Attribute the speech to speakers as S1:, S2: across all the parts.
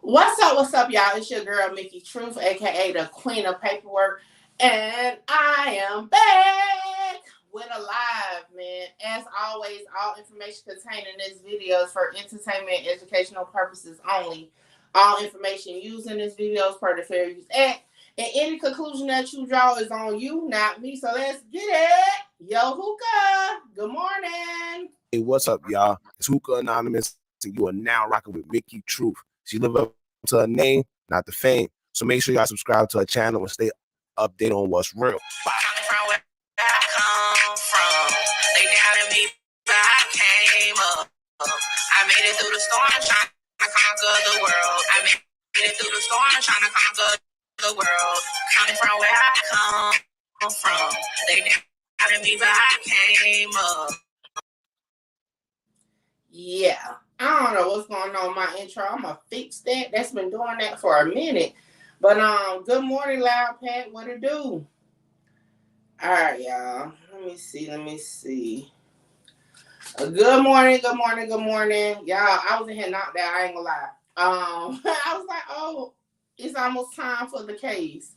S1: What's up, y'all? It's your girl, Mickey Truth, aka the Queen of Paperwork. And I am back with a live, man. As always, all information contained in this video is for entertainment and educational purposes only. All information used in this video is per the Fair Use Act. And any conclusion that you draw is on you, not me. So let's get it. Yo, Hookah. Good morning.
S2: Hey, what's up, y'all? It's Hookah Anonymous, and you are now rocking with Mickey Truth. She live up to her name, not the fame. So make sure y'all subscribe to her channel and stay updated on what's real.
S3: Coming from where I come from, they doubted me, but I came up. I made it through the storm, trying to conquer the world. I made it through the storm, trying to conquer the world. Coming from where I come from, they doubted me, but I came up.
S1: Yeah, I don't know what's going on with my intro. I'm gonna fix that. That's been doing that for a minute. But good morning, Loud Pat. What it do? All right, y'all. Let me see. Good morning. Y'all, I was in here knocked out. I ain't gonna lie. I was like, oh, it's almost time for the case.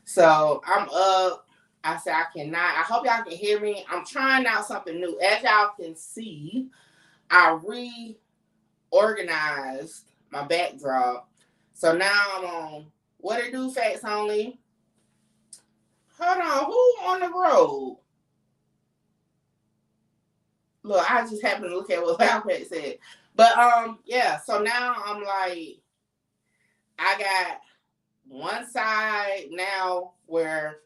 S1: So I'm up. I said I cannot. I hope y'all can hear me. I'm trying out something new. As y'all can see, I reorganized my backdrop. So now I'm on What It Do Facts Only. Hold on, who on the road? Look, I just happened to look at what Loudpat said. But yeah, so now I'm like, I got one side now where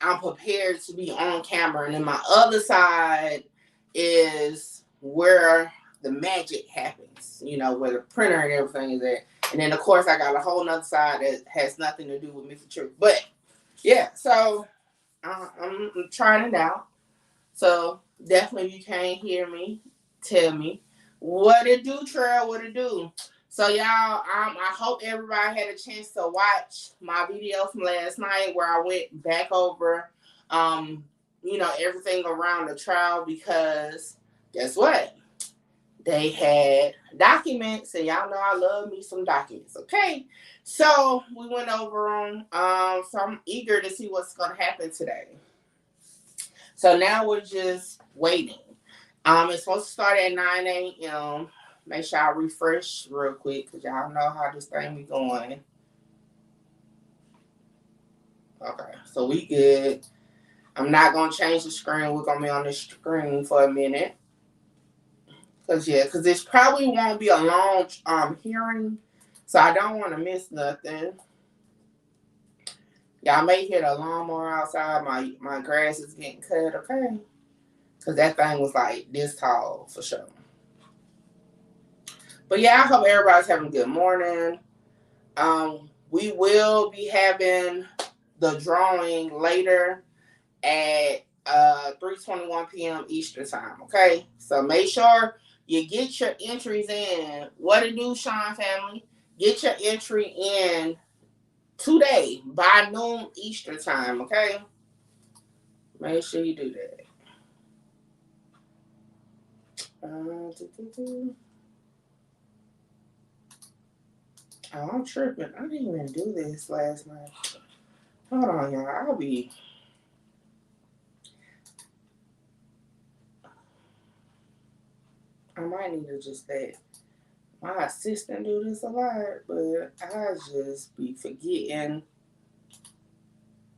S1: I'm prepared to be on camera, and then my other side is where the magic happens, you know, where the printer and everything is at. And then of course I got a whole nother side that has nothing to do with Mr. Truth. But yeah, so I'm trying it out. So definitely, if you can't hear me, tell me. What it do, Trail? What it do? So y'all, I hope everybody had a chance to watch my video from last night where I went back over, you know, everything around the trial, because guess what? They had documents, and y'all know I love me some documents. Okay, so we went over them. So I'm eager to see what's gonna happen today. So now we're just waiting. It's supposed to start at 9 a.m. Make sure I refresh real quick, because y'all know how this thing be going. Okay, so we good. I'm not going to change the screen. We're going to be on the screen for a minute. Because this probably won't be a long hearing, so I don't want to miss nothing. Y'all may hear the lawnmower outside. My grass is getting cut, okay? Because that thing was like this tall for sure. But yeah, I hope everybody's having a good morning. We will be having the drawing later at 3:21 p.m. Eastern time, okay? So make sure you get your entries in. What it do, Sean family? Get your entry in today by noon Eastern time, okay? Make sure you do that. Oh, I'm tripping. I didn't even do this last night. Hold on, y'all. I might need to just let my assistant do this a lot, but I just be forgetting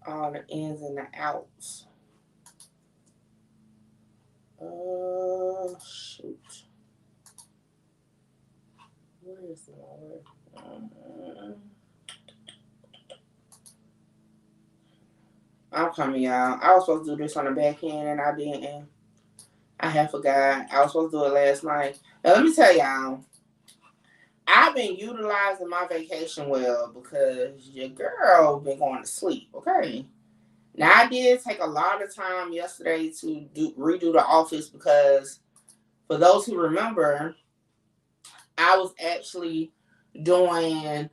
S1: all the ins and the outs. Shoot. Where is the word? I'm coming, y'all. I was supposed to do this on the back end, and I didn't. I had forgot. I was supposed to do it last night. Now, let me tell y'all, I've been utilizing my vacation well, because your girl been going to sleep, okay? Now, I did take a lot of time yesterday to redo the office, because for those who remember, I was actually doing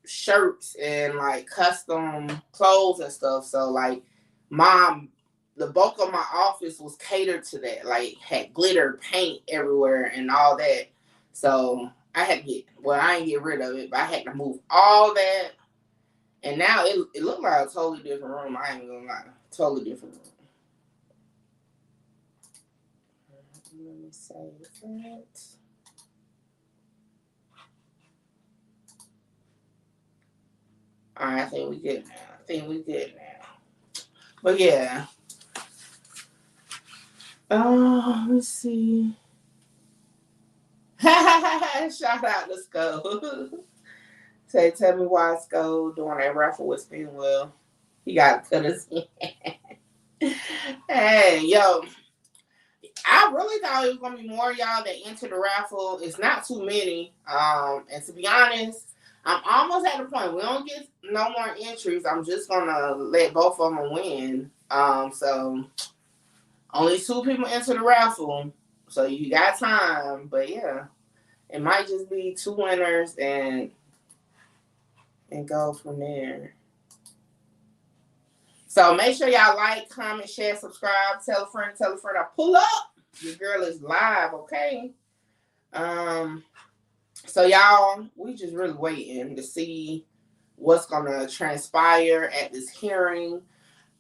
S1: shirts and like custom clothes and stuff. So like the bulk of my office was catered to that, like had glitter paint everywhere and all that. So I had to get, well, I ain't get rid of it, but I had to move all that. And now it looked like a totally different room. I ain't gonna lie. Totally different room. Let me save that. Alright, I think we good now. But yeah. Oh, let's see. Shout out to Skull. Tell me why Skull doing that raffle with Spin Well. He got to cut his hand. Hey, yo. I really thought it was gonna be more y'all that enter the raffle. It's not too many. And to be honest, I'm almost at the point we don't get no more entries. I'm just gonna let both of them win. So only 2 people enter the raffle, so you got time. But yeah, it might just be 2 winners and go from there. So make sure y'all like, comment, share, subscribe, tell a friend. I pull up. Your girl is live, okay? So y'all, we just really waiting to see what's gonna transpire at this hearing.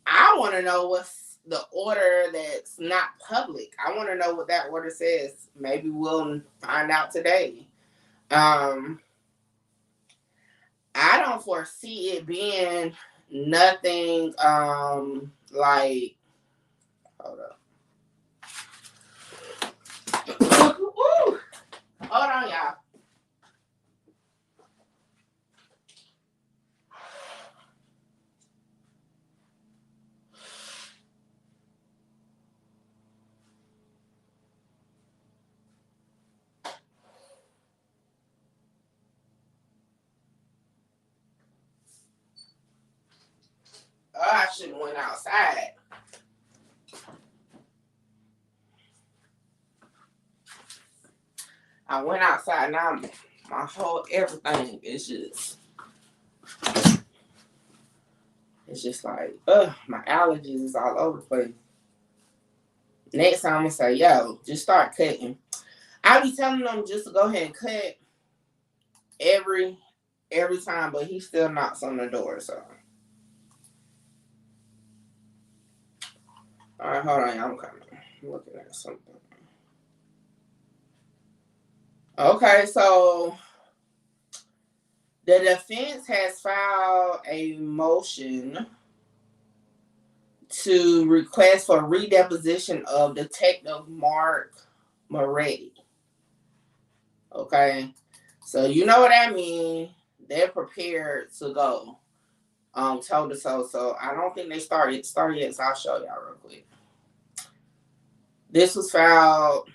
S1: I want to know what's the order that's not public. I want to know what that order says. Maybe we'll find out today. I don't foresee it being nothing like, hold up. Hold on, y'all. Oh, I shouldn't have went outside. I went outside. Now my whole everything is just like, my allergies is all over the place. Next time I'm gonna say, yo, just start cutting. I be telling them just to go ahead and cut every time, but he still knocks on the door. So, all right, hold on, y'all. I'm coming. I'm looking at something. Okay, so the defense has filed a motion to request for redeposition of Detective Mark Moretti. Okay, so you know what that means. They're prepared to go toe to toe. So I don't think they started yet, so I'll show y'all real quick. This was filed,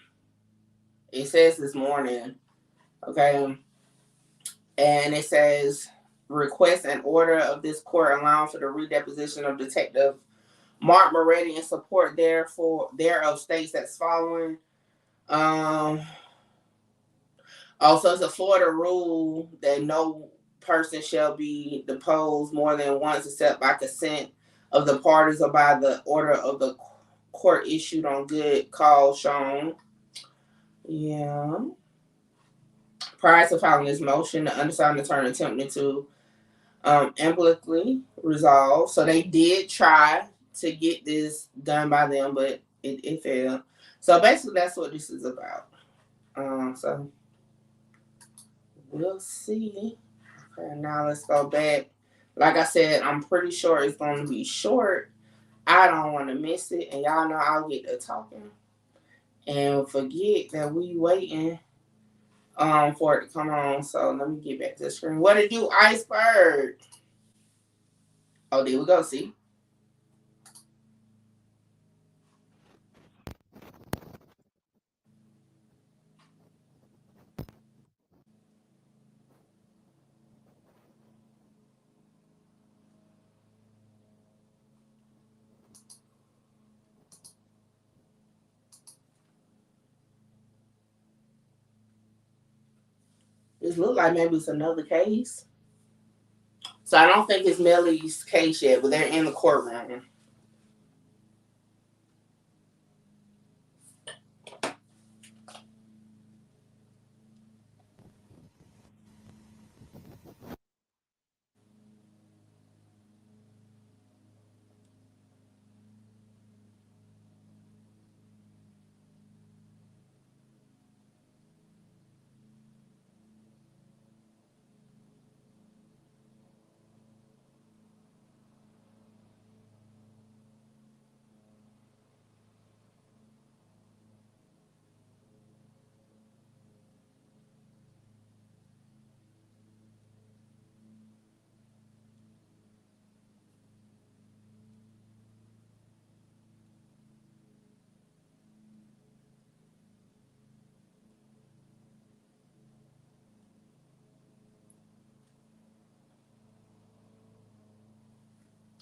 S1: it says this morning, okay, and it says request an order of this court allowing for the redeposition of Detective Mark Moretti in support thereof states that's following. Also, it's a Florida rule that no person shall be deposed more than once except by consent of the parties or by the order of the court issued on good cause shown. Yeah. Prior to filing this motion, the undersigned attorney attempted to amicably resolve. So they did try to get this done by them, but it failed. So basically, that's what this is about. So we'll see. Okay, now let's go back. Like I said, I'm pretty sure it's going to be short. I don't want to miss it, and y'all know I'll get to talking and forget that we waiting for it to come on. So let me get back to the screen. What it do, Iceberg? Oh, there we go. See. This look like maybe it's another case. So I don't think it's Melly's case yet, but they're in the courtroom.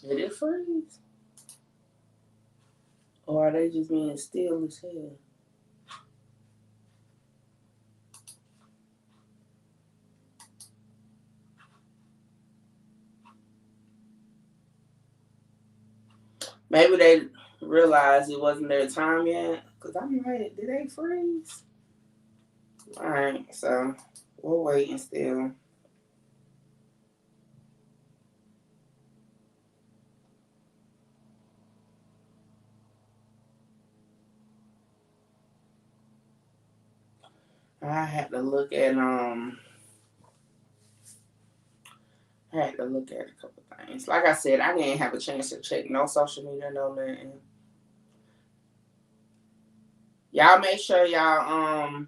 S1: Did it freeze? Or are they just being still as hell? Maybe they realized it wasn't their time yet. Because I'm like, did they freeze? Alright, so we're waiting still. I had to look at a couple things. Like I said, I didn't have a chance to check no social media, no nothing. Y'all make sure y'all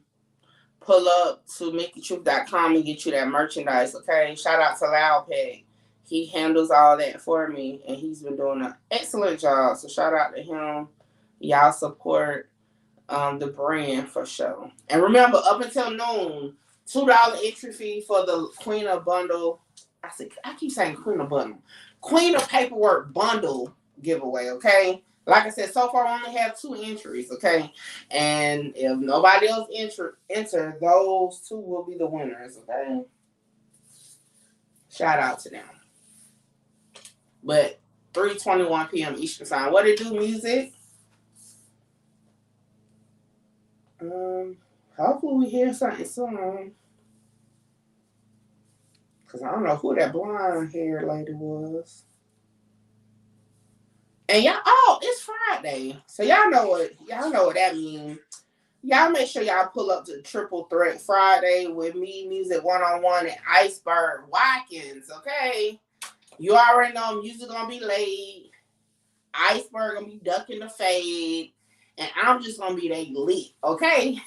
S1: pull up to MickeyTruth.com and get you that merchandise, okay? Shout out to Loudpack. He handles all that for me, and he's been doing an excellent job. So shout out to him. Y'all support the brand for sure. And remember, up until noon, $2 entry fee for the Queen of Bundle. I keep saying Queen of Bundle. Queen of Paperwork Bundle giveaway, okay? Like I said, so far I only have 2 entries, okay? And if nobody else enter, those 2 will be the winners, okay? Shout out to them. But 3:21 p.m. Eastern Time. What it do, music? Hopefully we hear something soon. Because I don't know who that blonde haired lady was. And y'all, it's Friday. So y'all know what that means. Y'all make sure y'all pull up to Triple Threat Friday with me, Music 101 and Iceberg Watkins, okay? You already know music gonna be laid. Iceberg gonna be ducking the fade. And I'm just gonna be that lit, okay?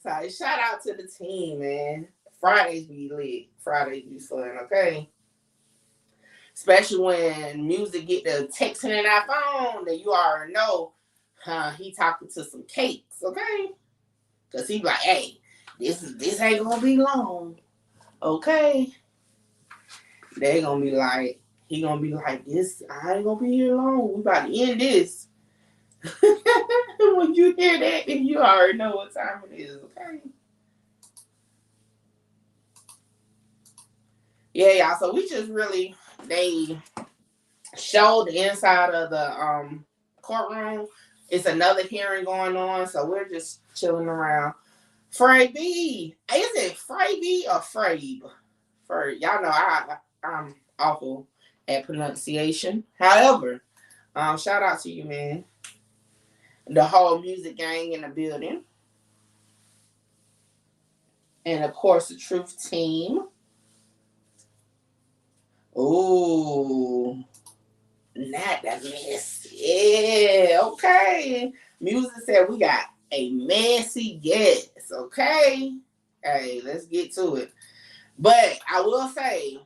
S1: So shout out to the team, man. Fridays be lit. Fridays be fun, okay? Especially when music get the texting in our phone, then you already know he talking to some cakes, okay? Cause he like, hey, this ain't gonna be long, okay? They gonna be like, he gonna be like, this, I ain't gonna be here long. We about to end this. When you hear that, then you already know what time it is, okay? Yeah, y'all. So we just really, they showed the inside of the courtroom. It's another hearing going on, so we're just chilling around. Frey, is it Frey or Frabe? Y'all know I'm awful at pronunciation. However, shout out to you, man. The whole music gang in the building. And of course the Truth team. Ooh. Not that mess. Yeah, okay. Music said we got a messy guest, okay? Hey, let's get to it. But I will say,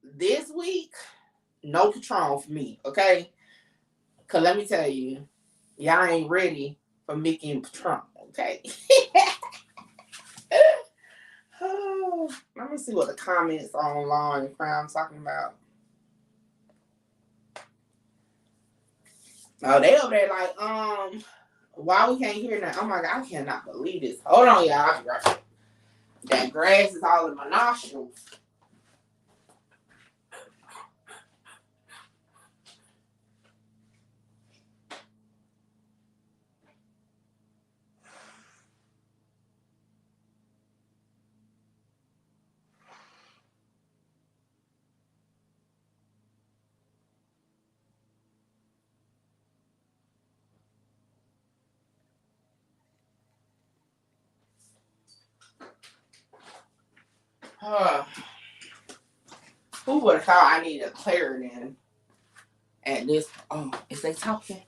S1: this week, no Patron for me, okay? Because let me tell you, y'all ain't ready for Mickey and Patron, okay? Oh, let me see what the comments online crime talking about. Oh, they over there like, why we can't hear that? Oh my God, I cannot believe this. Hold on, y'all. That grass is all in my nostrils. Who would have thought I need a Claritin at this? Oh, is they talking?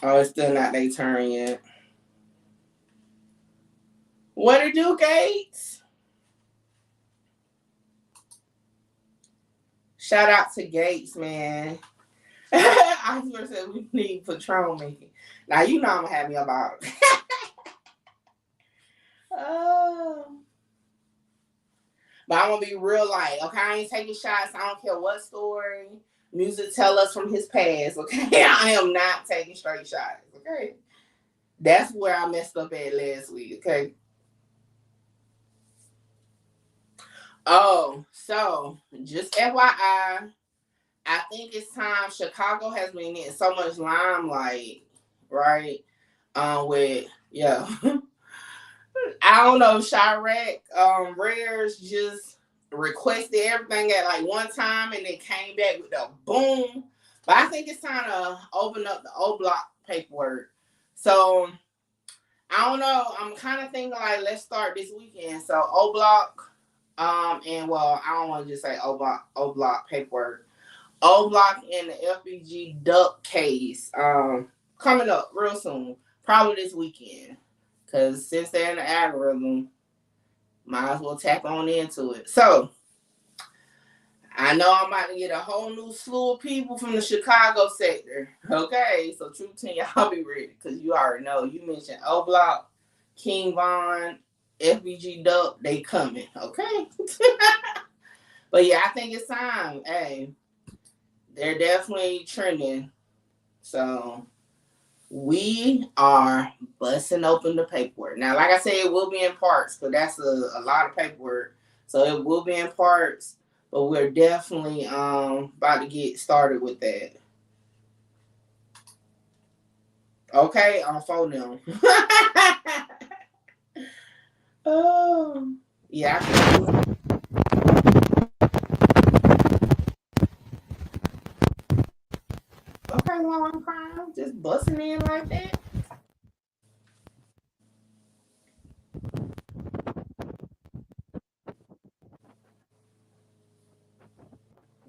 S1: Oh, it's still not their turn yet. What it do, Gates? Shout out to Gates, man. Iceberg said we need Patron making. Now you know I'm gonna have me about. Oh. But I'm gonna be real light, okay? I ain't taking shots. I don't care what story music tell us from his past, okay? I am not taking straight shots, okay? That's where I messed up at last week, okay? Oh, so just FYI, I think it's time. Chicago has been getting so much limelight, right? With yeah. I don't know, Chirac, Rares just requested everything at like one time and then came back with a boom. But I think it's time to open up the O Block paperwork. So I don't know. I'm kind of thinking like let's start this weekend. So O Block, and well, I don't want to just say O Block paperwork. O Block and the FBG Duck case, coming up real soon, probably this weekend. Because since they're in the algorithm, might as well tap on into it. So, I know I'm about to get a whole new slew of people from the Chicago sector. Okay, so True 10, y'all be ready. Because you already know. You mentioned O Block, King Von, FBG Duck, they coming. Okay? But yeah, I think it's time. Hey, they're definitely trending. So we are busting open the paperwork. Now, like I said, it will be in parts, but that's a lot of paperwork. So it will be in parts, but we're definitely about to get started with that. Okay, on phone now. Oh, yeah. Okay, long crime, just busting in like that.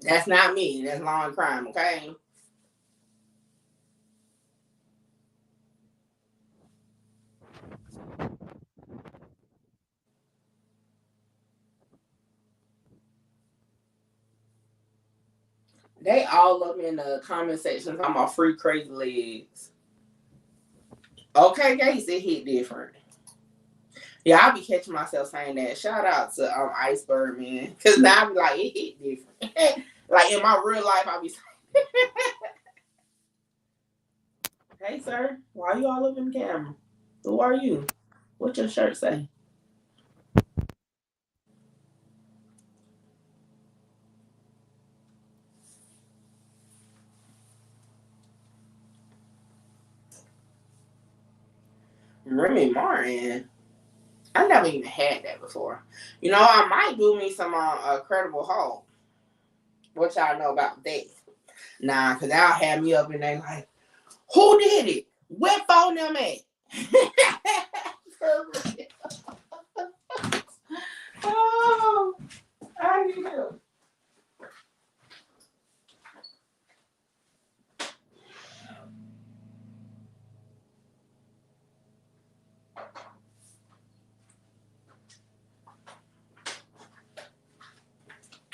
S1: That's not me. That's long crime. Okay. They all up in the comment section talking about free crazy legs. Okay, guys, it hit different. Yeah, I'll be catching myself saying that. Shout out to Iceberg, man. Because now I be like, it hit different. Like in my real life, I'll be saying, hey, sir, why you all up in the camera? Who are you? What your shirt say? Remy Martin. I never even had that before. You know, I might do me some Credible Hulk. What y'all know about that? Nah, because that'll have me up in there like, who did it? Where phone them at? Oh, I need help.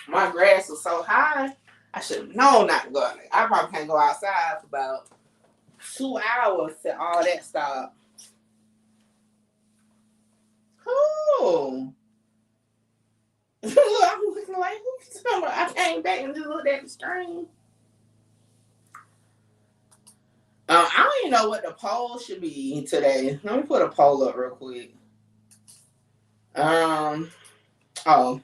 S1: My grass was so high, I should have known not to go out there. I probably can't go outside for about 2 hours till all that stop. Cool. Look, I'm looking like, who's talking about? I came back and just looked at the stream. I don't even know what the poll should be today. Let me put a poll up real quick. Oh,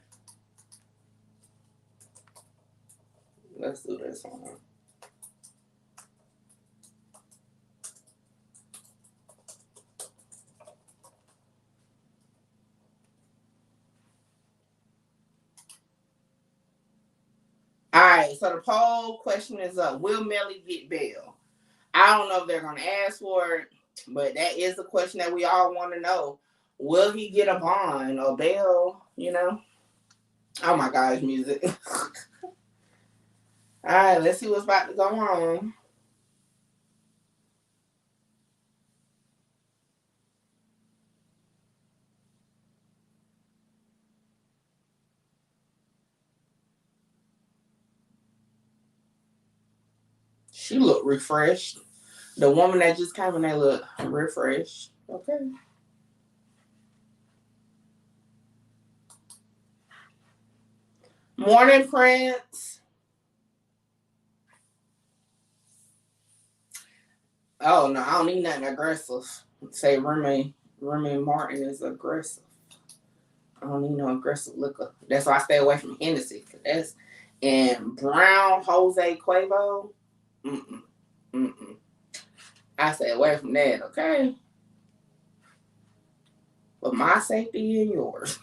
S1: let's do this one. All right, so the poll question is up. Will Melly get bail? I don't know if they're going to ask for it, but that is the question that we all want to know. Will he get a bond or bail, you know? Oh my gosh, music. All right, let's see what's about to go on. She looked refreshed. The woman that just came in, they look refreshed. Okay. Morning, Prince. Oh no, I don't need nothing aggressive. Say Remy Martin is aggressive. I don't need no aggressive liquor. That's why I stay away from Hennessy. That's and Brown Jose Cuervo. Mm-mm. I stay away from that, okay? But my safety and yours.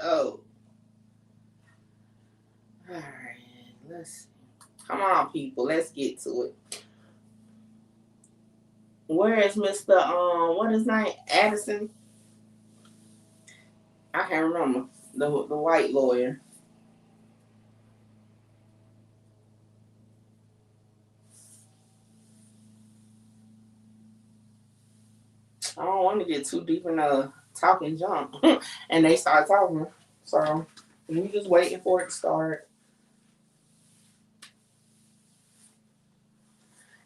S1: Oh. Alright, let's see. Come on, people, let's get to it. Where is Mr. What is his name? Addison? I can't remember. The white lawyer. I don't want to get too deep in the talking junk. And they start talking. So we just waiting for it to start.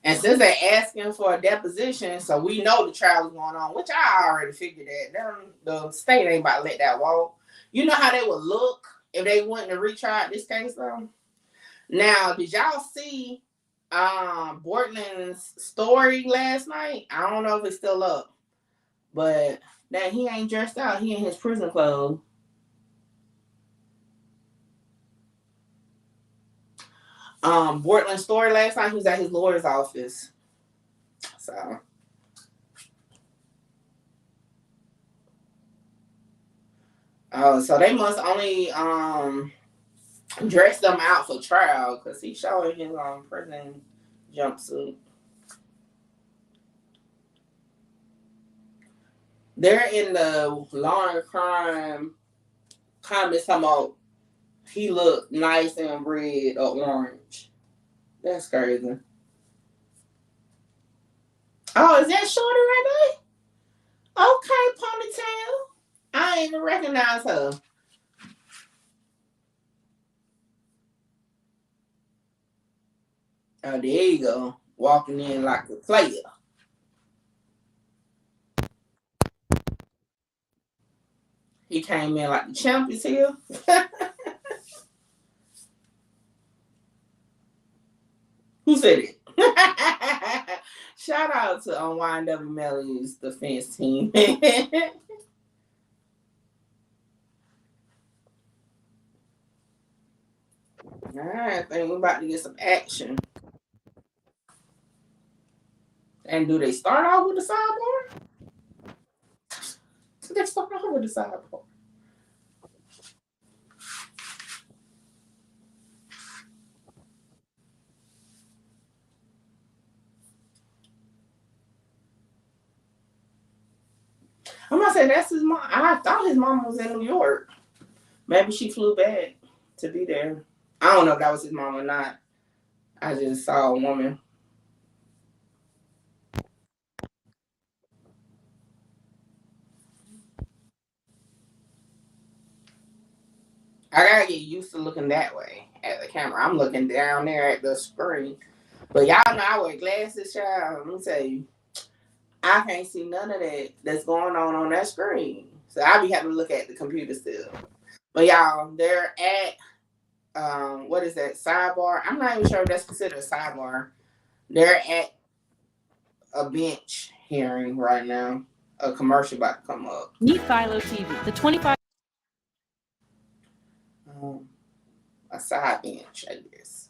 S1: And since they're asking for a deposition, so we know the trial is going on, which I already figured that. The state ain't about to let that walk. You know how they would look if they wanted to retry this case though? Now, did y'all see Bortland's story last night? I don't know if it's still up. But that he ain't dressed out. He in his prison clothes. Bortland's story last night, he was at his lawyer's office. So they must only dress them out for trial because he's showing his prison jumpsuit. They're in the law and crime comments talking about he looked nice in red or orange. That's crazy. Oh, is that Shorty right there? Okay, ponytail. I didn't even recognize her. Oh, there you go. Walking in like a player. He came in like the champ is here. Who said it? Shout out to YNW Melly's defense team. All right, I think we're about to get some action. And do they start off with the sidebar? They start off with the sidebar. I'm gonna say that's his mom. I thought his mom was in New York. Maybe she flew back to be there. I don't know if that was his mom or not. I just saw a woman. I gotta get used to looking that way at the camera. I'm looking down there at the screen. But y'all know I wear glasses, child. Let me tell you. I can't see none of that that's going on that screen. So I be having to look at the computer still. But y'all, they're at what is that, sidebar? I'm not even sure if that's considered a sidebar. They're at a bench hearing right now. A commercial about to come up.
S3: Meet Philo TV, the 25.
S1: A side bench, I guess.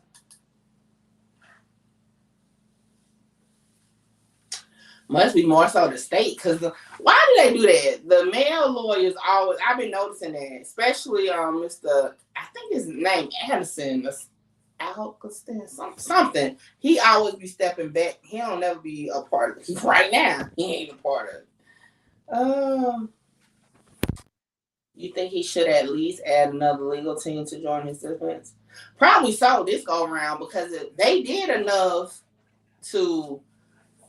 S1: Must be more so the state, because why do they do that? The male lawyers always, I've been noticing that, especially Mr. I think his name Addison, Alcaston, something. He always be stepping back. He don't never be a part of it. Right now, he ain't a part of it. You think he should at least add another legal team to join his defense? Probably so this go around, because they did enough to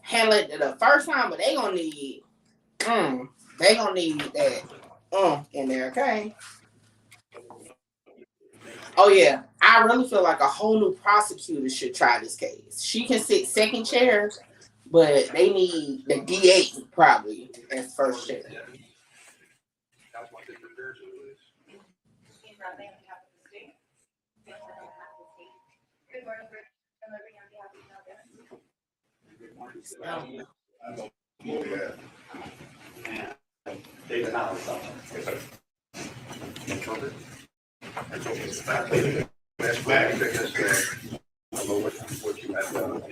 S1: handle it the first time, but they gonna need that in there, okay? Oh yeah, I really feel like a whole new prosecutor should try this case. She can sit second chair, but they need the DA probably as first chair.
S4: That's what the conversion is.
S5: Good morning, Melly on behalf of Melvin.
S4: David Howard. That's why I guess I know what you have done.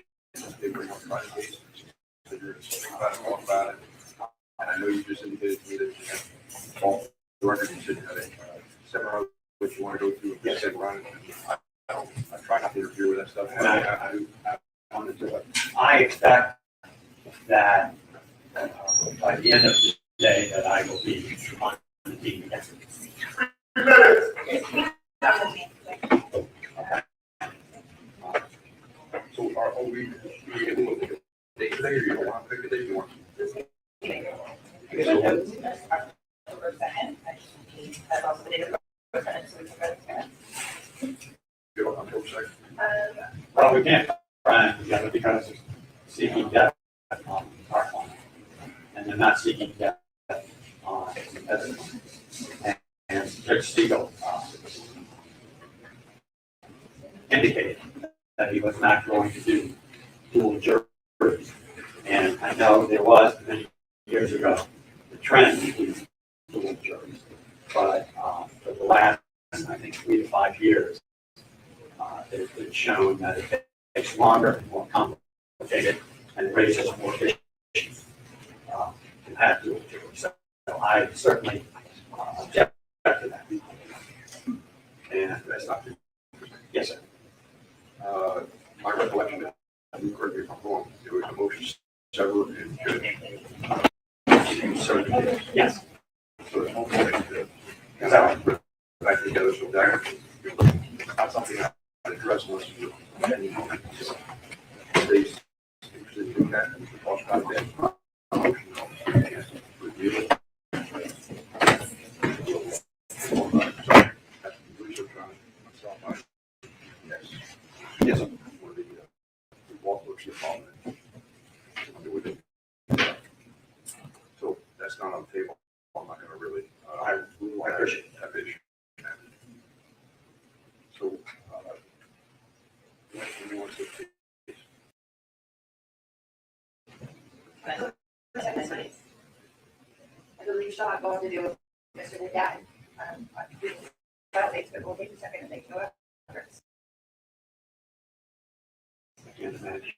S4: They bring up private cases. You're trying to talk about it. And I know you just indicated to me that you have all the records you should have a seminar which you want to go through a second round. I try not to interfere with that stuff. I wanted to.
S6: I expect that by the end of the day that I will be on the team again.
S4: So are we able to take the day or you don't want to pick the day you want?
S6: Well, we can't run together because it's seeking death on our client. And they're not seeking death on evidence. And Judge Siegel indicated that he was not going to do dual juries. And I know there was many years ago the trend to do dual juries. But for the last, I think, 3 to 5 years, it's been shown that it takes longer and more complicated and raises more issues to have dual juries. So I certainly object to that.
S4: And that's not true.
S6: Yes, sir.
S4: My recollection, you correct me if I'm wrong, there was a motion several and good.
S6: Yes.
S4: So there's no motion to back together, so that is not something I address unless you any motion. Please, interested in that, we can talk about that. Motion, review it. Sorry, that's research on myself. Yes. Yes. For the walk works department. So that's not on the table. I'm not going to really. I appreciate that issue. So, anyone to take?
S5: I believe she'll have more to do with Mr. Midday. But we'll take a second and make no efforts.
S6: I can't imagine.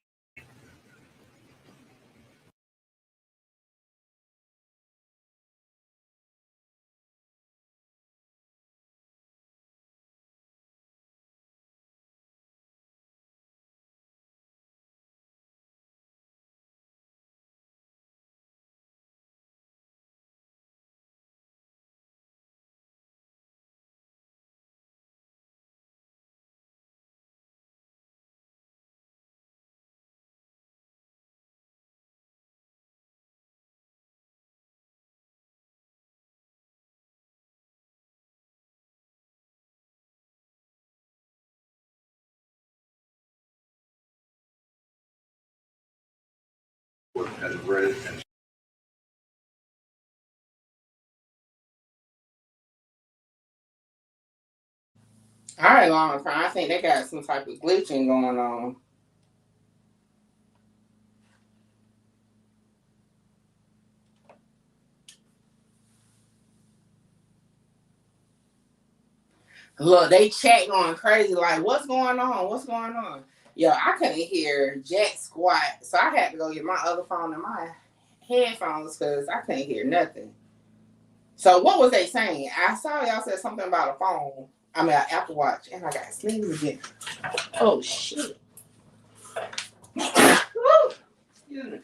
S4: As read it and
S1: All right, long time. I think they got some type of glitching going on. Look, they chat going crazy. Like, what's going on? What's going on? Yo, I couldn't hear jack squat, so I had to go get my other phone and my headphones because I couldn't hear nothing. So what was they saying? I saw y'all said something about a phone. I mean, an Apple Watch, and I got sneezed again. Oh shit! Woo! Excuse me.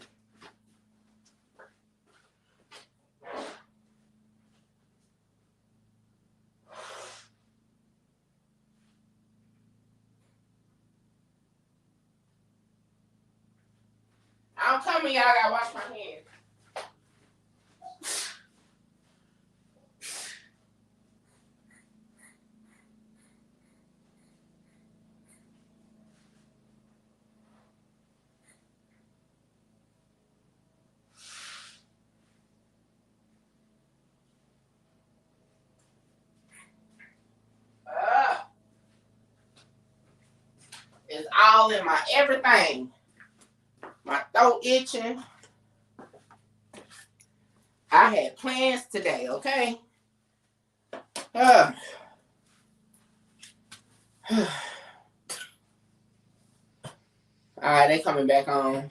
S1: I'm coming, y'all. I gotta wash my hands. It's all in my everything. My throat itching. I had plans today, okay? All right, they coming back on.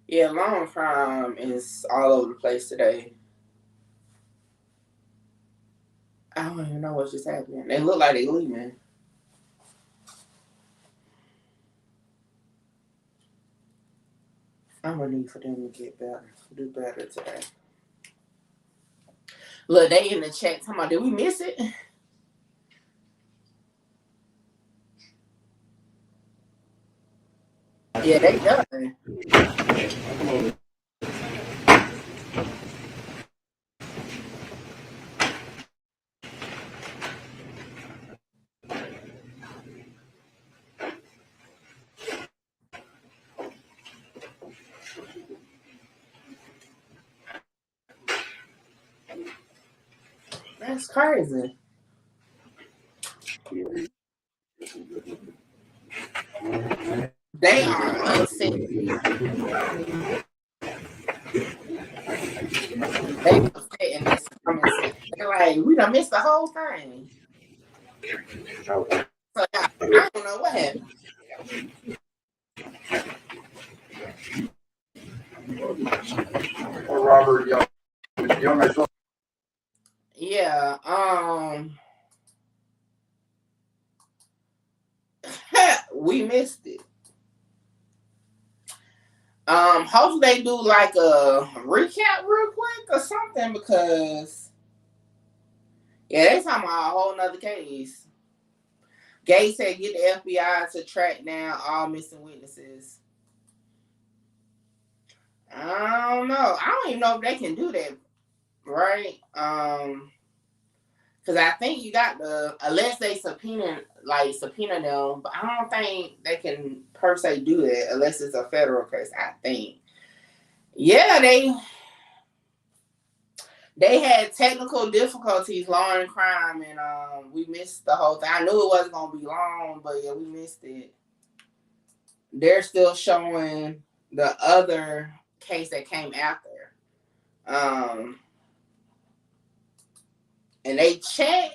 S1: Yeah, long crime is all over the place today. I don't even know what's just happening. They look like they leaving. I'm gonna need for them to get better, do better today. Look, they in the chat talking about, did we miss it? Yeah, they done. That's crazy. They are upset. They upset in this comment section. They're like, we done missed the whole thing. So I don't know what happened.
S4: Robert,
S1: Yeah, we missed it. Hopefully they do like a recap real quick or something, because yeah, they talking about a whole nother case. Gates said get the FBI to track down all missing witnesses. I don't know. I don't even know if they can do that, right? Because I think you got unless they subpoena them, but I don't think they can per se do that unless it's a federal case, I think. Yeah, they had technical difficulties, law and crime, and we missed the whole thing. I knew it wasn't gonna be long, but yeah, we missed it. They're still showing the other case that came after. And they chat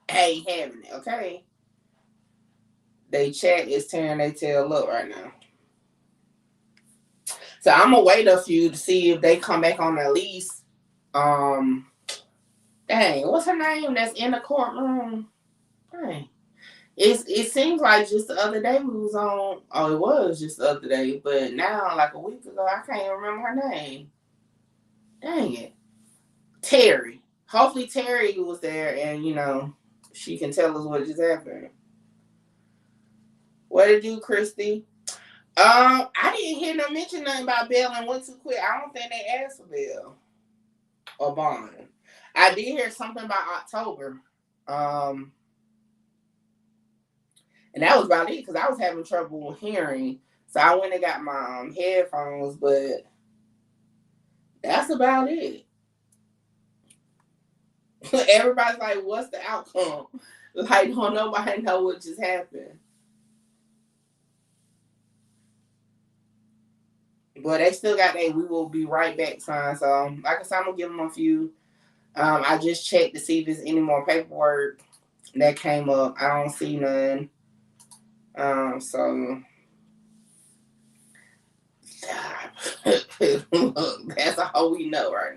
S1: ain't having it, okay? They chat is tearing their tail up right now. So I'm gonna wait a few to see if they come back on at least. Dang, what's her name that's in the courtroom? Dang. It seems like just the other day we was on. Oh, it was just the other day, but now like a week ago, I can't even remember her name. Dang it, Terry. Hopefully Terry was there, and she can tell us what just happened. What did you do, Christy? I didn't hear them mention nothing about bail and went too quick. I don't think they asked for bail or bond. I did hear something about October. And that was about it because I was having trouble hearing. So I went and got my headphones, but that's about it. Everybody's like, what's the outcome? Like, don't nobody know what just happened. But they still got that we will be right back sign. So, like I said, I'm going to give them a few. I just checked to see if there's any more paperwork that came up. I don't see none. So, look, that's all we know right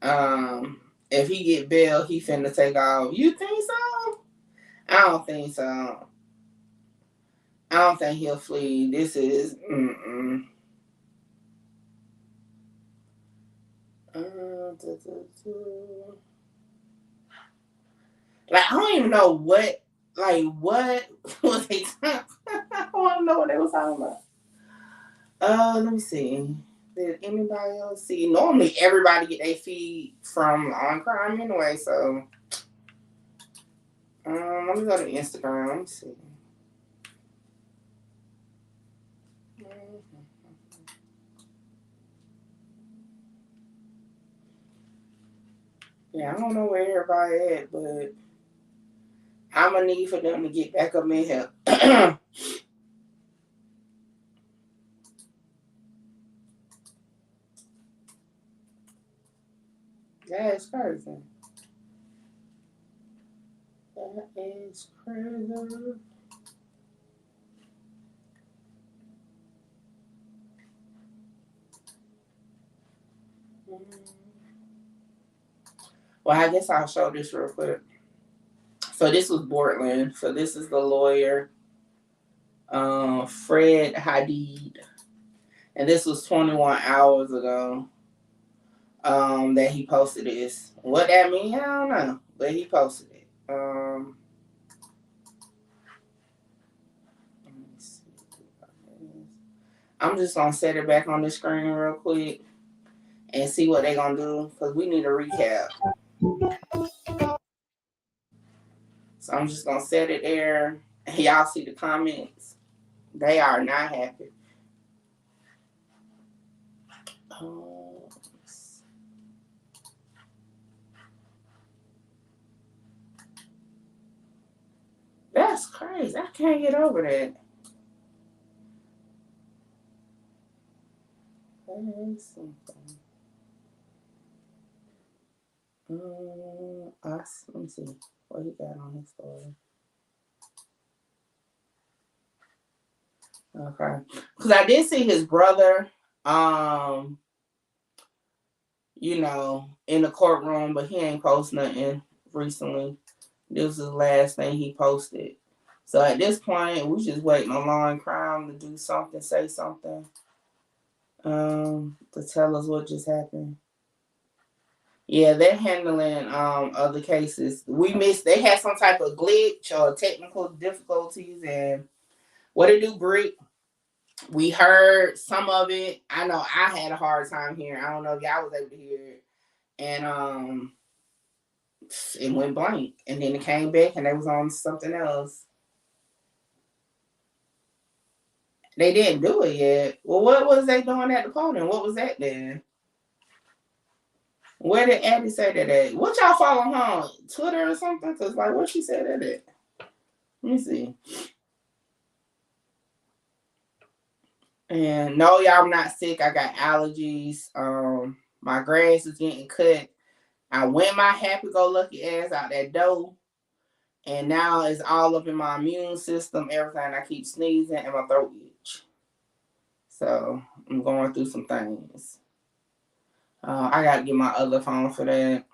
S1: now. If he get bail, he finna take off. You think so? I don't think so. I don't think he'll flee. This is like I don't even know what was they talking. I don't know what they was talking about. Let me see. Did anybody else see? Normally, everybody get their feed from On Crime anyway. So, let me go to Instagram. Let me see. Yeah, I don't know where everybody at, but I'm gonna need for them to get back up in here. That's crazy. That is crazy. Well, I guess I'll show this real quick. So this was Portland. So this is the lawyer, Fred Hadid, and this was 21 hours ago. That he posted this. What that mean? I don't know, but he posted it. Let me see. I'm just gonna set it back on the screen real quick and see what they're gonna do because we need a recap. So I'm just gonna set it there. And y'all see the comments. They are not happy. That's crazy. I can't get over that. That is something. Let me see what he got on his story. Okay, because I did see his brother, in the courtroom, but he ain't post nothing recently. This was the last thing he posted. So at this point, we just waiting on Law and Crime to do something, say something, to tell us what just happened. Yeah, they're handling other cases. They had some type of glitch or technical difficulties, and what it do, Brick? We heard some of it. I know I had a hard time hearing. I don't know if y'all was able to hear it. And it went blank. And then it came back and they was on something else. They didn't do it yet. Well, what was they doing at the podium? What was that then? Where did Abby say that at? What y'all follow her on? Twitter or something? Because, like, what she said that at? Let me see. And no, y'all, I'm not sick. I got allergies. My grass is getting cut. I went my happy-go-lucky ass out that door. And now it's all up in my immune system, everything. I keep sneezing and my throat itch. So I'm going through some things. I got to get my other phone for that.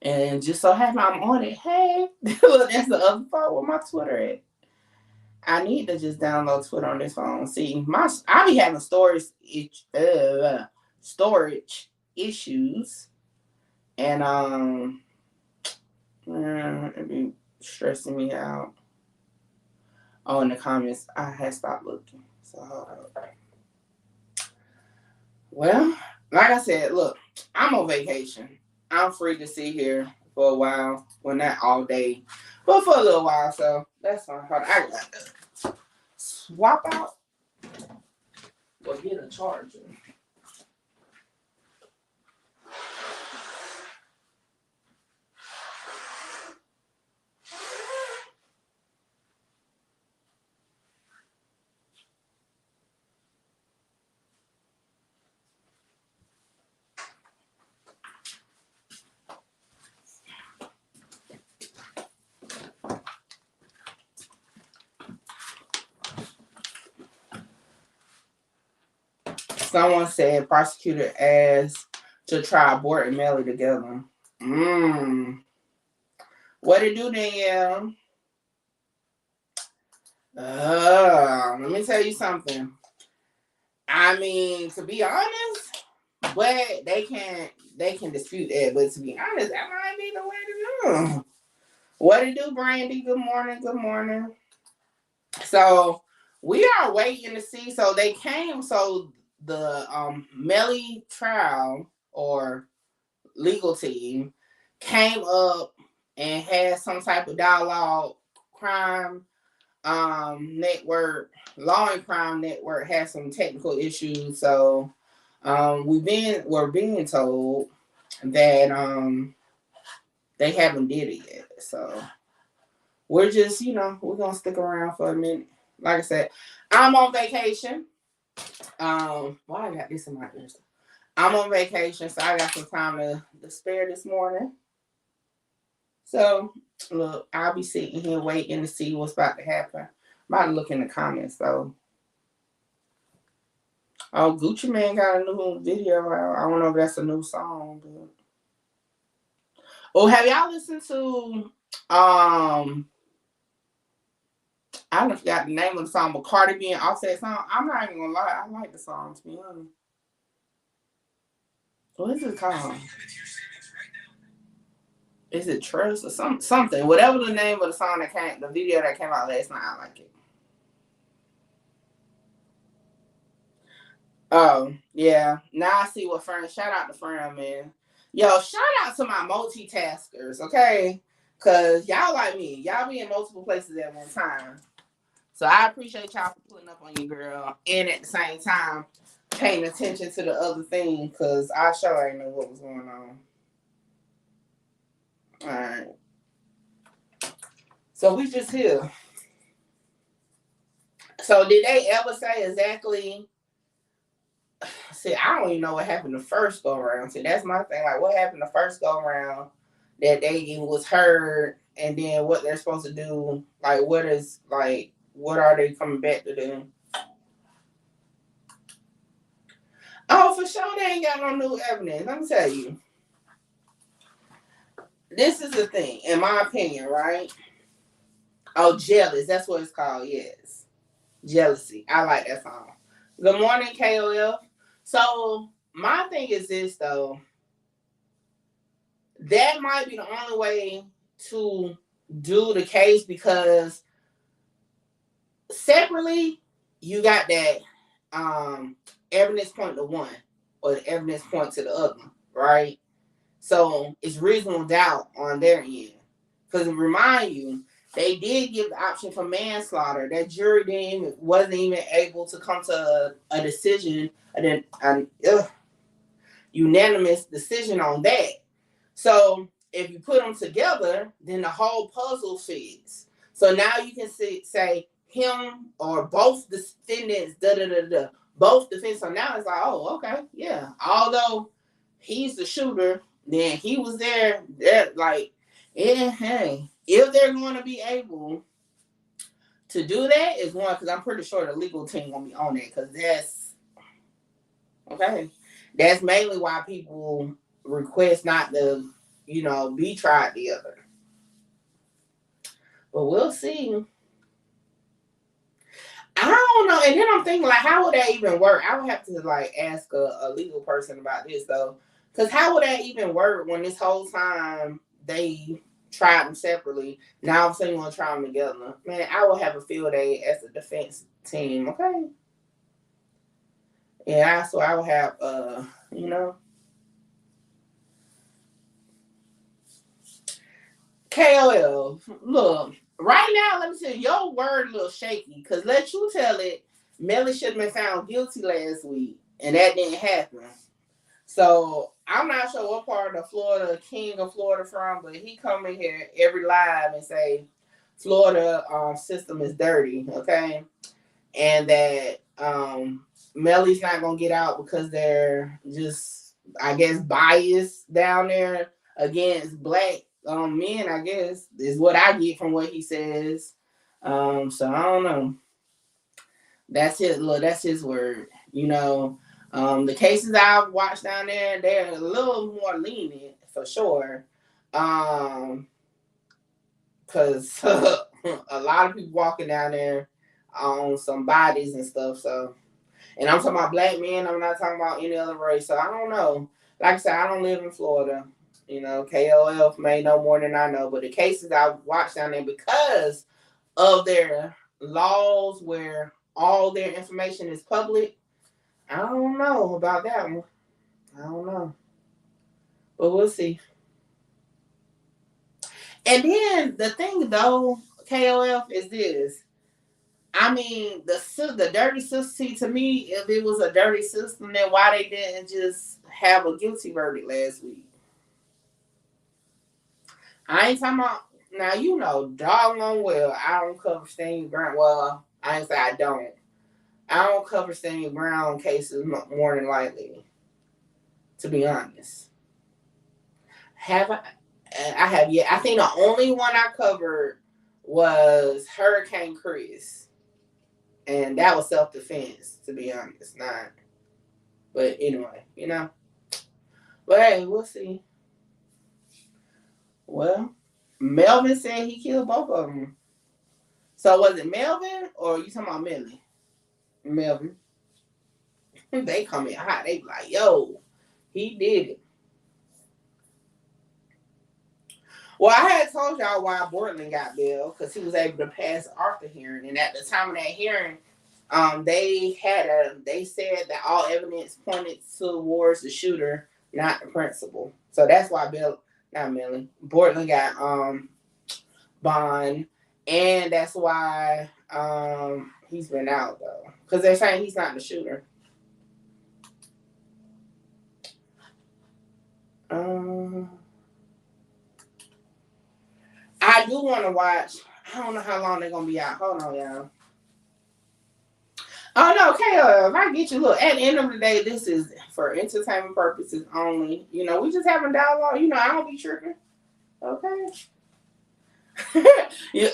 S1: And just so happen I'm on it. Hey, look, that's the other phone with my Twitter at. I need to just download Twitter on this phone. See, I be having storage issues. And it be stressing me out. Oh, in the comments, I had stopped looking. So hold on. Well, like I said, look, I'm on vacation. I'm free to sit here for a while. Well, not all day, but for a little while. So that's fine. Hold on. I got to swap out or get a charger. Someone said prosecutor asked to try aborting Melly together. What it do, Danielle? Let me tell you something. I mean, to be honest, but they can dispute that. But to be honest, that might be the way to do. What it do, Brandy? Good morning. Good morning. So we are waiting to see. So they came. So the Melly trial or legal team came up and had some type of dialogue. Crime network, law and crime network had some technical issues. So we're being told that they haven't did it yet. So we're just, we're gonna stick around for a minute. Like I said, I'm on vacation. Why I got this in my ears? I'm on vacation, so I got some time to spare this morning. So look, I'll be sitting here waiting to see what's about to happen. I'm about to look in the comments though. Oh, Gucci Man got a new video out. I don't know if that's a new song, but have y'all listened to I forgot the name of the song, but Cardi B and Offset song? I'm not even gonna lie, I like the song, to be honest. What is it called? Is it Trust or something? Whatever the name of the song the video that came out last night, I like it. Oh, yeah. Now I see what Fern. Shout out to Fern, man. Yo, shout out to my multitaskers, okay? Because y'all like me. Y'all be in multiple places at one time. So I appreciate y'all for putting up on your girl. And at the same time, paying attention to the other thing. Because I sure ain't know what was going on. All right. So we just here. So did they ever say exactly... See, I don't even know what happened the first go around. See, that's my thing. Like, what happened the first go around that they was heard, and then what they're supposed to do? Like, what are they coming back to do? Oh, for sure, they ain't got no new evidence. Let me tell you. This is the thing, in my opinion, right? Oh, Jealous. That's what it's called. Yes, Jealousy. I like that song. Good morning, KOF. So my thing is this though. That might be the only way to do the case because separately you got that evidence point to one or the evidence point to the other, right? So it's reasonable doubt on their end. Because to remind you, they did give the option for manslaughter. That jury wasn't even able to come to a decision, an unanimous decision on that. So if you put them together, then the whole puzzle fits. So now you can say him or both defendants, both defendants. So now it's like, oh, okay, yeah. Although he's the shooter, then he was there. Like, hey, if they're going to be able to do that, is one, because I'm pretty sure the legal team gonna be on it, because that's okay. That's mainly why people request not to, be tried together. But we'll see. I don't know. And then I'm thinking, like, how would that even work? I would have to, like, ask a legal person about this, though. Because how would that even work when this whole time they tried them separately? Now all of a sudden you want to try them together. Man, I would have a field day as a defense team, okay? Yeah, so I would have, KOL, look, right now, let me tell you, your word a little shaky, because let you tell it, Melly should have been found guilty last week, and that didn't happen. So, I'm not sure what part of Florida, King of Florida from, but he come in here every live and say, Florida system is dirty, okay? And that Melly's not going to get out because they're just, I guess, biased down there against black men, I guess, is what I get from what he says. So I don't know. That's his word. The cases I've watched down there, they're a little more lenient for sure. Because a lot of people walking down there on some bodies and stuff. So, and I'm talking about black men. I'm not talking about any other race. So I don't know. Like I said, I don't live in Florida. KOF may know more than I know, but the cases I've watched down there, because of their laws where all their information is public. I don't know about that one. I don't know. But we'll see. And then the thing though, KOF, is this. I mean, the dirty system, to me, if it was a dirty system, then why they didn't just have a guilty verdict last week? I ain't talking about, now you know doggone well I don't cover stand ground. Well, I ain't say I don't. I don't cover stand ground cases more than likely, to be honest. Have I? I have, yeah. I think the only one I covered was Hurricane Chris. And that was self-defense, to be honest. Not. But anyway, you know. But hey, we'll see. Well, Melvin said he killed both of them. So was it Melvin or you talking about Melly? Melvin. They come in hot. They be like, yo, he did it. Well, I had told y'all why Bortland got bail, because he was able to pass Arthur hearing. And at the time of that hearing, they said that all evidence pointed towards the shooter, not the principal. So that's why Bortland got bond, and that's why he's been out though, because they're saying he's not the shooter. I do want to watch. I don't know how long they're gonna be out. Hold on, y'all. Oh no, Kayla, if I get you, look, at the end of the day, this is for entertainment purposes only. You know, we just having dialogue. You know, I don't be tripping. Okay.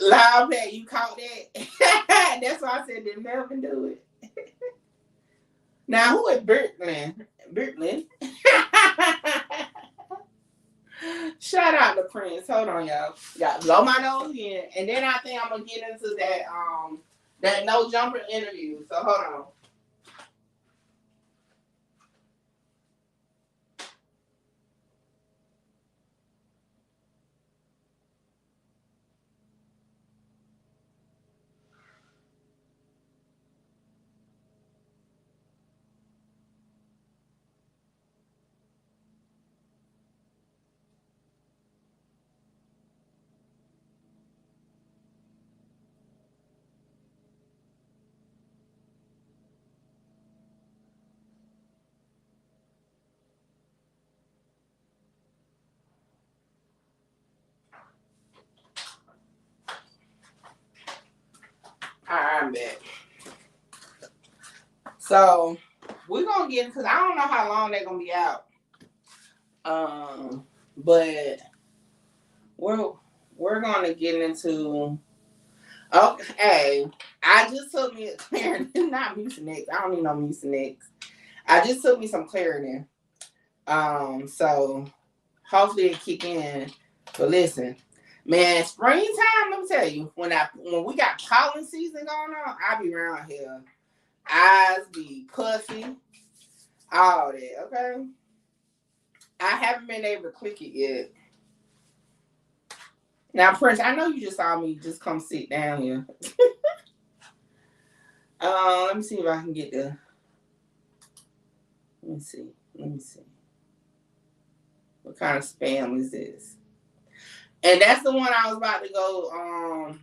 S1: Loud Pat, you caught that? That's why I said, did Melvin do it? Now, who is Bertland? Shout out to Prince. Hold on, y'all. Got to blow my nose in. And then I think I'm going to get into that no jumper interview. So hold on. I'm back. So we're gonna get, because I don't know how long they're gonna be out. But we're gonna get into. Okay, I just took me a Claritin, not Mucinex. I don't need no Mucinex. I just took me some Claritin. So hopefully it kick in. But listen, man, springtime, let me tell you, when we got pollen season going on, I be around here. Eyes be puffy, all that, okay? I haven't been able to click it yet. Now, Prince, I know you just saw me just come sit down here. Let me see if I can get the. Let me see. What kind of spam is this? And that's the one I was about to go.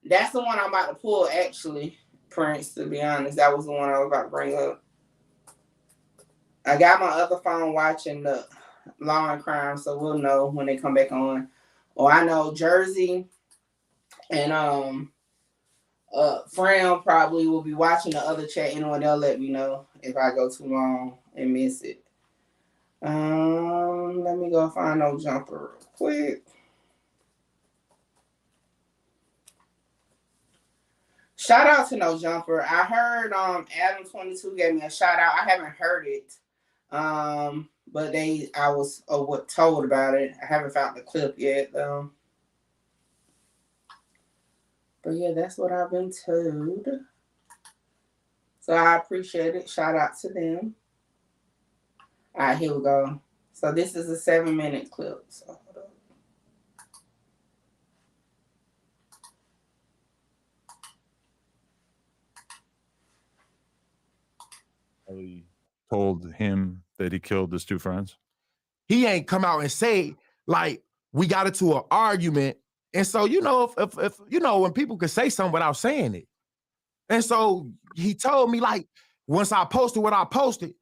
S1: That's the one I'm about to pull, actually, Prince, to be honest. That was the one I was about to bring up. I got my other phone watching the Law and Crime, so we'll know when they come back on. Or I know Jersey and Fran probably will be watching the other chat, and they'll let me know if I go too long and miss it. Let me go find No Jumper real quick. Shout out to No Jumper. I heard Adam22 gave me a shout out. I haven't heard it. But I was told about it. I haven't found the clip yet though. But yeah, that's what I've been told. So I appreciate it. Shout out to them. All right, here we go. So this is a 7-minute clip. So hold on.
S7: Melly told him that he killed his two friends?
S8: He ain't come out and say, like, we got into an argument. And so, you know, if you know, when people can say something without saying it. And so he told me, like, once I posted what I posted,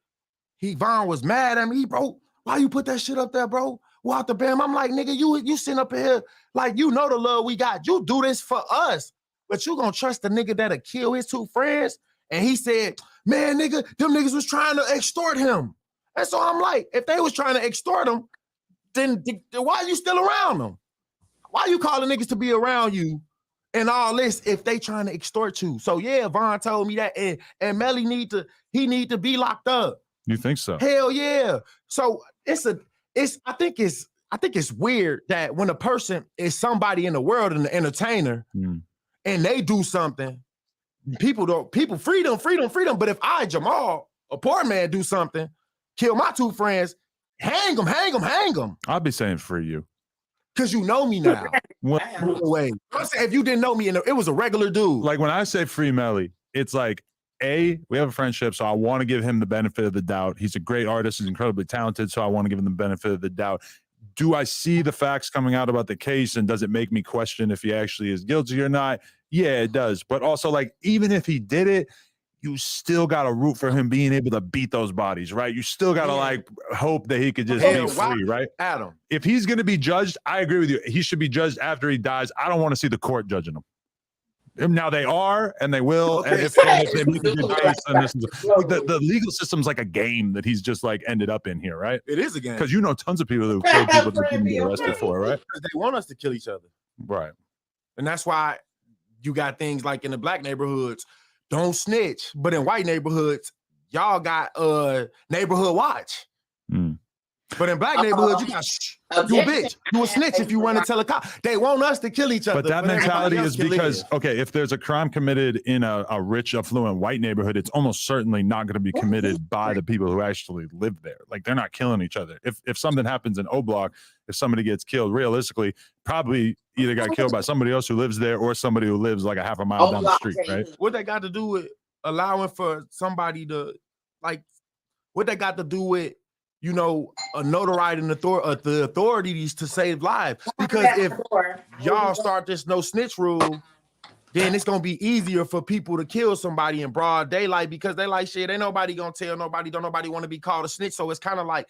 S8: Von was mad at me, bro. Why you put that shit up there, bro? What the bam? I'm like, nigga, you sitting up here, like, you know the love we got. You do this for us, but you gonna trust the nigga that'll kill his two friends? And he said, man, nigga, them niggas was trying to extort him. And so I'm like, if they was trying to extort him, then why are you still around them? Why you calling niggas to be around you and all this if they trying to extort you? So yeah, Von told me that, and Melly need to be locked up.
S7: You think so?
S8: Hell yeah. So I think it's weird that when a person is somebody in the world and an entertainer and they do something, people freedom. But if I, Jamal, a poor man, do something, kill my two friends, hang them.
S7: I'll be saying free you.
S8: Because you know me now. Wait, if you didn't know me and it was a regular dude.
S7: Like when I say free Melly, it's like, A, we have a friendship, so I want to give him the benefit of the doubt. He's a great artist. He's incredibly talented, so I want to give him the benefit of the doubt. Do I see the facts coming out about the case, and does it make me question if he actually is guilty or not? Yeah, it does. But also, like, even if he did it, you still got to root for him being able to beat those bodies, right? You still got to, like, hope that he could just be free, right?
S8: Adam.
S7: If he's going to be judged, I agree with you. He should be judged after he dies. I don't want to see the court judging him. Now they are, and they will. And if they make a good case, then this is the legal system's like a game that he's just like ended up in here, right?
S8: It is a game
S7: because you know tons of people who kill people that didn't get arrested for, right?
S8: Because they want us to kill each other,
S7: right?
S8: And that's why you got things like in the black neighborhoods, don't snitch, but in white neighborhoods, y'all got neighborhood watch. But in black neighborhoods, you got you a bitch. You a snitch if you run and tell a cop. They want us to kill each other.
S7: But that mentality is because, okay, if there's a crime committed in a rich, affluent white neighborhood, it's almost certainly not going to be committed by the people who actually live there. Like, they're not killing each other. If something happens in O Block, if somebody gets killed, realistically, probably either got killed by somebody else who lives there or somebody who lives like a half a mile down the street, right?
S8: What they got to do with allowing for somebody to, like, what they got to do with, you know, a notoriety and the authorities to save lives? Because if y'all start this no snitch rule, then it's gonna be easier for people to kill somebody in broad daylight because they like, shit, ain't nobody gonna tell nobody, don't nobody want to be called a snitch. So it's kind of like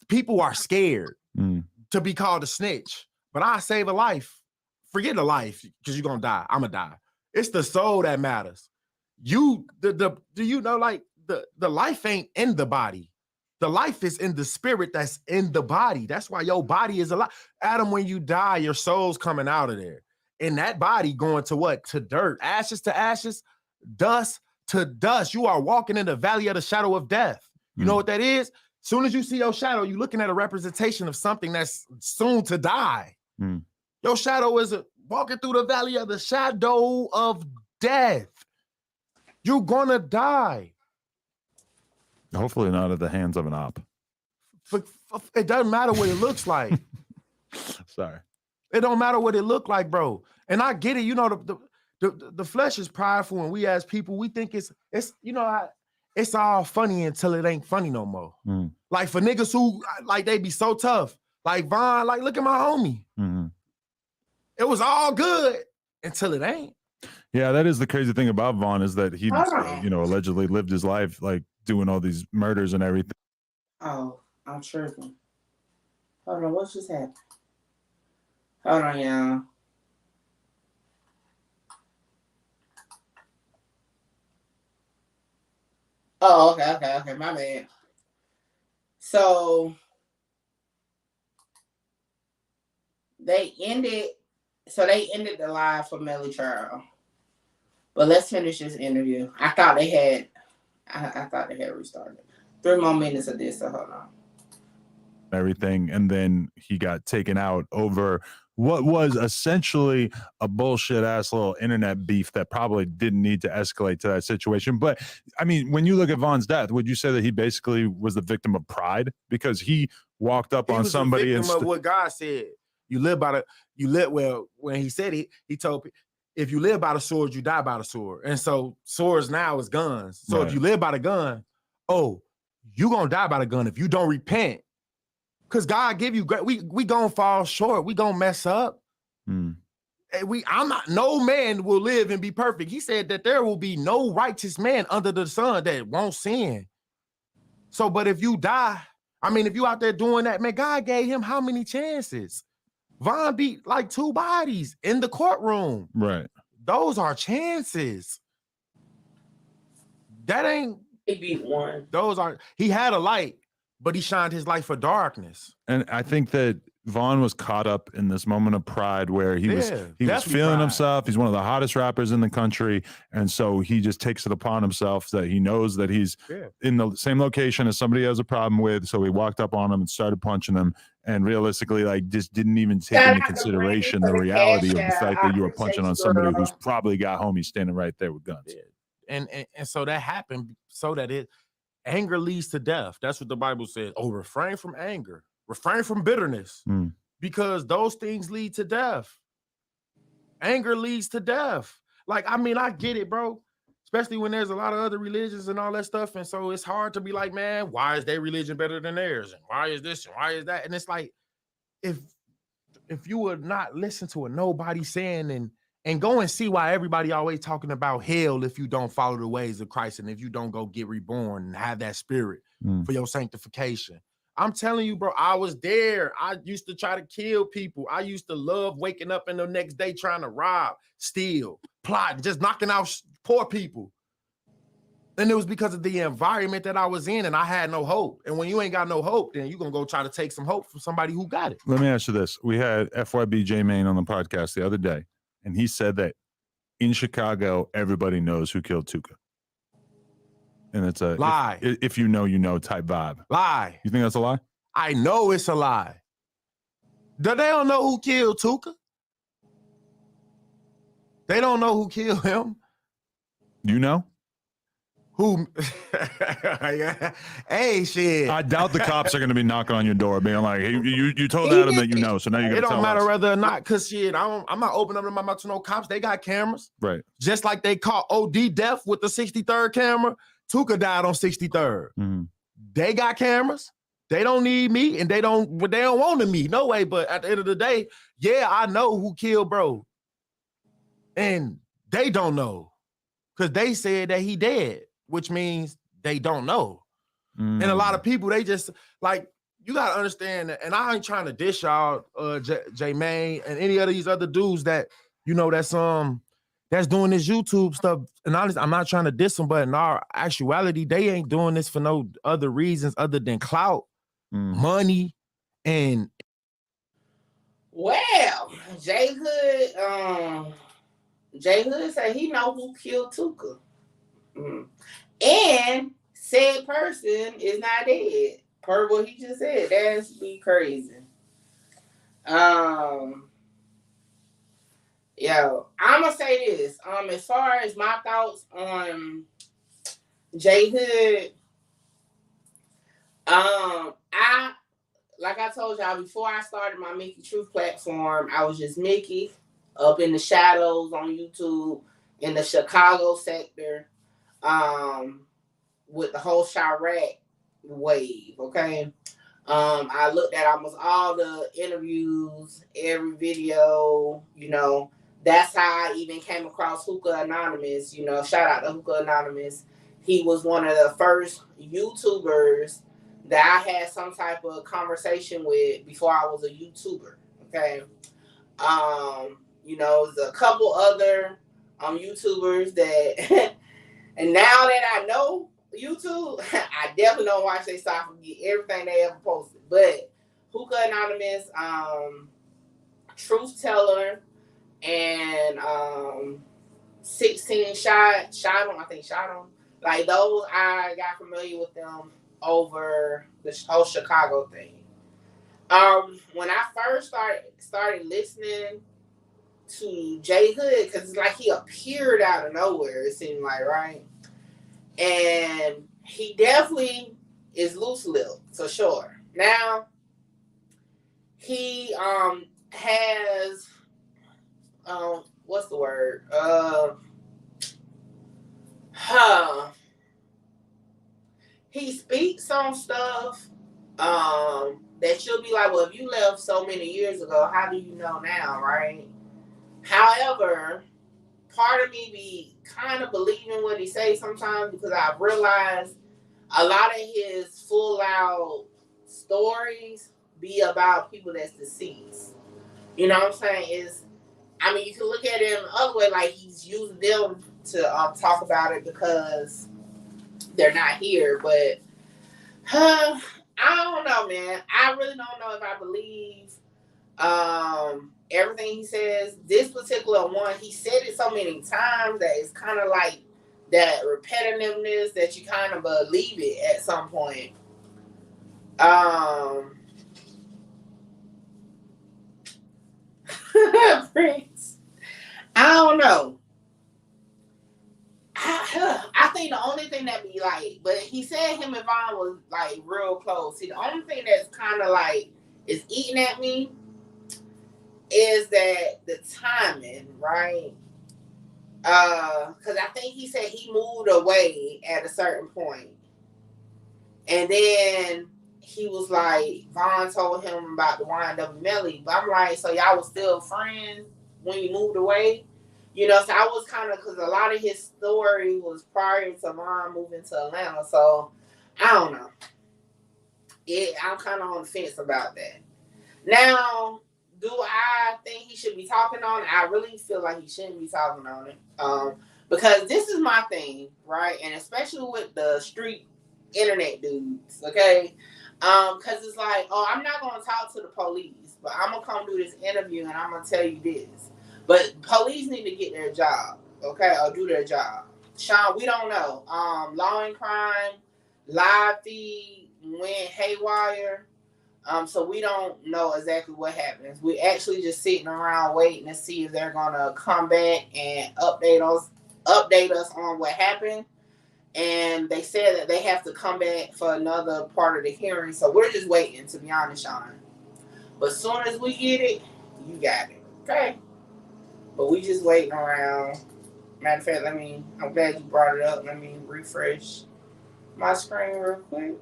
S8: people are scared to be called a snitch. But I save a life. Forget a life, because you're gonna die. I'm gonna die. It's the soul that matters. Do you know, like, the life ain't in the body. The life is in the spirit that's in the body. That's why your body is alive. Adam, when you die, your soul's coming out of there. And that body going to what? To dirt. Ashes to ashes, dust to dust. You are walking in the valley of the shadow of death. You know what that is? Soon as you see your shadow, you're looking at a representation of something that's soon to die. Your shadow is walking through the valley of the shadow of death. You're gonna die.
S7: Hopefully not at the hands of an op.
S8: It doesn't matter what it looks like.
S7: Sorry.
S8: It don't matter what it look like, bro. And I get it. You know, the flesh is prideful, and we as people, we think it's you know, it's all funny until it ain't funny no more. Like for niggas who like they be so tough, like Von, like look at my homie. It was all good until it ain't.
S7: Yeah, that is the crazy thing about Von, is that he, you know, allegedly lived his life like doing all these murders and everything.
S1: Oh, I'm tripping. Hold on, what just happened? Hold on, y'all. Oh, okay, my bad. So they ended the live for Melly trial. But let's finish this interview. I thought they had restarted. 3 more minutes of this, so hold on.
S7: Everything, and then he got taken out over what was essentially a bullshit ass little internet beef that probably didn't need to escalate to that situation. But I mean, when you look at Von's death, would you say that he basically was the victim of pride because he walked up on somebody and
S8: of what God said? Well, when he said it, he told people, if you live by the sword, you die by the sword. And so swords now is guns. So if you live by the gun, oh, you gonna die by the gun if you don't repent. Because God give you great, we gonna fall short, we gonna mess up.
S7: Mm.
S8: No man will live and be perfect. He said that there will be no righteous man under the sun that won't sin. So, but if you die, I mean, if you out there doing that, man, God gave him how many chances? Von beat like 2 bodies in the courtroom.
S7: Right.
S8: Those are chances. That ain't.
S1: He beat 1.
S8: Those are. He had a light, but he shined his light for darkness.
S7: And I think that Vaughn was caught up in this moment of pride where he was feeling himself. He's one of the hottest rappers in the country. And so he just takes it upon himself that he knows that he's in the same location as somebody he has a problem with. So he walked up on him and started punching him. And realistically, like, just didn't even take into consideration the reality of the fact that you were punching on somebody who's probably got homies standing right there with guns.
S8: And so that happened so that anger leads to death. That's what the Bible says. Oh, refrain from anger. Refrain from bitterness, because those things lead to death. Anger leads to death. Like, I mean, I get it, bro. Especially when there's a lot of other religions and all that stuff. And so it's hard to be like, man, why is their religion better than theirs? And why is this? And why is that? And it's like, if you would not listen to what nobody's saying and go and see why everybody always talking about hell if you don't follow the ways of Christ and if you don't go get reborn and have that spirit for your sanctification. I'm telling you, bro, I was there. I used to try to kill people. I used to love waking up in the next day trying to rob, steal, plot, just knocking out poor people. And it was because of the environment that I was in and I had no hope. And when you ain't got no hope, then you're going to go try to take some hope from somebody who got it.
S7: Let me ask you this. We had FYB J Main on the podcast the other day, and he said that in Chicago, everybody knows who killed Tuka. And it's a
S8: lie.
S7: If you know type vibe.
S8: Lie.
S7: You think that's a lie?
S8: I know it's a lie. They don't know who killed Tuka. They don't know who killed him.
S7: You know?
S8: Who? Hey, shit.
S7: I doubt the cops are going to be knocking on your door being like, hey, you told Adam that you know, so now you're going to tell us.
S8: It don't matter whether or not, because shit, I'm not opening up my mouth to no cops. They got cameras.
S7: Right.
S8: Just like they caught OD Death with the 63rd camera. Tuka died on 63rd.
S7: Mm-hmm.
S8: They got cameras. They don't need me, and they don't want to meet. No way. But at the end of the day, yeah, I know who killed bro. And they don't know. Because they said that he dead, which means they don't know. And a lot of people, they just, like, you got to understand that, and I ain't trying to dish out J Main and any of these other dudes that, you know, that's doing this YouTube stuff. And honestly, I'm not trying to diss them, but in our actuality, they ain't doing this for no other reasons other than clout, money, and.
S1: Well, J Hood said he know who killed Tuka. And said person is not dead. Per what he just said. That's be crazy. Yo, I'm gonna say this. As far as my thoughts on J Hood, like I told y'all before I started my Mickey Truth platform, I was just Mickey up in the shadows on YouTube in the Chicago sector, with the whole Chirac wave. Okay. I looked at almost all the interviews, every video, you know. That's how I even came across Hookah Anonymous. You know, shout out to Hookah Anonymous. He was one of the first YouTubers that I had some type of conversation with before I was a YouTuber. Okay. You know, there's a couple other YouTubers that, and now that I know YouTube, I definitely don't watch their stuff and get everything they ever posted. But Hookah Anonymous, Truth Teller, and 16 shot him. Like those, I got familiar with them over the whole Chicago thing. When I first started listening to J Hood, because it's like he appeared out of nowhere, it seemed like, right? And he definitely is loose lipped for sure. Now he has what's the word? he speaks on stuff that you'll be like, well, if you left so many years ago, how do you know now, right? However, part of me be kind of believing what he says sometimes because I've realized a lot of his full out stories be about people that's deceased. You know what I'm saying? I mean, you can look at it in the other way, like he's using them to talk about it because they're not here. But I don't know, man. I really don't know if I believe everything he says. This particular one, he said it so many times that it's kind of like that repetitiveness that you kind of believe it at some point. Prince, I don't know. I think the only thing that be like, but he said him and Vaughn was like real close. See, the only thing that's kind of like is eating at me is that the timing, right? Because I think he said he moved away at a certain point, and then he was like, Vaughn told him about the YNW Melly, but I'm like, so y'all was still friends when you moved away? You know, so I was kind of, because a lot of his story was prior to Vaughn moving to Atlanta, so I don't know. I'm kind of on the fence about that. Now, do I think he should be talking on it? I really feel like he shouldn't be talking on it. Because this is my thing, right? And especially with the street internet dudes, okay? Because it's like, oh, I'm not going to talk to the police, but I'm going to come do this interview and I'm going to tell you this. But police need to get their job, okay? Or do their job. Sean, we don't know. Law and crime, live feed went haywire. So we don't know exactly what happens. We actually just sitting around waiting to see if they're gonna come back and update us on what happened. And they said that they have to come back for another part of the hearing. So we're just waiting, to be honest, Sean. But as soon as we get it, you got it. Okay. But we just waiting around. Matter of fact, I'm glad you brought it up. Let me refresh my screen real quick.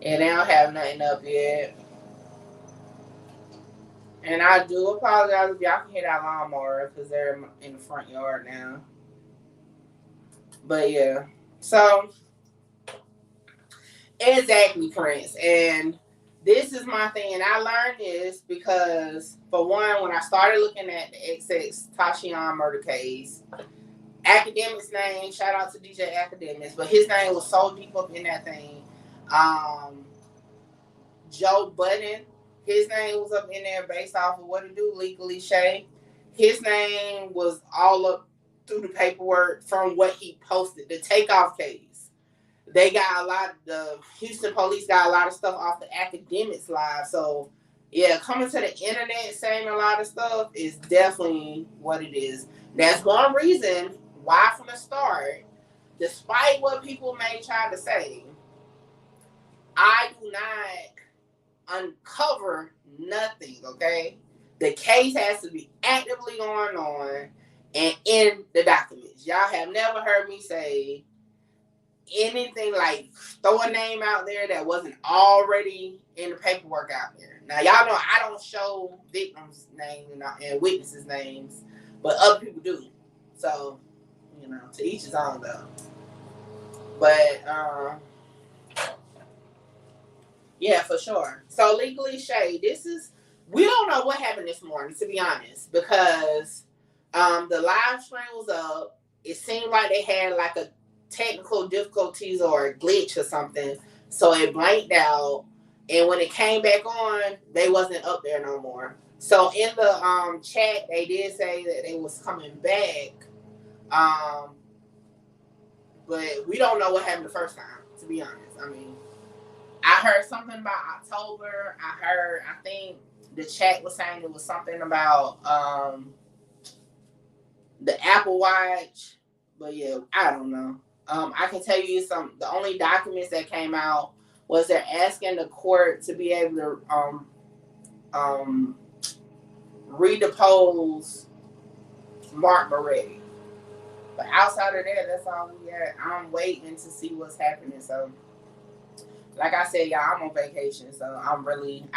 S1: And they don't have nothing up yet. And I do apologize if y'all can hear that lawnmower because they're in the front yard now. But yeah. So, exactly, Prince. And this is my thing. And I learned this because, for one, when I started looking at the XX Tashion murder case, Academic's name, shout out to DJ Academics, but his name was so deep up in that thing. Joe Budden, his name was up in there based off of What to Do Legally Shay. His name was all up through the paperwork from what he posted. The Takeoff case. They got the Houston police got a lot of stuff off the Academics live. So, yeah, coming to the internet saying a lot of stuff is definitely what it is. That's one reason why from the start, despite what people may try to say, I do not uncover nothing, okay? The case has to be actively going on and in the documents. Y'all have never heard me say anything like throw a name out there that wasn't already in the paperwork out there. Now, y'all know I don't show victims' names and witnesses' names, but other people do. So, to each his own, though. But, yeah, for sure. So, Legally Shay, we don't know what happened this morning, to be honest, because the live stream was up. It seemed like they had like a technical difficulties or a glitch or something, so it blanked out. And when it came back on, they wasn't up there no more. So in the chat, they did say that they was coming back, but we don't know what happened the first time, to be honest. I heard something about October. I think the chat was saying it was something about the Apple Watch, but yeah, I don't know. I can tell you the only documents that came out was they're asking the court to be able to redepose Mark Moretti. But outside of that, that's all we got. I'm waiting to see what's happening. So, like I said, y'all, I'm on vacation, so I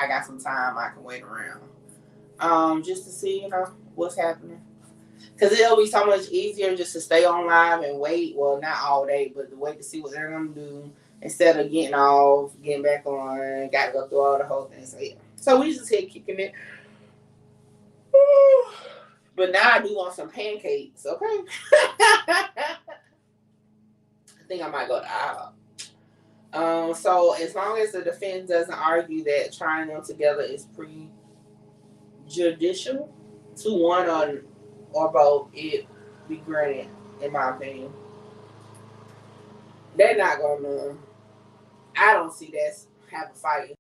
S1: got some time I can wait around. Just to see, what's happening. Because it'll be so much easier just to stay on live and wait. Well, not all day, but to wait to see what they're going to do instead of getting off, getting back on, got to go through all the whole thing. So, yeah. So we just here kicking it. But now I do want some pancakes, okay? I think I might go to IHOP. So as long as the defense doesn't argue that trying them together is prejudicial to one or both, it be granted, in my opinion. They're not gonna. I don't see that have a fight.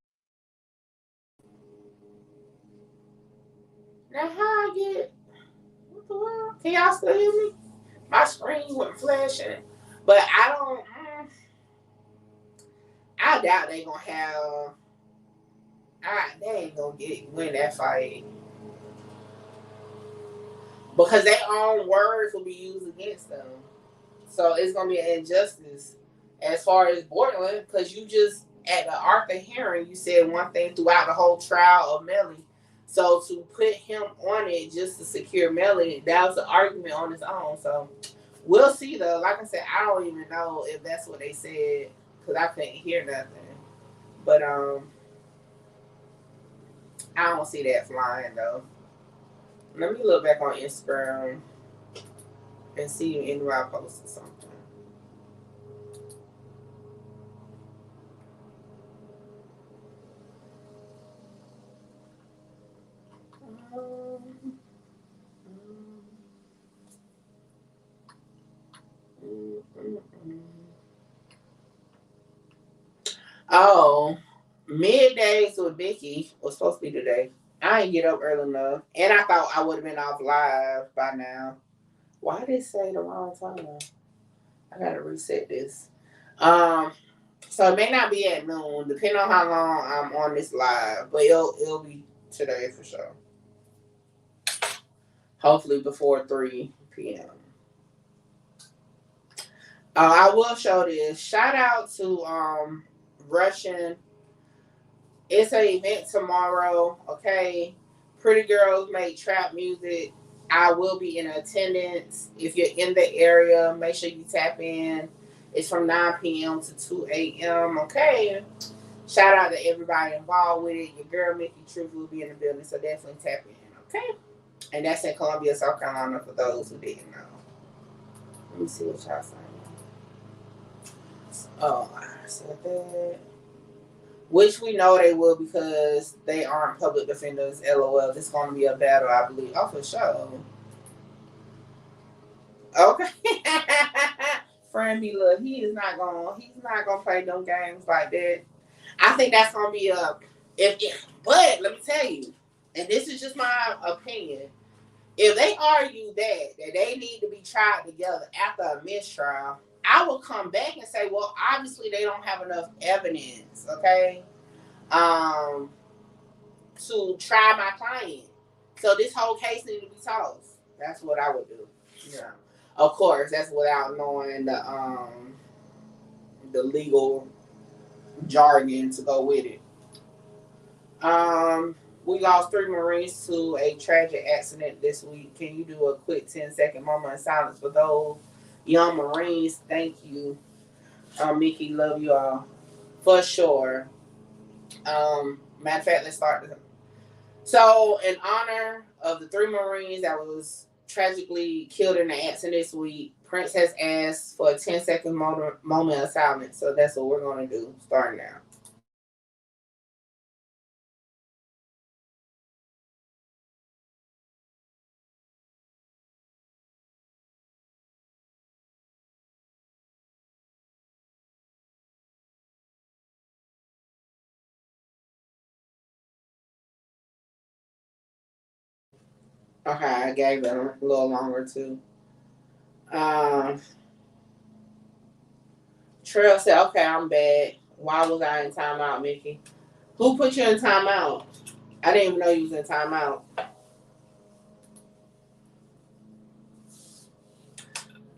S1: Now how I get? What the world? Can y'all still hear me? My screen went flashing, but I don't. I doubt they gonna have. They ain't gonna win that fight because their own words will be used against them. So it's gonna be an injustice as far as Borderland, because you just at the Arthur hearing you said one thing throughout the whole trial of Melly. So to put him on it just to secure Melly, that was an argument on its own. So we'll see though. Like I said, I don't even know if that's what they said because I couldn't hear nothing. But I don't see that flying though. Let me look back on Instagram and see if anybody posted something. Oh, middays with Vicky was supposed to be today. I didn't get up early enough, and I thought I would have been off live by now. Why did it say the wrong time? I gotta reset this. So it may not be at noon, depending on how long I'm on this live, but it'll be today for sure. Hopefully before 3 p.m. I will show this. Shout out to Russian. It's an event tomorrow, okay? Pretty Girls Make Trap Music. I will be in attendance. If you're in the area, make sure you tap in. It's from 9 p.m. to 2 a.m., okay? Shout out to everybody involved with it. Your girl, Mickey Truth, will be in the building, so definitely tap in, okay? And that's in Columbia, South Carolina, for those who didn't know. Let me see what y'all saying. Oh, I said that. Which we know they will because they aren't public defenders. LOL. This is going to be a battle, I believe. Oh, for sure. Okay. Friend be look, he's not gonna play them games like that. I think that's gonna be but let me tell you, and this is just my opinion. If they argue that they need to be tried together after a mistrial, I will come back and say, well, obviously they don't have enough evidence, okay, to try my client. So this whole case needs to be tossed. That's what I would do. Yeah. Of course, that's without knowing the legal jargon to go with it. We lost 3 Marines to a tragic accident this week. Can you do a quick 10-second moment of silence for those young Marines? Thank you. Mickey, love you all. For sure. Matter of fact, let's start this. So, in honor of the 3 Marines that was tragically killed in the accident this week, Prince has asked for a 10-second moment of silence. So that's what we're going to do starting now. Okay, I gave it a little longer too. Trail said, okay, I'm back. Why was I in timeout, Mickey? Who put you in timeout? I didn't even know you was in timeout.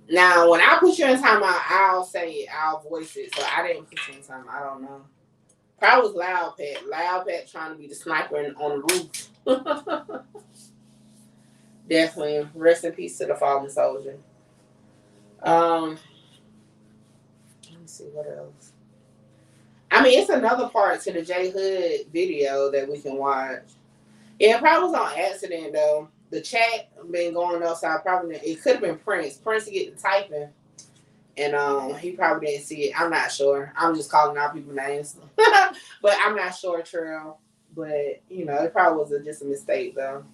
S1: Now, when I put you in timeout, I'll say it. I'll voice it. So I didn't put you in timeout. I don't know. Probably was Loud Pat. Loud Pat trying to be the sniper on the roof. Definitely. Rest in peace to the fallen soldier. Let me see what else. I mean, it's another part to the J Hood video that we can watch. Yeah, it probably was on accident though. The chat been going up, so I probably it could have been Prince. Prince to get the typing, and he probably didn't see it. I'm not sure. I'm just calling out people's names, but I'm not sure, Trail. But you know, it probably was just a mistake though,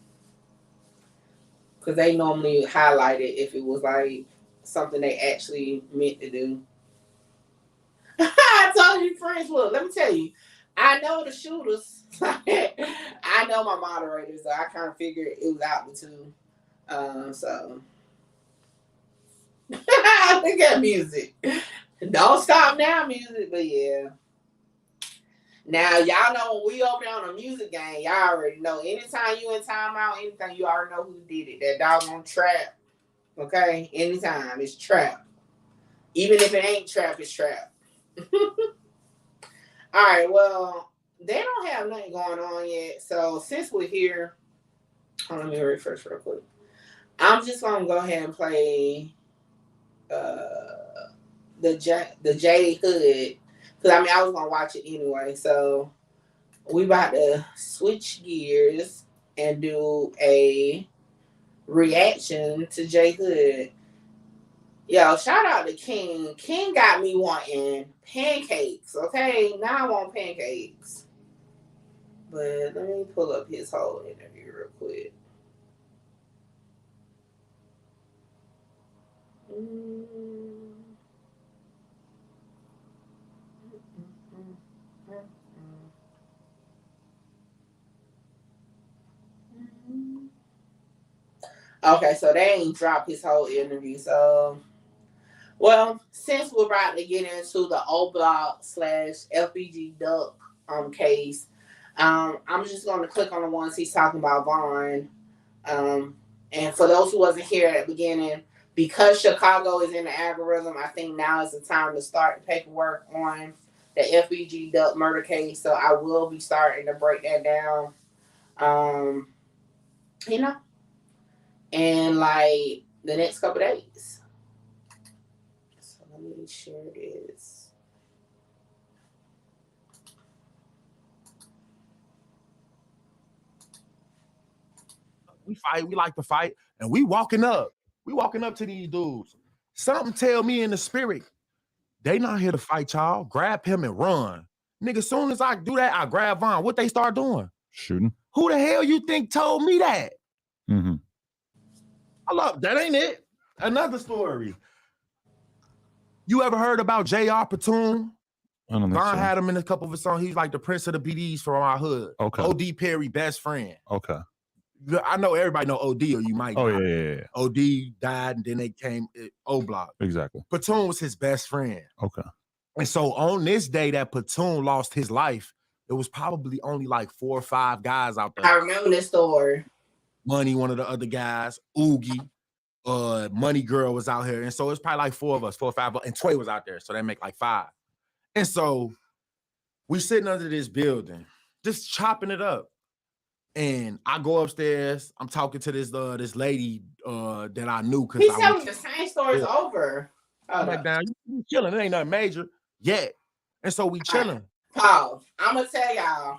S1: because they normally highlight it if it was like something they actually meant to do. I told you, Prince. Look, let me tell you. I know the shooters. I know my moderators, so I kind of figured it was out the two. So look at music. Don't stop now, music. But yeah. Now y'all know when we open on a music game, y'all already know. Anytime you in timeout, anything, you already know who did it. That doggone trap. Okay, anytime it's trap. Even if it ain't trap, it's trap. All right, well, they don't have nothing going on yet. So since we're here, let me refresh real quick. I'm just gonna go ahead and play the J Hood, because I mean I was gonna watch it anyway. So we about to switch gears and do a reaction to J Hood. Yo, shout out to King. King got me wanting pancakes, okay? Now I want pancakes. But let me pull up his whole interview real quick. Okay, so they ain't dropped his whole interview, so... Well, since we're about to get into the O-Block / FBG Duck case, I'm just going to click on the ones he's talking about Vaughn. And for those who wasn't here at the beginning, because Chicago is in the algorithm, I think now is the time to start the paperwork on the FBG Duck murder case. So I will be starting to break that down, you know, in like the next couple days. Let me share this.
S8: We fight. We like to fight, and we walking up. We walking up to these dudes. Something tell me in the spirit, they not here to fight y'all. Grab him and run, nigga. Soon as I do that, I grab Vaughn. What they start doing?
S7: Shooting.
S8: Who the hell you think told me that?
S7: Mm-hmm.
S8: I love that. Ain't it? Another story. You ever heard about J.R. Platoon?
S7: I don't think
S8: Vaughn
S7: so.
S8: had him in a couple of his songs. He's like the Prince of the BDs from our hood.
S7: Okay.
S8: O.D. Perry, best friend.
S7: Okay.
S8: I know everybody know O.D. or you might.
S7: Oh, yeah.
S8: O.D. died and then they came O-Block.
S7: Exactly.
S8: Platoon was his best friend.
S7: Okay.
S8: And so on this day that Platoon lost his life, it was probably only like 4 or 5 guys out there.
S1: I remember this story.
S8: Money, one of the other guys, Oogie, Money Girl was out here. And so it's probably like 4 of us, 4 or 5, and Tway was out there. So they make like 5. And so we sitting under this building, just chopping it up. And I go upstairs. I'm talking to this lady that I knew because
S1: He's telling the same stories over.
S8: I'm like, down, you chilling. It ain't nothing major yet. And so we chilling.
S1: Pause. I'm gonna tell y'all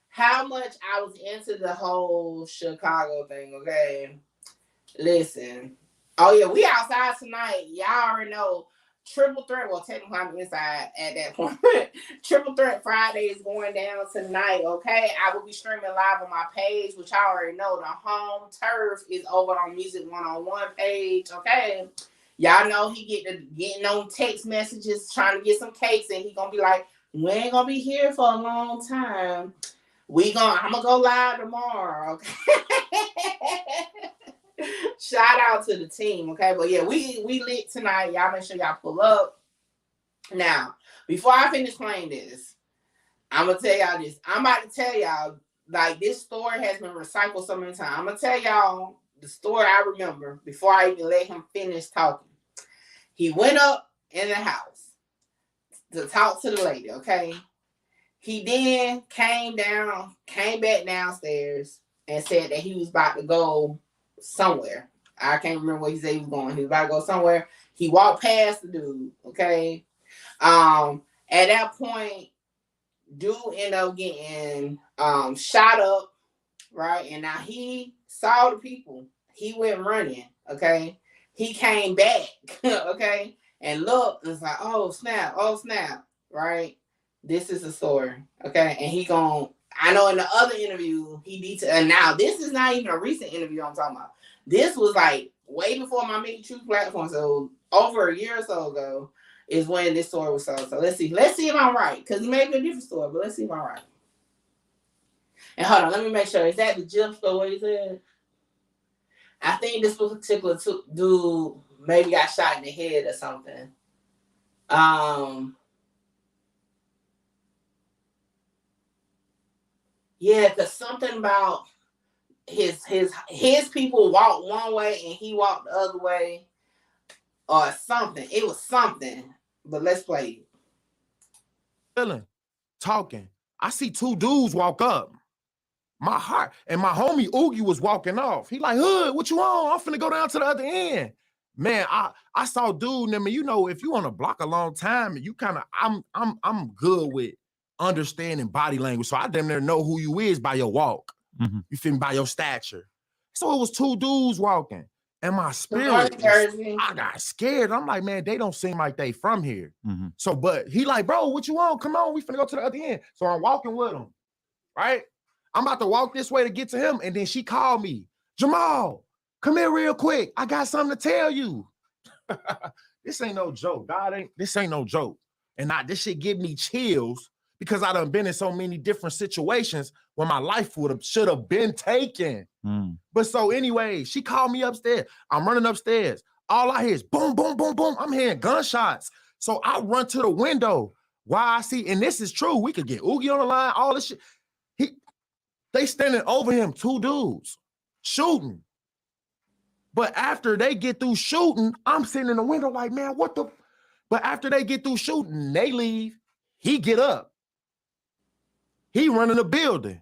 S1: how much I was into the whole Chicago thing. Okay, listen. Oh yeah, we outside tonight. Y'all already know. Triple Threat. Well, technically I'm inside at that point. Triple Threat Friday is going down tonight. Okay, I will be streaming live on my page, which I already know. The home turf is over on Music 101 page. Okay, y'all know he getting on text messages trying to get some cakes, and he gonna be like, "We ain't gonna be here for a long time. I'm gonna go live tomorrow." Okay. Shout out to the team, okay? But yeah, we lit tonight. Y'all make sure y'all pull up. Now, Before I finish playing this, I'm gonna tell y'all this. I'm about to tell y'all, like, this story has been recycled so many times. I'm gonna tell y'all the story I remember before I even let him finish talking. He went up in the house to talk to the lady, okay? He then came back downstairs and said that he was about to go somewhere. I can't remember where he said he was going. He was about to go somewhere. He walked past the dude, okay? At that point, dude ended up getting shot up, right? And now he saw the people. He went running, okay? He came back, okay? And looked and was like, oh snap, right? This is the story, okay? And I know in the other interview, he detailed, and now this is not even a recent interview I'm talking about. This was like way before my Mickey Truth platform, so over a year or so ago is when this story was told. So let's see if I'm right, because it may be a different story, but let's see if I'm right. And hold on, let me make sure. Is that the gym story he said? I think this particular dude maybe got shot in the head or something. Yeah, because something about his people walked one way and he walked the other way, or something. It was something. But let's play it.
S8: Chilling, talking. I see two dudes walk up. My heart, and my homie Oogie was walking off. He like, Hood, what you on? I'm finna go down to the other end. Man, I saw dude, and I mean, you know, if you on a block a long time, you kind of, I'm good with understanding body language. So I damn near know who you is by your walk.
S7: Mm-hmm.
S8: You feel me? By your stature. So it was two dudes walking. And my spirit, I got scared. I'm like, man, they don't seem like they from here.
S7: Mm-hmm.
S8: So, but he like, bro, what you on? Come on, we finna go to the other end. So I'm walking with him, right? I'm about to walk this way to get to him. And then she called me, Jamal, come here real quick. I got something to tell you. This ain't no joke. This ain't no joke. And this shit give me chills because I done been in so many different situations where my life should have been taken. But so anyway, she called me upstairs. I'm running upstairs. All I hear is boom, boom, boom, boom. I'm hearing gunshots. So I run to the window. Why I see, and this is true. We could get Oogie on the line, all this shit. They standing over him, two dudes, shooting. But after they get through shooting, I'm sitting in the window like, man, what the? But after they get through shooting, they leave. He get up. He run in the building.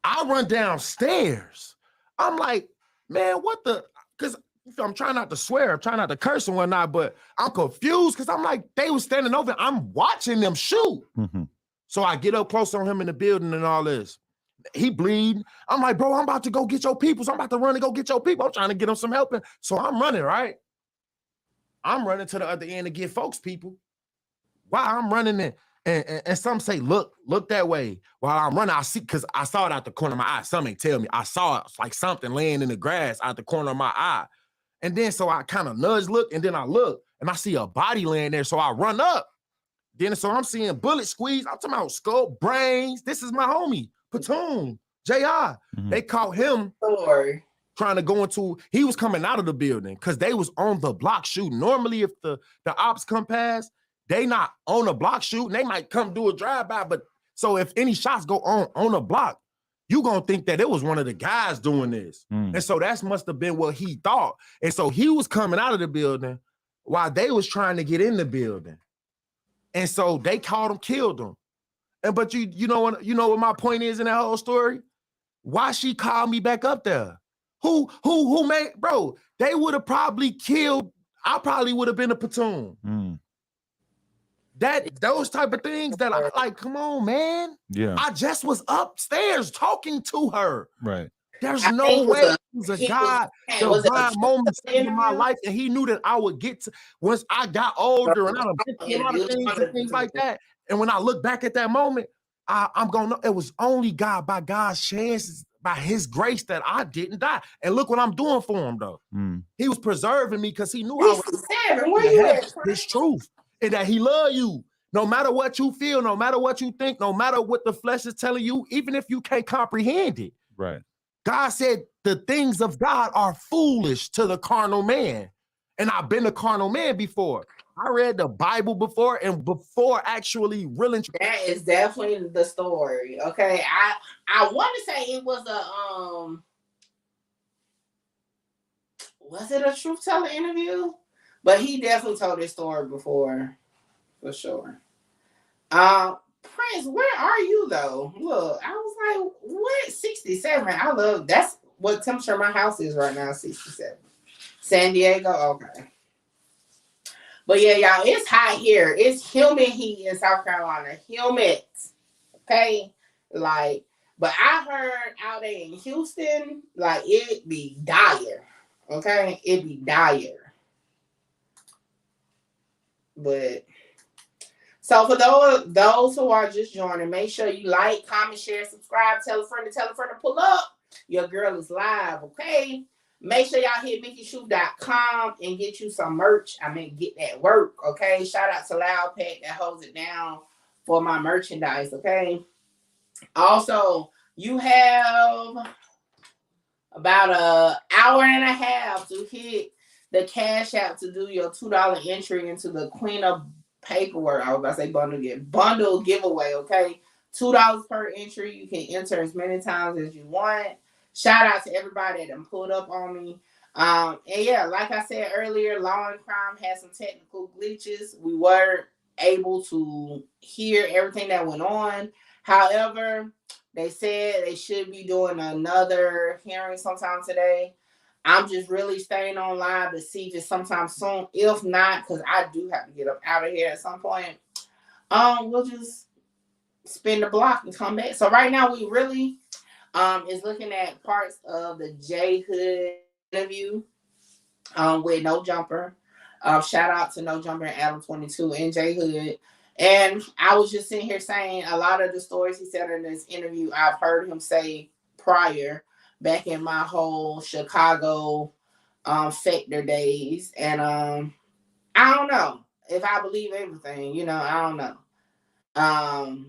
S8: I run downstairs. I'm like, man, what the? Because I'm trying not to swear, I'm trying not to curse and whatnot, but I'm confused because I'm like, they was standing over. I'm watching them shoot.
S7: Mm-hmm.
S8: So I get up close on him in the building and all this. He bleeding. I'm like, bro, I'm about to go get your people. So I'm about to run and go get your people. I'm trying to get them some help. So I'm running, right? I'm running to the other end to get folks people. While I'm running and some say, look that way. While I'm running, I see, because I saw it out the corner of my eye. Some ain't tell me. I saw it like something laying in the grass out the corner of my eye. And then so I kind of nudge look, and then I look, and I see a body laying there. So I run up. Then so I'm seeing bullet squeeze. I'm talking about skull, brains. This is my homie. Platoon, JR. Mm-hmm. They caught him trying to go into, he was coming out of the building because they was on the block shooting. Normally, if the ops come past, they not on the block shooting. They might come do a drive-by, but so if any shots go on a block, you gonna think that it was one of the guys doing this. And so that must have been what he thought. And so he was coming out of the building while they was trying to get in the building. And so they caught him, killed him. But you know what my point is in that whole story? Why she called me back up there? Who made, bro? They would have probably killed. I probably would have been a platoon. Those type of things that I like. Come on, man.
S7: Yeah.
S8: I just was upstairs talking to her.
S7: Right.
S8: There's no way he was a God, divine moment in my life, and he knew that I would get to once I got older and I did a lot of things like that. And when I look back at that moment, I'm gonna know it was only God, by God's chances, by his grace, that I didn't die. And look what I'm doing for him, though. He was preserving me because he knew I was his truth, and that he loved you. No matter what you feel, no matter what you think, no matter what the flesh is telling you, even if you can't comprehend it.
S7: Right.
S8: God said the things of God are foolish to the carnal man. And I've been a carnal man before. I read the Bible before and before actually really.
S1: That is definitely the story. Okay. I want to say it was was it a truth teller interview? But he definitely told this story before, for sure. Prince, where are you though? Look, I was like, what? 67. I love that's what temperature my house is right now, 67. San Diego, okay. But yeah, y'all, it's hot here. It's humid heat in South Carolina. Humid. Okay. Like, but I heard out there in Houston, like it be dire. Okay, it be dire. But so for those who are just joining, make sure you like, comment, share, subscribe, tell a friend to pull up. Your girl is live, okay? Make sure y'all hit MickeyShoe.com and get you some merch. I mean, get that work, okay? Shout out to Loud Pack that holds it down for my merchandise, okay? Also, you have about an hour and a half to hit the Cash App to do your $2 entry into the Queen of Paperwork. I was about to say bundle giveaway, okay? $2 per entry. You can enter as many times as you want. Shout out to everybody that pulled up on me. And yeah, like I said earlier, Law and Crime had some technical glitches. We were able to hear everything that went on. However, they said they should be doing another hearing sometime today. I'm just really staying on live to see just sometime soon. If not, because I do have to get up out of here at some point. We'll just spin the block and come back. So right now we really is looking at parts of the J Hood interview with No Jumper. Shout out to No Jumper and Adam 22 and J Hood. And I was just sitting here saying a lot of the stories he said in this interview, I've heard him say prior, back in my whole Chicago sector days. And I don't know if I believe everything, you know, I don't know.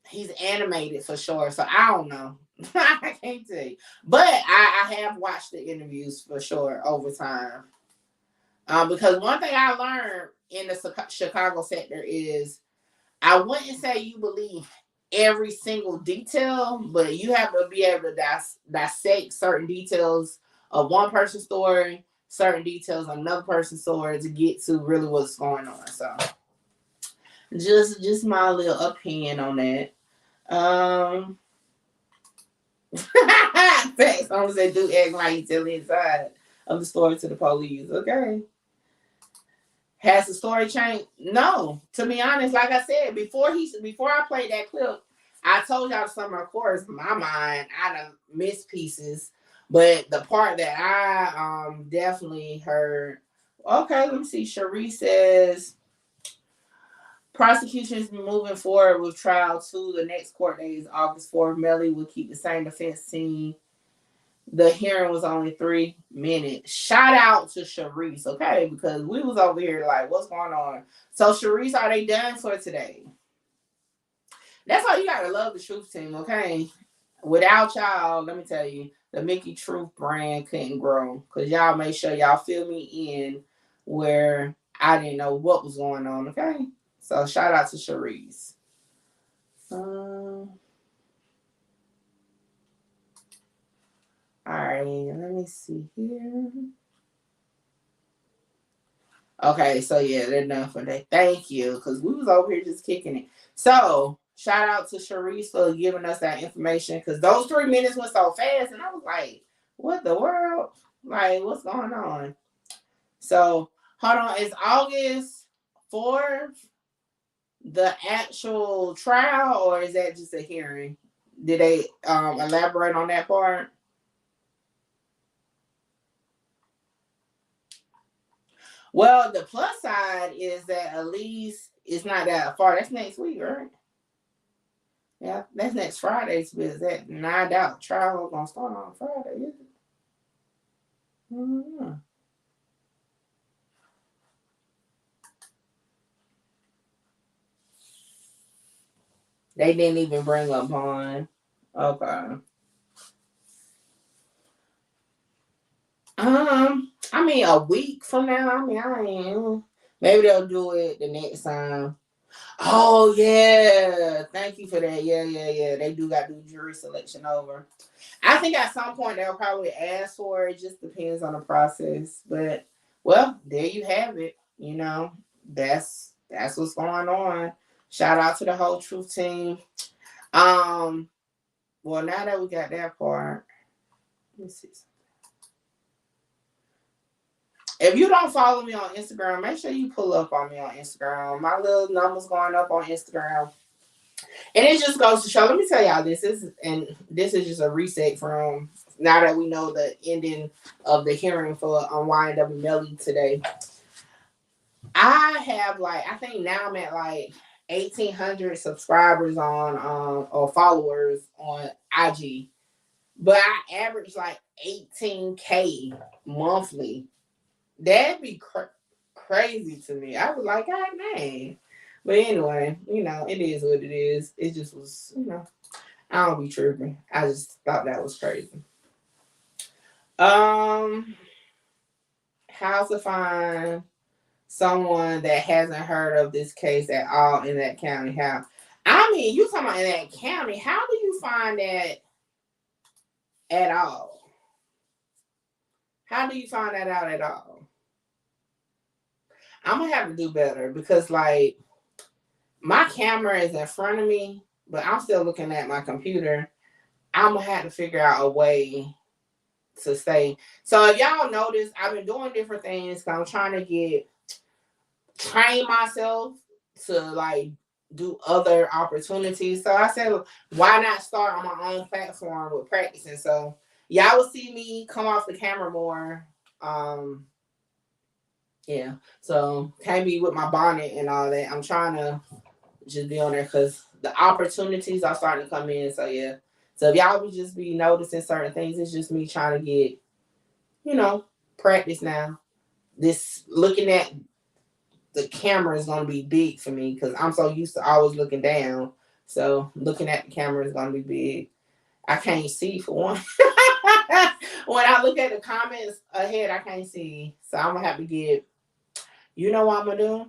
S1: He's animated for sure, so I don't know. I can't tell you. But I have watched the interviews for sure over time. Because one thing I learned in the Chicago sector is I wouldn't say you believe every single detail, but you have to be able to dissect certain details of one person's story, certain details of another person's story to get to really what's going on. So just my little opinion on that. Facts. I'm gonna say do act like you tell the inside of the story to the police. Okay. Has the story changed? No. To be honest, like I said, before I played that clip, I told y'all some of course, my mind, I done missed pieces. But the part that I definitely heard, okay, let me see. Cherie says prosecution is moving forward with trial 2. The next court date is August 4th. Melly will keep the same defense team. The hearing was only 3 minutes. Shout out to Sharice, okay? Because we was over here like, what's going on? So, Sharice, are they done for today? That's why you gotta love the Truth team, okay? Without y'all, let me tell you, the Mickey Truth brand couldn't grow. Because y'all made sure y'all fill me in where I didn't know what was going on, okay? So, shout out to Sharice. All right, let me see here. Okay, so yeah, they're done for that. Thank you, because we was over here just kicking it. So, shout out to Sharice for giving us that information, because those 3 minutes went so fast, and I was like, what the world? Like, what's going on? So, hold on. Is August 4th the actual trial, or is that just a hearing? Did they elaborate on that part? Well, the plus side is that at least it's not that far. That's next week, right? Yeah, that's next Friday's visit. I doubt trial is gonna start on Friday, is it? Mm-hmm. They didn't even bring up bond. Okay. I mean, a week from now. I mean, Maybe they'll do it the next time. Oh yeah, thank you for that. Yeah. They do got to do jury selection over. I think at some point they'll probably ask for it. It just depends on the process. But well, there you have it. You know, that's what's going on. Shout out to the whole Truth team. Well, now that we got that part, let me see. If you don't follow me on Instagram, make sure you pull up on me on Instagram. My little numbers going up on Instagram. And it just goes to show, let me tell y'all this is just a reset from now that we know the ending of the hearing for YNW Melly today. I have I think now I'm at 1,800 subscribers on or followers on IG. But I average 18K monthly. That'd be crazy to me. I was like, God dang. But anyway, it is what it is. It just was, I don't be tripping. I just thought that was crazy. How to find someone that hasn't heard of this case at all in that county? How? I mean, you talking about in that county? How do you find that at all? How do you find that out at all? I'm gonna have to do better because my camera is in front of me, but I'm still looking at my computer. I'm gonna have to figure out a way to stay. So if y'all notice, I've been doing different things. I'm trying to train myself to do other opportunities. So I said, why not start on my own platform with practicing? So y'all will see me come off the camera more. Yeah, so can't be with my bonnet and all that. I'm trying to just be on there because the opportunities are starting to come in. So yeah, so if y'all would just be noticing certain things, it's just me trying to get, practice now. This looking at the camera is gonna be big for me because I'm so used to always looking down. So looking at the camera is gonna be big. I can't see for one. When I look at the comments ahead, I can't see. So I'm gonna have to get. You know what I'm gonna do?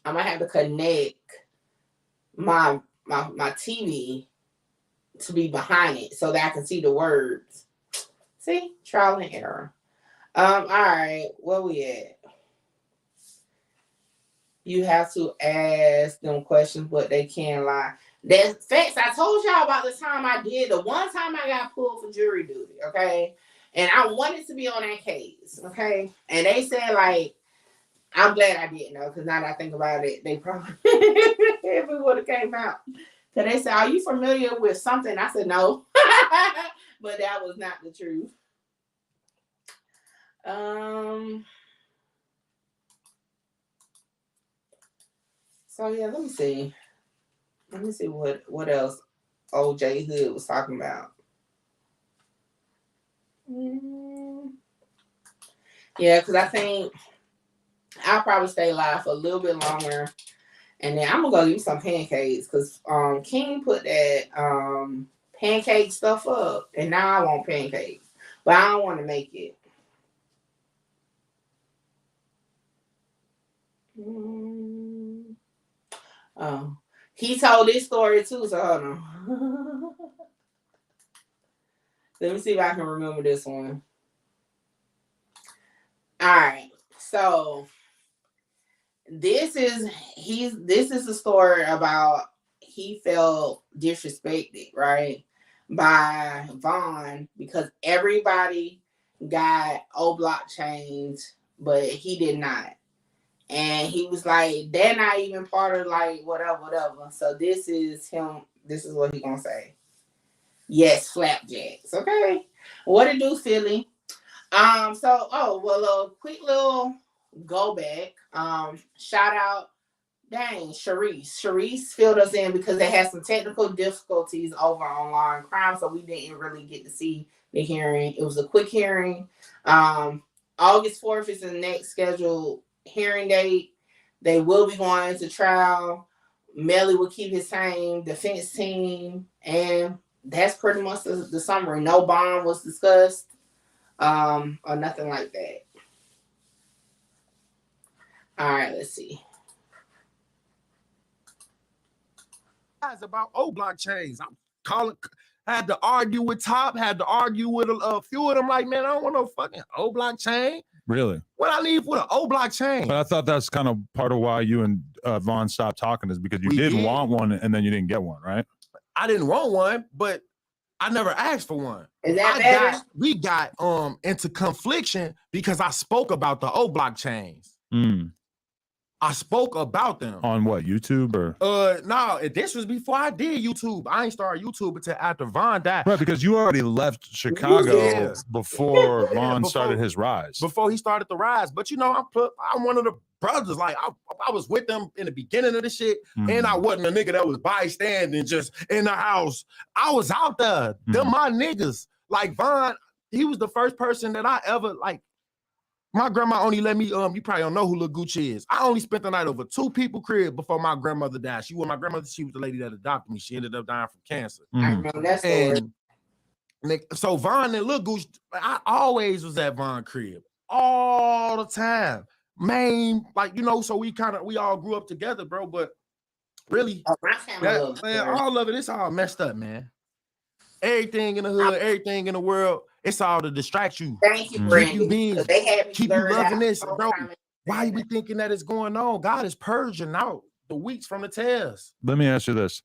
S1: I'm gonna have to connect my TV to be behind it so that I can see the words. See, trial and error. All right, where we at? You have to ask them questions, but they can't lie. That's facts. I told y'all about the time I did. The one time I got pulled for jury duty, okay? And I wanted to be on that case, okay? And they said I'm glad I didn't know, because now that I think about it, they probably if it would have came out. So they said, are you familiar with something? I said, no. But that was not the truth. So yeah, let me see. Let me see what else OJ Hood was talking about. Yeah, because I think I'll probably stay live for a little bit longer. And then I'm gonna go eat some pancakes because King put that pancake stuff up, and now I want pancakes, but I don't want to make it. Oh, he told this story too, so hold on. Let me see if I can remember this one. All right, so this is a story about he felt disrespected, right, by Vaughn because everybody got O block chains, but he did not. And he was like, they're not even part of whatever. So this is him. This is what he gonna say. Yes, flapjacks. Okay. What it do, Philly? So a quick little go back. Shout out, Sharice filled us in because they had some technical difficulties over on Law and Crime, so we didn't really get to see the hearing. It was a quick hearing. August 4th is the next scheduled hearing date. They will be going to trial. Melly will keep his same defense team, and that's pretty much the summary. No bond was discussed, or nothing like that. All right, let's see.
S8: Guys, about O blockchains. I'm calling. Had to argue with Top. Had to argue with a few of them. Like, man, I don't want no fucking O blockchain.
S7: Really?
S8: What I leave with an O blockchain?
S7: But I thought that's kind of part of why you and Vaughn stopped talking, is because you did want one and then you didn't get one, right?
S8: I didn't want one, but I never asked for one.
S1: Is that better?
S8: We got into confliction because I spoke about the O blockchains. I spoke about them.
S7: On what, YouTube or?
S8: No, this was before I did YouTube. I ain't started YouTube until after Vaughn died.
S7: Right, because you already left Chicago before Vaughn started his rise.
S8: Before he started the rise. But you know, I'm one of the brothers. Like I was with them in the beginning of the shit, and I wasn't a nigga that was bystanding just in the house. I was out there. Them my niggas. Like Vaughn, he was the first person that I ever like. My grandma only let me, you probably don't know who Lil Gucci is. I only spent the night over 2 people's crib before my grandmother died. She was the lady that adopted me. She ended up dying from cancer.
S1: I remember that story.
S8: And so Vaughn and Lil Gucci, I always was at Vaughn crib. All the time. Man, like, you know, so we all grew up together, bro. But really, all of it's all messed up, man. Everything in the hood, everything in the world, it's all to distract you.
S1: Thank you, Brandon.
S8: They had me keep you loving this, bro. Why you be thinking that it's going on? God is purging out the weeks from the tails.
S7: Let me ask you this.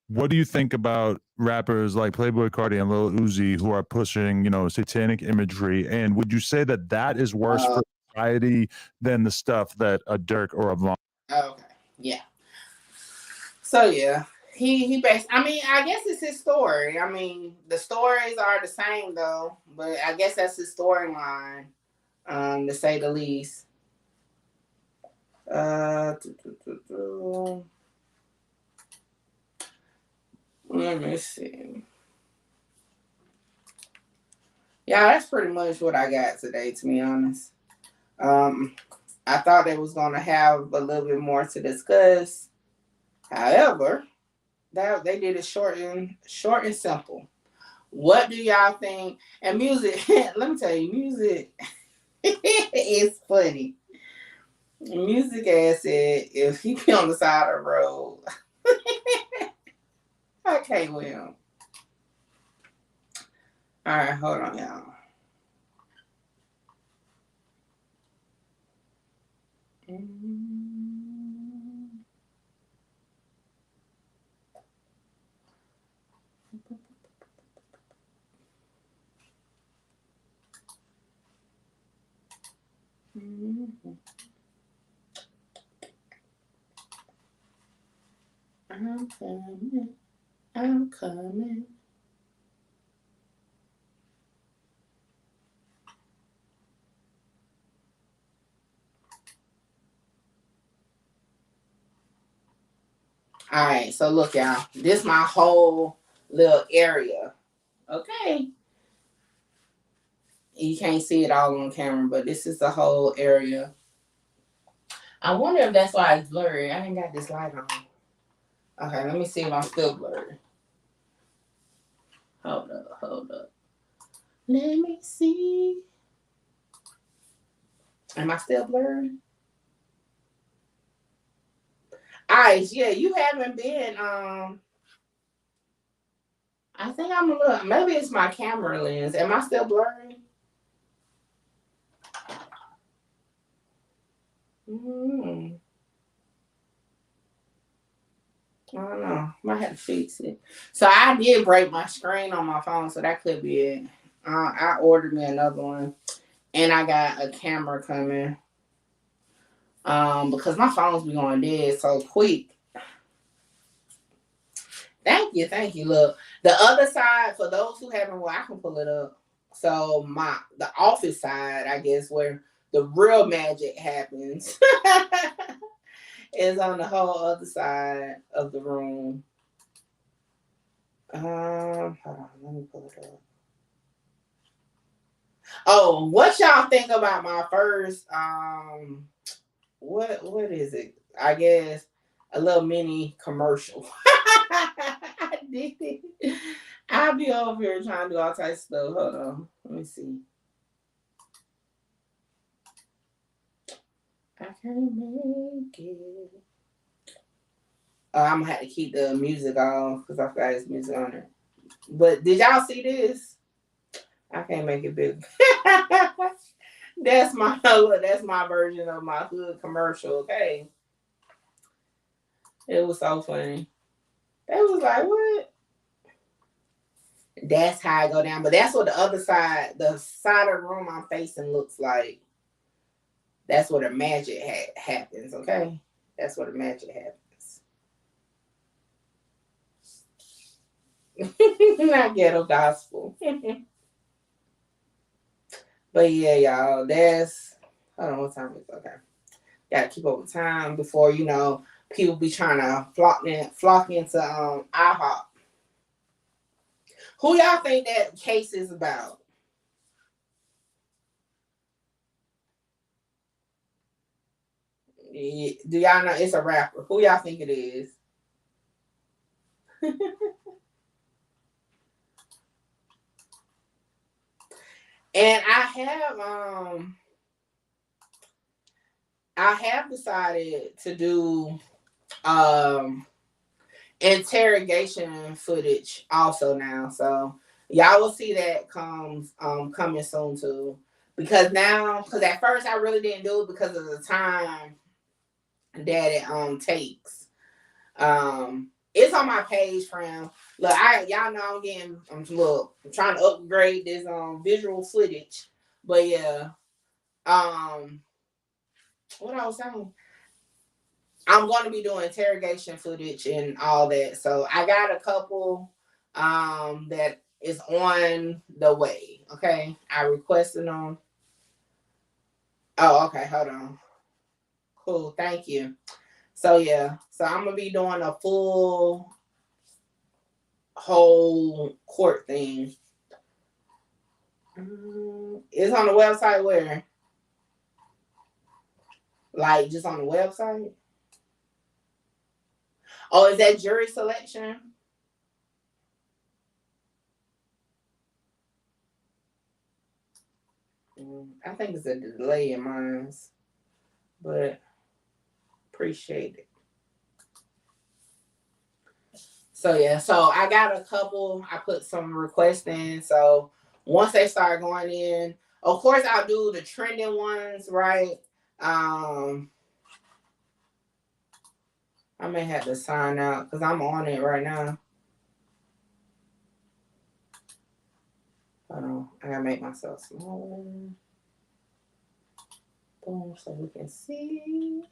S7: What do you think about rappers like Playboi Carti and Lil Uzi who are pushing, you know, satanic imagery? And would you say that that is worse for society than the stuff that a Dirk or a Vaughn?
S1: Okay, yeah. So, yeah. He basically, I mean, I guess it's his story. I mean, the stories are the same though, but I guess that's his storyline, to say the least. Let me see. Yeah, that's pretty much what I got today, to be honest. I thought they was gonna have a little bit more to discuss. However, they did it short and simple. What do y'all think? And music, let me tell you, music is funny. Music ass said, if he be on the side of the road, I can't with him. All right, hold on, y'all. I'm coming. I'm coming. All right, so look, y'all. This is my whole little area. Okay. You can't see it all on camera, but this is the whole area. I wonder if that's why it's blurry. I ain't got this light on. Okay, let me see if I'm still blurry. Hold up. Let me see. Am I still blurry? Alright, yeah, you haven't been, I think I'm a little, maybe it's my camera lens. Am I still blurry? I don't know. Might have to fix it. So I did break my screen on my phone, so that could be it. I ordered me another one, and I got a camera coming. Because my phone's be going dead so quick. Thank you. Look, the other side, for those who haven't, well, I can pull it up. So the office side, I guess, where the real magic happens, is on the whole other side of the room. Hold on, let me pull it up. Oh, what y'all think about my first what is it? I guess a little mini commercial. I did it. I'll be over here trying to do all types of stuff. Hold on. Let me see. I can't make it. I'm gonna have to keep the music on because I forgot his music on it. But did y'all see this? I can't make it big. That's my version of my hood commercial. Okay, it was so funny. They was like, "What?" That's how I go down. But that's what the side of the room I'm facing looks like. That's where the magic happens. Okay, that's where the magic happens. Not ghetto gospel. But yeah, y'all, that's hold on, what time is it? Okay. Gotta keep up with time before people be trying to flock into IHOP. Who y'all think that case is about? Do y'all know it's a rapper? Who y'all think it is? And I have decided to do interrogation footage also now. So y'all will see that coming soon too. Because at first I really didn't do it because of the time that it takes. It's on my page, friend. Look, y'all know I'm trying to upgrade this visual footage. But yeah, what I was saying, I'm going to be doing interrogation footage and all that. So I got a couple that is on the way. Okay, I requested them. Oh, okay, hold on. Cool, thank you. So yeah, so I'm gonna be doing a full whole court thing. It's on the website where? Like just on the website? Oh, is that jury selection? I think it's a delay in mine, but appreciate it. So yeah, so I got a couple. I put some requests in. So once they start going in, of course I'll do the trending ones, right? I may have to sign out because I'm on it right now. Hold on, I gotta make myself smaller. Boom, so we can see.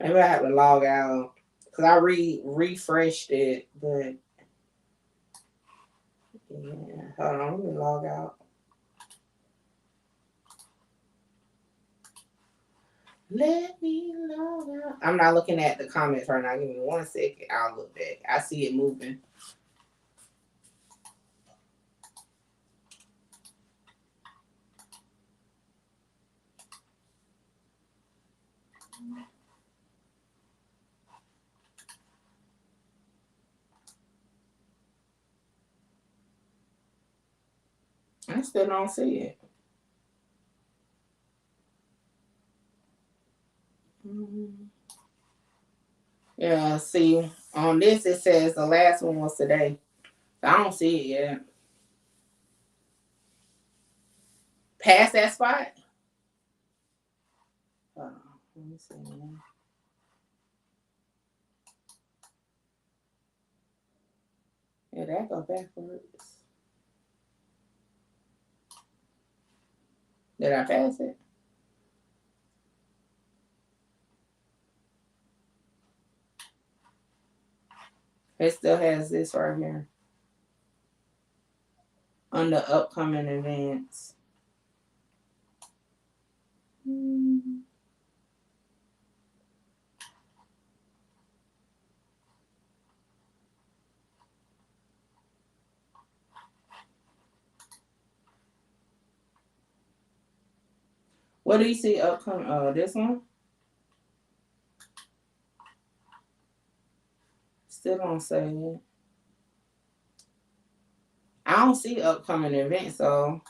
S1: Maybe I have to log out because I refreshed it, but yeah, hold on, let me log out. Let me log out. I'm not looking at the comments right now. Give me 1 second. I'll look back. I see it moving. I still don't see it. Yeah, see, on this it says the last one was today. I don't see it yet. Past that spot? Let me see. Yeah, that go backwards. Did I pass it? It still has this right here. On the upcoming events. What do you see upcoming? This one? Still don't say it. I don't see upcoming events, so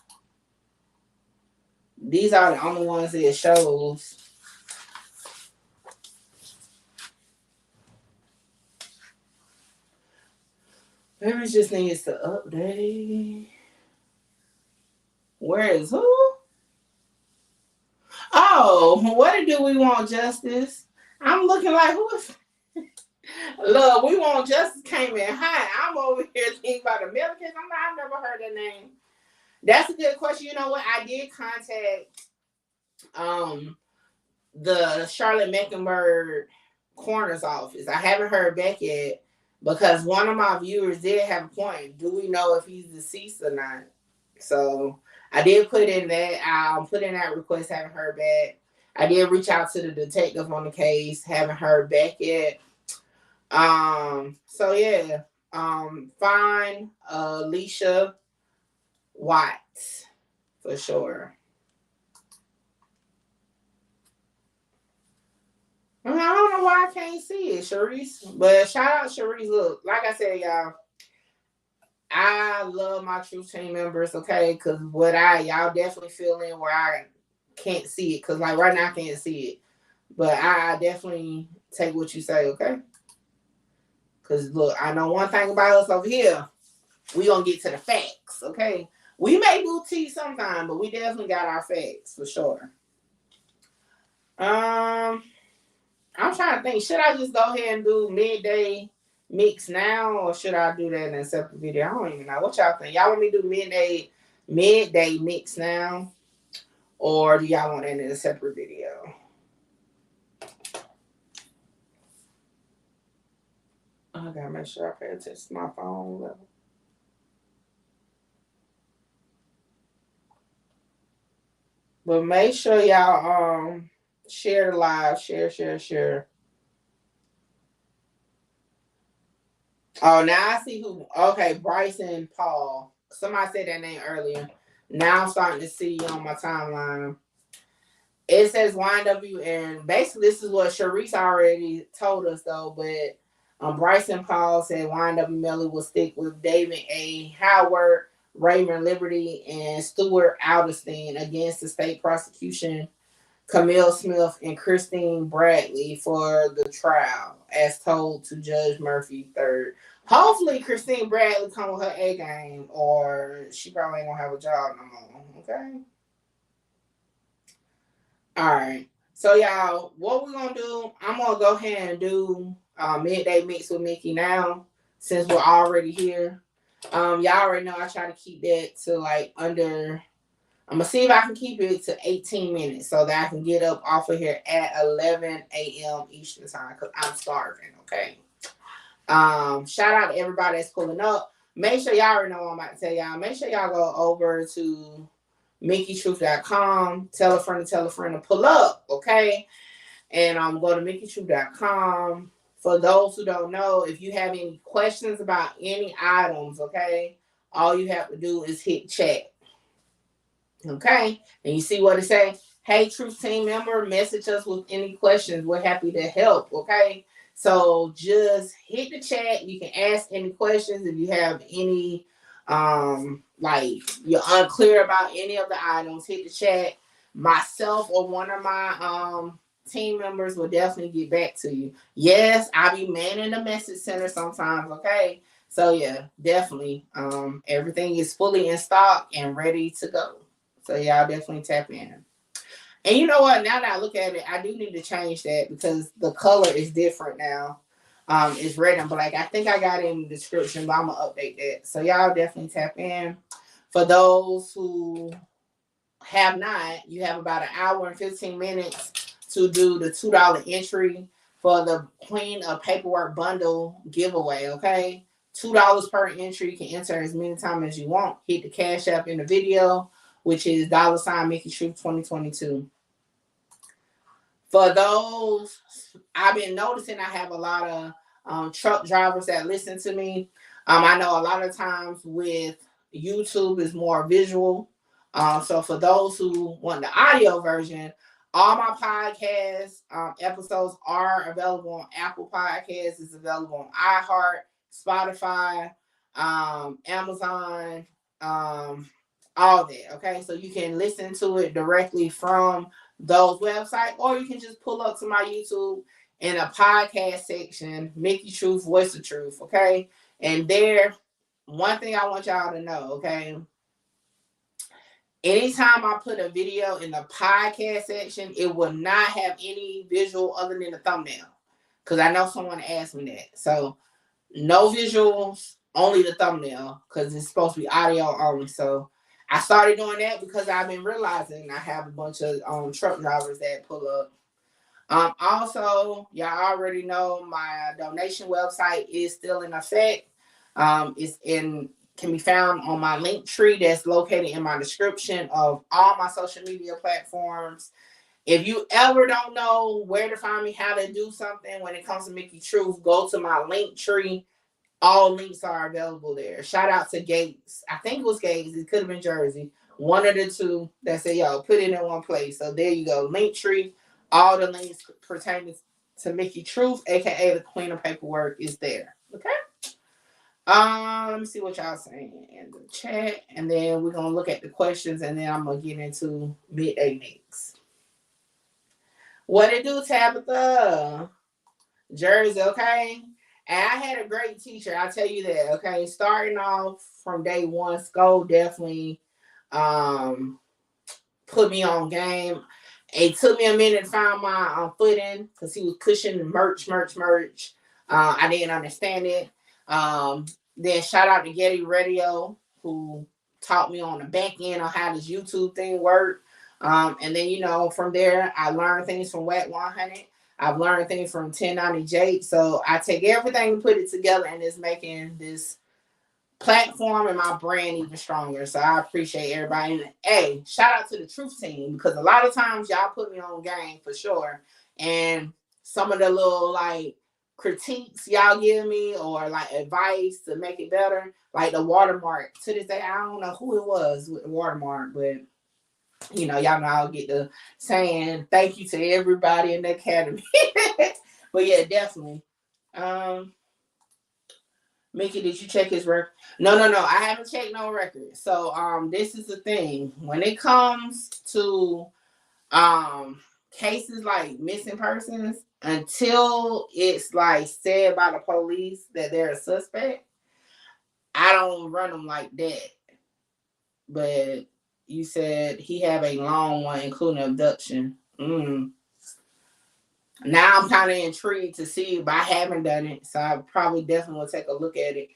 S1: these are the only ones that it shows. Maybe it just needs to update. Where is who? Oh, what do we want justice? I'm looking like who is Look, we want justice came in hot. I'm over here thinking about the Melly case. I've never heard that name. That's a good question. You know what? I did contact the Charlotte Mecklenburg coroner's office. I haven't heard back yet because one of my viewers did have a point. Do we know if he's deceased or not? So I did put in that. Put in that request. Haven't heard back. I did reach out to the detective on the case. Haven't heard back yet. So yeah. Find Alicia Watts for sure. I don't know why I can't see it, Sharice. But shout out Sharice. Look, like I said, y'all, I love my Truth team members, okay? Because y'all definitely feel in where I can't see it. Because like right now I can't see it. But I definitely take what you say, okay? Because look, I know one thing about us over here. We gonna get to the facts, okay? We may do tea sometime, but we definitely got our facts for sure. I'm trying to think. Should I just go ahead and do midday mix now, or should I do that in a separate video? I don't even know. What y'all think? Y'all want me to do midday mix now, or do y'all want that in a separate video? I gotta make sure I pay attention to my phone level. But make sure y'all share the live. Share. Oh, now I see who. Okay, Bryson Paul. Somebody said that name earlier. Now I'm starting to see on my timeline. It says YNW, and basically this is what Sharice already told us though. But Bryson Paul said YNW Melly will stick with David A. Howard, Raymond Liberty, and Stuart Alderstein against the state prosecution, Camille Smith and Christine Bradley for the trial, as told to Judge Murphy III. Hopefully, Christine Bradley come with her A game, or she probably ain't gonna have a job no more. Okay. All right. So, y'all, what we're gonna do? I'm gonna go ahead and do midday mix with Mickey now, since we're already here. Y'all already know I try to keep that to like under. I'm going to see if I can keep it to 18 minutes so that I can get up off of here at 11 a.m. Eastern time because I'm starving, okay? Shout out to everybody that's pulling up. Make sure y'all already know what I'm about to tell y'all. Make sure y'all go over to MickeyTruth.com. Tell a friend to pull up, okay? And go to MickeyTruth.com. For those who don't know, if you have any questions about any items, okay, all you have to do is hit chat. Okay, and you see what it say? Hey, Truth Team member, message us with any questions. We're happy to help. Okay, so just hit the chat. You can ask any questions if you have any, like you're unclear about any of the items. Hit the chat. Myself or one of my team members will definitely get back to you. Yes, I be manning the message center sometimes. Okay, so yeah, definitely. Everything is fully in stock and ready to go. So y'all definitely tap in. And you know what? Now that I look at it, I do need to change that because the color is different now. It's red and black. I think I got it in the description, but I'm going to update that. So y'all definitely tap in. For those who have not, you have about an hour and 15 minutes to do the $2 entry for the Queen of Paperwork Bundle giveaway, okay? $2 per entry. You can enter as many times as you want. Hit the Cash App in the video, which is $ Mickey Truth 2022. For those, I've been noticing I have a lot of truck drivers that listen to me. I know a lot of times with YouTube is more visual. So for those who want the audio version, all my podcast episodes are available on Apple Podcasts. It's available on iHeart, Spotify, Amazon, all that. Okay, so you can listen to it directly from those websites, or you can just pull up to my YouTube in a podcast section, Mickey Truth, Voice of Truth. Okay, and there, one thing I want y'all to know. Okay, anytime I put a video in the podcast section, it will not have any visual other than the thumbnail, because I know someone asked me that. So no visuals, only the thumbnail, because it's supposed to be audio only. So I started doing that because I've been realizing I have a bunch of truck drivers that pull up. Also, y'all already know my donation website is still in effect. Can be found on my link tree that's located in my description of all my social media platforms. If you ever don't know where to find me, how to do something when it comes to Mickey Truth, go to my link tree. All links are available there. Shout out to Gates. I think it was Gates. It could have been Jersey. One of the two that said, yo, put it in one place. So there you go. Link tree. All the links pertaining to Mickey Truth, aka the Queen of Paperwork, is there. Okay. Let me see what y'all saying in the chat. And then we're gonna look at the questions, and then I'm gonna get into Midday next. What it do, Tabitha? Jersey, okay? And I had a great teacher, I'll tell you that, okay? Starting off from day one, Skull definitely put me on game. It took me a minute to find my footing because he was pushing merch. I didn't understand it. Then shout out to Getty Radio, who taught me on the back end on how this YouTube thing worked. And then, you know, from there, I learned things from WAC 100. I've learned things from 1090 Jake. So I take everything and put it together, and it's making this platform and my brand even stronger. So I appreciate everybody. And hey, shout out to the Truth team, because a lot of times y'all put me on game for sure. And some of the little like critiques y'all give me, or like advice to make it better, like the watermark. To this day, I don't know who it was with the watermark, but you know, y'all know I'll get the saying thank you to everybody in the academy. But yeah, definitely. Mickey, did you check his record? No. I haven't checked no record. So this is the thing. When it comes to cases like missing persons, until it's like said by the police that they're a suspect, I don't run them like that. But you said he have a long one, including abduction. Now I'm kind of intrigued to see, but I haven't done it, so I probably definitely will take a look at it.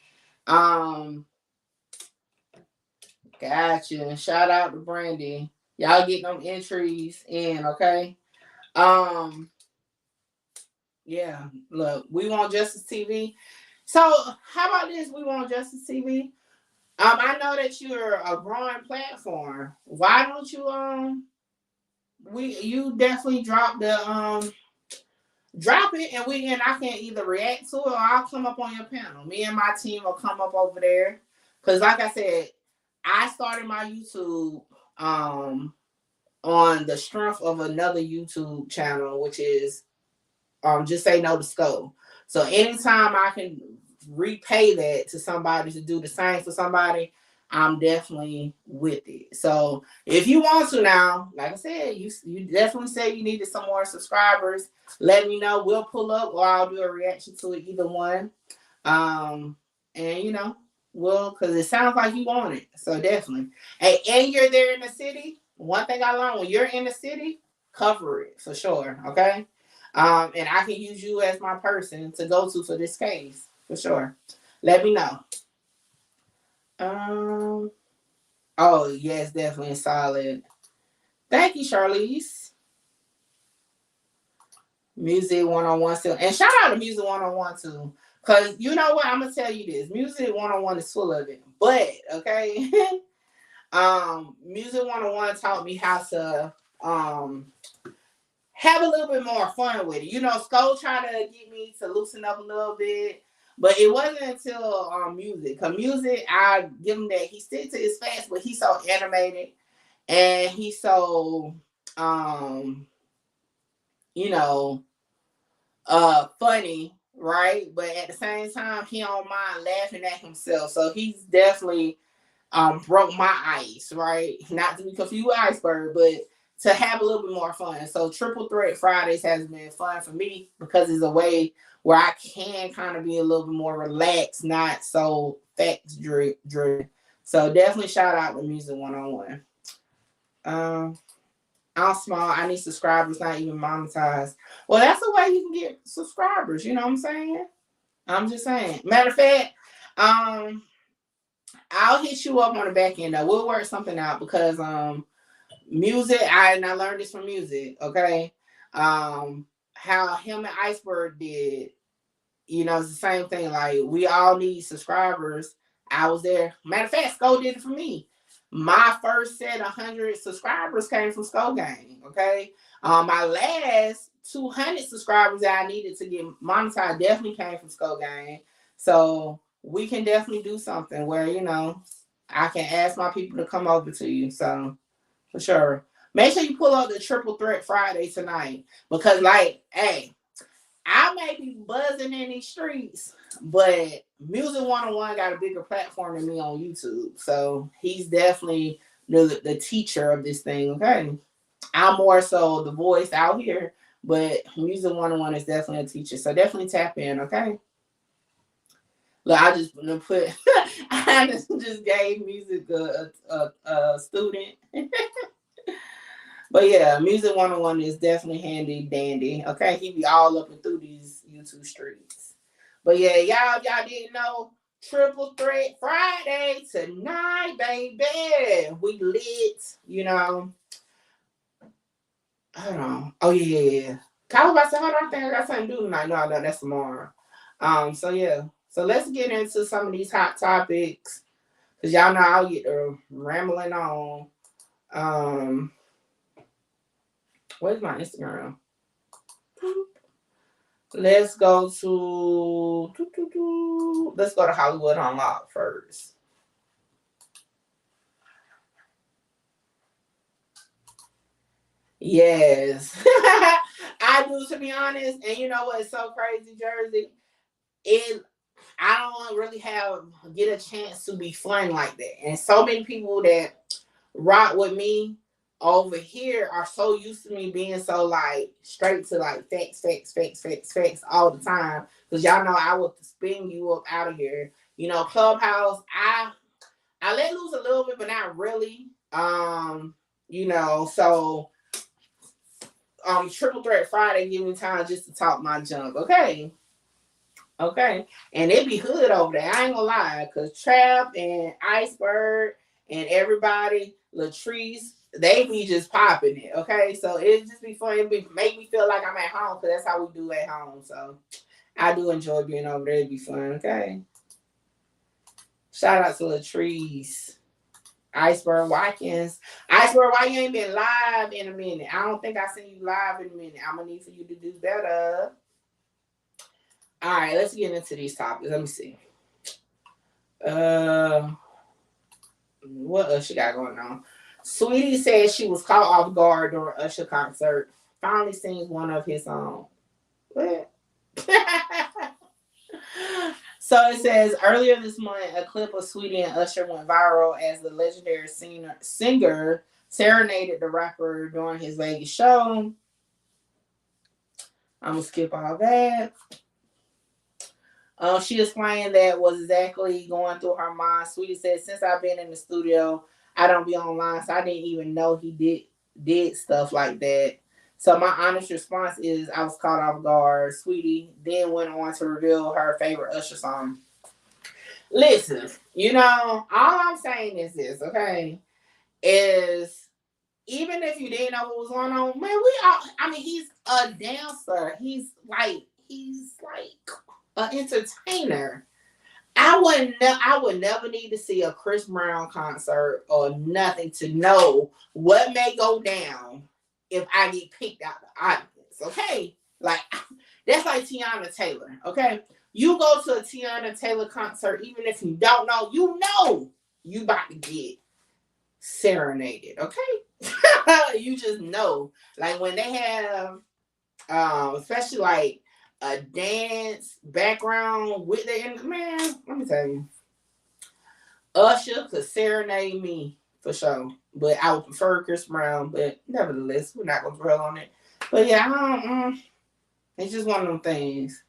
S1: Gotcha. Shout out to Brandy. Y'all get them entries in, okay? Yeah. Look, we want Justice TV. So how about this? We want Justice TV. I know that you're a growing platform. Why don't you you definitely drop the drop it, and I can either react to it, or I'll come up on your panel. Me and my team will come up over there. Cause like I said, I started my YouTube on the strength of another YouTube channel, which is Just Say No to Skull. So anytime I can repay that to somebody to do the same for somebody, I'm definitely with it. So if you want to now, like I said, you definitely say you needed some more subscribers. Let me know. We'll pull up, or I'll do a reaction to it, either one. And you know, because it sounds like you want it. So definitely. Hey, and you're there in the city. One thing I learned, when you're in the city, cover it for sure. Okay. And I can use you as my person to go to for this case for sure. Let me know. Oh yes, definitely solid. Thank you, Charlize. Music 101 still, and shout out to Music 101 too. Cause you know what, I'm gonna tell you this. Music 101 is full of it. But okay, Music 101 taught me how to have a little bit more fun with it. You know, Skull tried to get me to loosen up a little bit, but it wasn't until music. Cause music, I give him that he sticks to his facts, but he's so animated and he's so you know, funny, right? But at the same time, he don't mind laughing at himself. So he's definitely broke my ice, right? Not to be confused with Iceberg, but to have a little bit more fun. So Triple Threat Fridays has been fun for me because it's a way where I can kind of be a little bit more relaxed, not so facts driven. So definitely shout out to Music 101. I'm small. I need subscribers, not even monetized. Well, that's the way you can get subscribers. You know what I'm saying? I'm just saying. Matter of fact, I'll hit you up on the back end though. We'll work something out because music, I learned this from music, okay? How him and Iceberg did, you know, it's the same thing. Like, we all need subscribers. I was there. Matter of fact, Sko did it for me. My first set of 100 subscribers came from Sko Gang, okay? My last 200 subscribers that I needed to get monetized definitely came from Sko Gang. So we can definitely do something where, you know, I can ask my people to come over to you. So for sure. Make sure you pull up the Triple Threat Friday tonight. Because, like, hey, I may be buzzing in these streets, but Music 101 got a bigger platform than me on YouTube. So he's definitely the teacher of this thing, okay? I'm more so the voice out here, but Music 101 is definitely a teacher. So definitely tap in, okay? Look, I just put, I just gave Music a student. But yeah, Music 101 is definitely handy dandy. Okay, he be all up and through these YouTube streets. But yeah, y'all didn't know Triple Threat Friday tonight, baby. We lit, you know. Hold on. Oh yeah. I was about to say, hold on, I think I got something to do tonight. No, that's tomorrow. So yeah. So let's get into some of these hot topics. Cause y'all know I'll get rambling on. Where's my Instagram? Let's go to Hollywood Unlocked first. Yes. I do, to be honest. And you know what's so crazy, Jersey? I don't really get a chance to be fun like that. And so many people that rock with me over here are so used to me being so like straight to like facts all the time. Because y'all know I would spin you up out of here. You know, Clubhouse, I let loose a little bit, but not really. You know, so Triple Threat Friday give me time just to talk my junk. Okay. And it be hood over there. I ain't gonna lie, cause Trap and Iceberg and everybody, Latrice, they be just popping it. Okay, so it just be fun. Make me feel like I'm at home, cause that's how we do at home. So I do enjoy being over there. It'd be fun. Okay. Shout out to Latrice, Iceberg Watkins. Iceberg, why you ain't been live in a minute? I don't think I seen you live in a minute. I'm gonna need for you to do better. All right, let's get into these topics. Let me see. What else she got going on? Sweetie said she was caught off guard during Usher concert. Finally sings one of his songs. What? So it says earlier this month, a clip of Sweetie and Usher went viral as the legendary singer serenaded the rapper during his Vegas show. I'm gonna skip all that. She explained that was exactly going through her mind. Sweetie said, since I've been in the studio, I don't be online, so I didn't even know he did stuff like that. So my honest response is I was caught off guard. Sweetie then went on to reveal her favorite Usher song. Listen, you know, all I'm saying is this, okay, is even if you didn't know what was going on, man, he's a dancer. He's like an entertainer. I would never need to see a Chris Brown concert or nothing to know what may go down if I get picked out the audience. Okay, like that's like Tiana Taylor. Okay, you go to a Tiana Taylor concert, even if you don't know, you about to get serenaded. Okay, you just know, like when they have, especially like a dance background with the man, let me tell you. Usher could serenade me for sure. But I would prefer Chris Brown, but nevertheless, we're not gonna dwell on it. But yeah, it's just one of them things.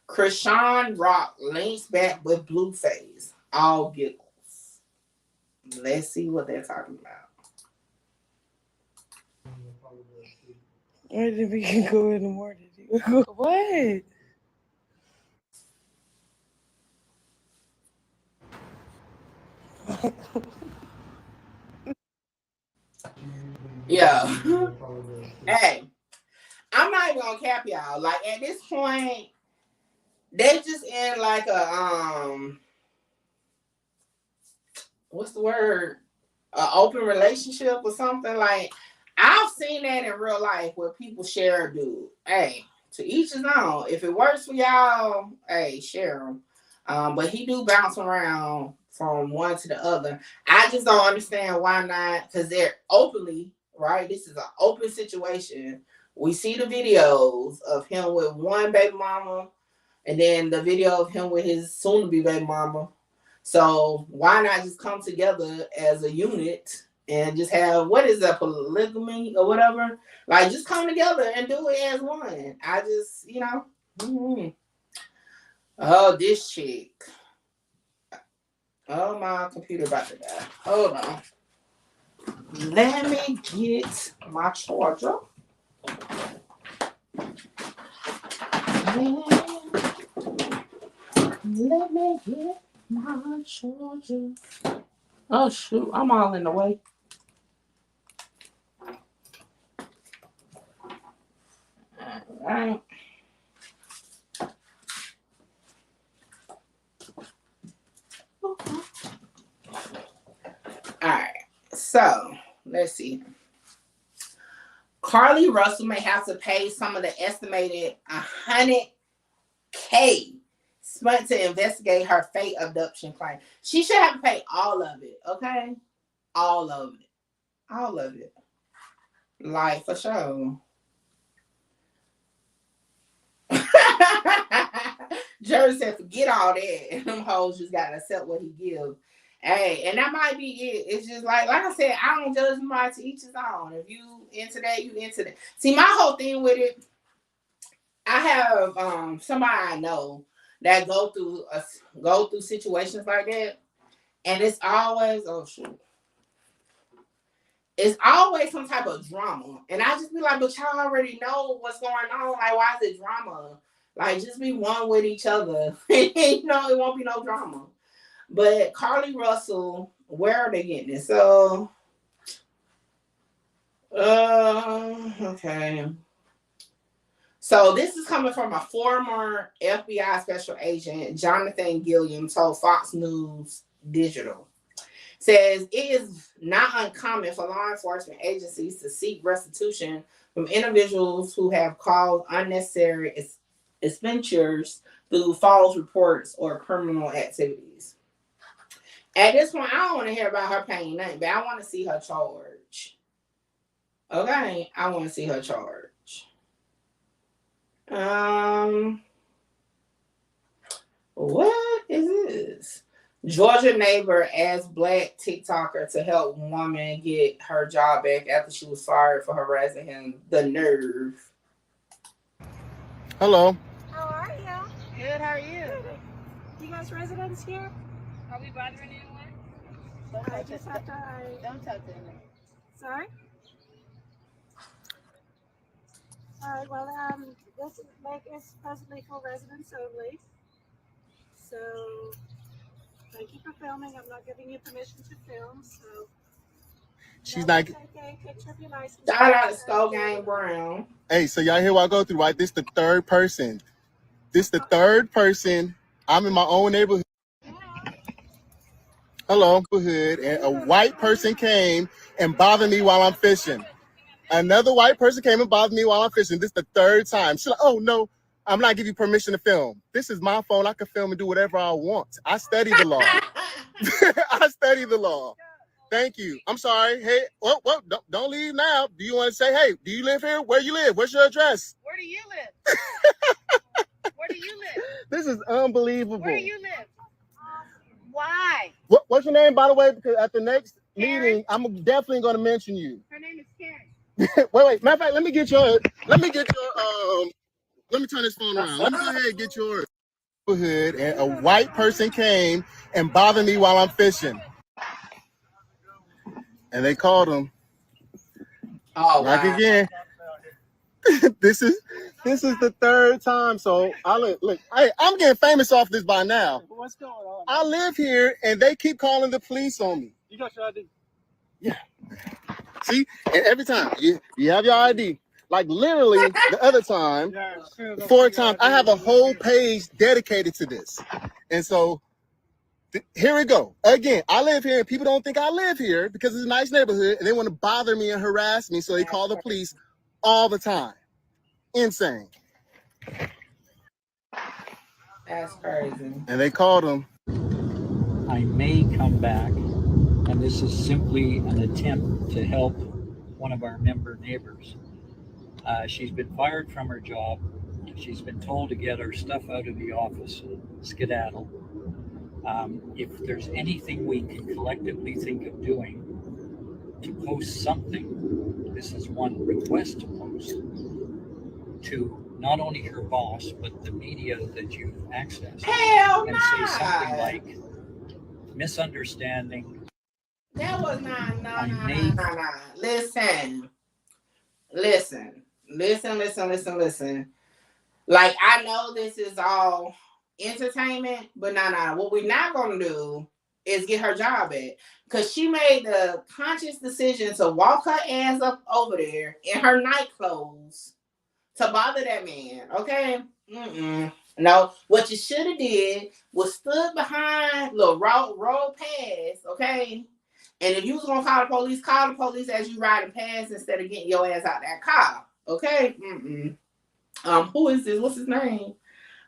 S1: Krishan Rock links back with Blueface. All giggles. Let's see what they're talking about.
S9: Where did we can go in the morning? What?
S1: Yeah. Hey, I'm not even gonna cap y'all. Like at this point, they just in like a what's the word? An open relationship or something. Like I've seen that in real life where people share a dude. Hey, to each his own. If it works for y'all, hey, share him. But he do bounce around from one to the other. I just don't understand why not, because they're openly, right? This is an open situation. We see the videos of him with one baby mama, and then the video of him with his soon-to-be baby mama. So why not just come together as a unit and just have, what is that, polygamy or whatever? Like, just come together and do it as one. I just, Oh, this chick. Oh, my computer about to die. Hold on. Let me get my charger. Let me get my charger. Oh, shoot. I'm all in the way. All right. All right. So, let's see. Carly Russell may have to pay some of the estimated $100K spent to investigate her fake abduction claim. She should have to pay all of it, okay? All of it. All of it. Like, for sure. Jerry said, forget all that. And them hoes just got to accept what he gives. Hey, and that might be it. It's just like I said, I don't judge nobody, to each his own. If you into that, you into that. See, my whole thing with it, I have somebody I know that go through situations like that, and it's always it's always some type of drama, and I just be like, but y'all already know what's going on. Like, why is it drama? Like, just be one with each other. It won't be no drama. But Carly Russell, where are they getting it? So, okay. So this is coming from a former FBI special agent, Jonathan Gilliam, told Fox News Digital. Says it is not uncommon for law enforcement agencies to seek restitution from individuals who have caused unnecessary expenditures through false reports or criminal activities. At this point, I don't want to hear about her paying nothing, but I want to see her charge. Okay, I want to see her charge. What is this? Georgia neighbor asked black TikToker to help woman get her job back after she was fired for harassing him. The nerve.
S10: Hello.
S5: How are you?
S9: Good, how are you?
S5: You guys residents here?
S9: Are we bothering anyone?
S5: I just have to.
S9: Don't talk to anyone.
S5: Sorry? All right, well, this lake is supposedly for residents only. So, thank you for filming. I'm not giving you permission to film, so.
S10: She's not.
S5: Take a picture of your license.
S1: Shout out to Skull Gang Brown.
S10: Hey, so y'all hear what I go through, right? This the third person. I'm in my own neighborhood. Hello, neighborhood, and a white person came and bothered me while I'm fishing. Another white person came and bothered me while I'm fishing. This is the third time. She's like, oh no, I'm not giving you permission to film. This is my phone. I can film and do whatever I want. I study the law. I study the law. Thank you. I'm sorry. Hey, well, don't leave now. Do you want to say, hey, do you live here? Where you live? What's your address?
S5: Where do you live? Where do you live?
S10: This is unbelievable.
S5: Where do you live? Why?
S10: What's your name, by the way? Because at the next
S5: Karen?
S10: meeting, I'm definitely going to mention you.
S5: Her name is Karen.
S10: wait. Matter of fact, let me turn this phone around. Let me go ahead and get yours. And a white person came and bothered me while I'm fishing. And they called him.
S1: Oh,
S10: Like
S1: wow.
S10: again. This is the third time. So look, I'm getting famous off this by now.
S6: What's going on?
S10: I live here and they keep calling the police on me.
S6: You got your ID?
S10: Yeah. See, and every time you have your ID. Like literally the other time, 4 times, I have a whole page dedicated to this. And so here we go. Again, I live here and people don't think I live here because it's a nice neighborhood and they want to bother me and harass me. So they call the police all the time. Insane.
S1: That's crazy.
S10: And they called him.
S11: I may come back, and this is simply an attempt to help one of our member neighbors. She's been fired from her job. She's been told to get her stuff out of the office, skedaddle. If there's anything we can collectively think of doing to post something, this is one request to post to not only her boss, but the media that you've accessed.
S1: Hell
S11: and
S1: nah.
S11: say something like, misunderstanding.
S1: That was nah. Listen. Like, I know this is all entertainment, but nah. What we're not gonna do is get her job back. Because she made the conscious decision to walk her ass up over there in her night clothes to bother that man, okay? No, what you should have did was stood behind the road past, okay? And if you was gonna call the police as you riding past instead of getting your ass out that car, okay? Who is this? What's his name?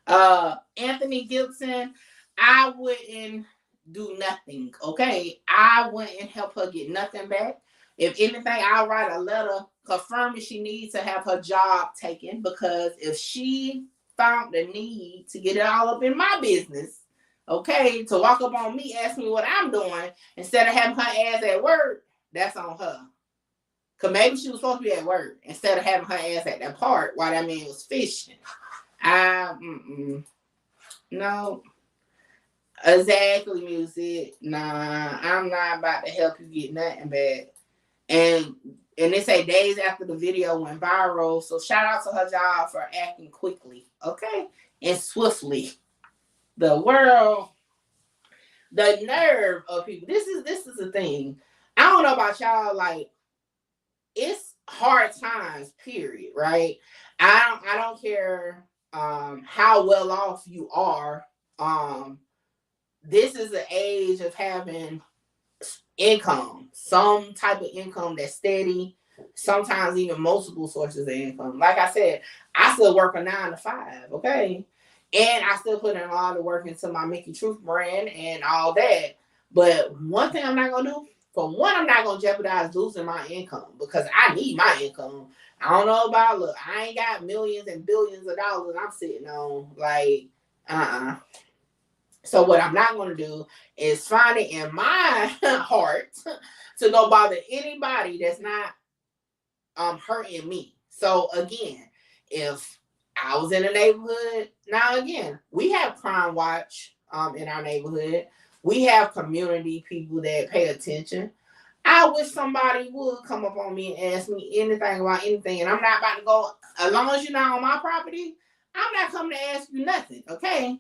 S1: Anthony Gibson. I wouldn't do nothing, okay? I wouldn't help her get nothing back. If anything, I'll write a letter confirming she needs to have her job taken, because if she found the need to get it all up in my business, okay, to walk up on me, ask me what I'm doing, instead of having her ass at work, that's on her. Because maybe she was supposed to be at work instead of having her ass at that park while that man was fishing. No. Exactly, music. Nah, I'm not about to help you get nothing back. And they say days after the video went viral. So shout out to her job for acting quickly, okay? And swiftly. The world, the nerve of people. This is the thing. I don't know about y'all, like, it's hard times, period, right? I don't care how well off you are. This is the age of having income, some type of income that's steady, sometimes even multiple sources of income. Like I said, I still work a 9 to 5, okay? And I still put in all the work into my Mickey Truth brand and all that. But one thing I'm not going to do, for one, I'm not going to jeopardize losing my income, because I need my income. I don't know about, look, I ain't got millions and billions of dollars I'm sitting on. Like, So what I'm not going to do is find it in my heart to go bother anybody that's not hurting me. So again, if I was in a neighborhood, now again, we have Crime Watch in our neighborhood. We have community people that pay attention. I wish somebody would come up on me and ask me anything about anything. And I'm not about to go, as long as you're not on my property, I'm not coming to ask you nothing, okay?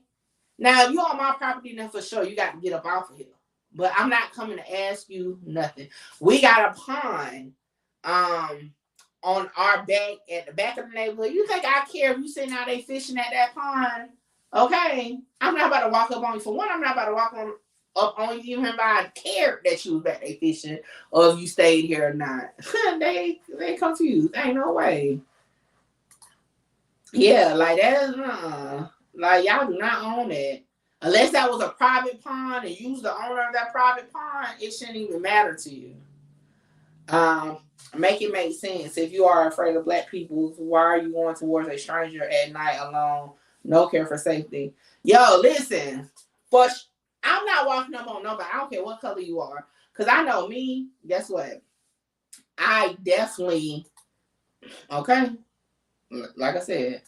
S1: Now, if you're on my property, then for sure, you got to get up off of here. But I'm not coming to ask you nothing. We got a pond on our back, at the back of the neighborhood. You think I care if you sitting out there fishing at that pond? Okay? I'm not about to walk up on you. For one, I'm not about to walk up on you even if I cared that you was back there fishing or if you stayed here or not. they confused. Ain't no way. Yeah, like that is like y'all do not own that. Unless that was a private pond and you was the owner of that private pond, it shouldn't even matter to you. Make it make sense. If you are afraid of black people, why are you going towards a stranger at night alone? No care for safety. Yo, listen. I'm not walking up on nobody. I don't care what color you are. Because I know me, guess what? I definitely, okay, like I said,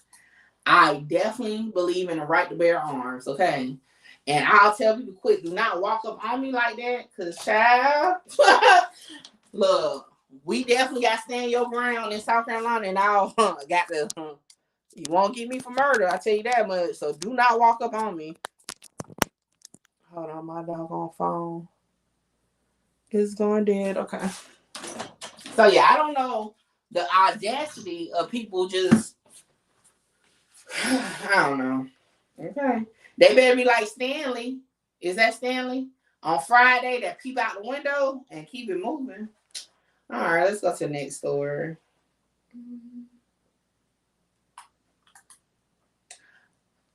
S1: I definitely believe in the right to bear arms, okay? And I'll tell people quick, do not walk up on me like that, because, child, look, we definitely got to stand your ground in South Carolina, and I'll got to, you won't get me for murder, I tell you that much, so do not walk up on me. Hold on, my doggone phone is going dead, okay. So, yeah, I don't know the audacity of people just, I don't know. Okay. They better be like Stanley. Is that Stanley? On Friday, that peep out the window and keep it moving. All right, let's go to the next story.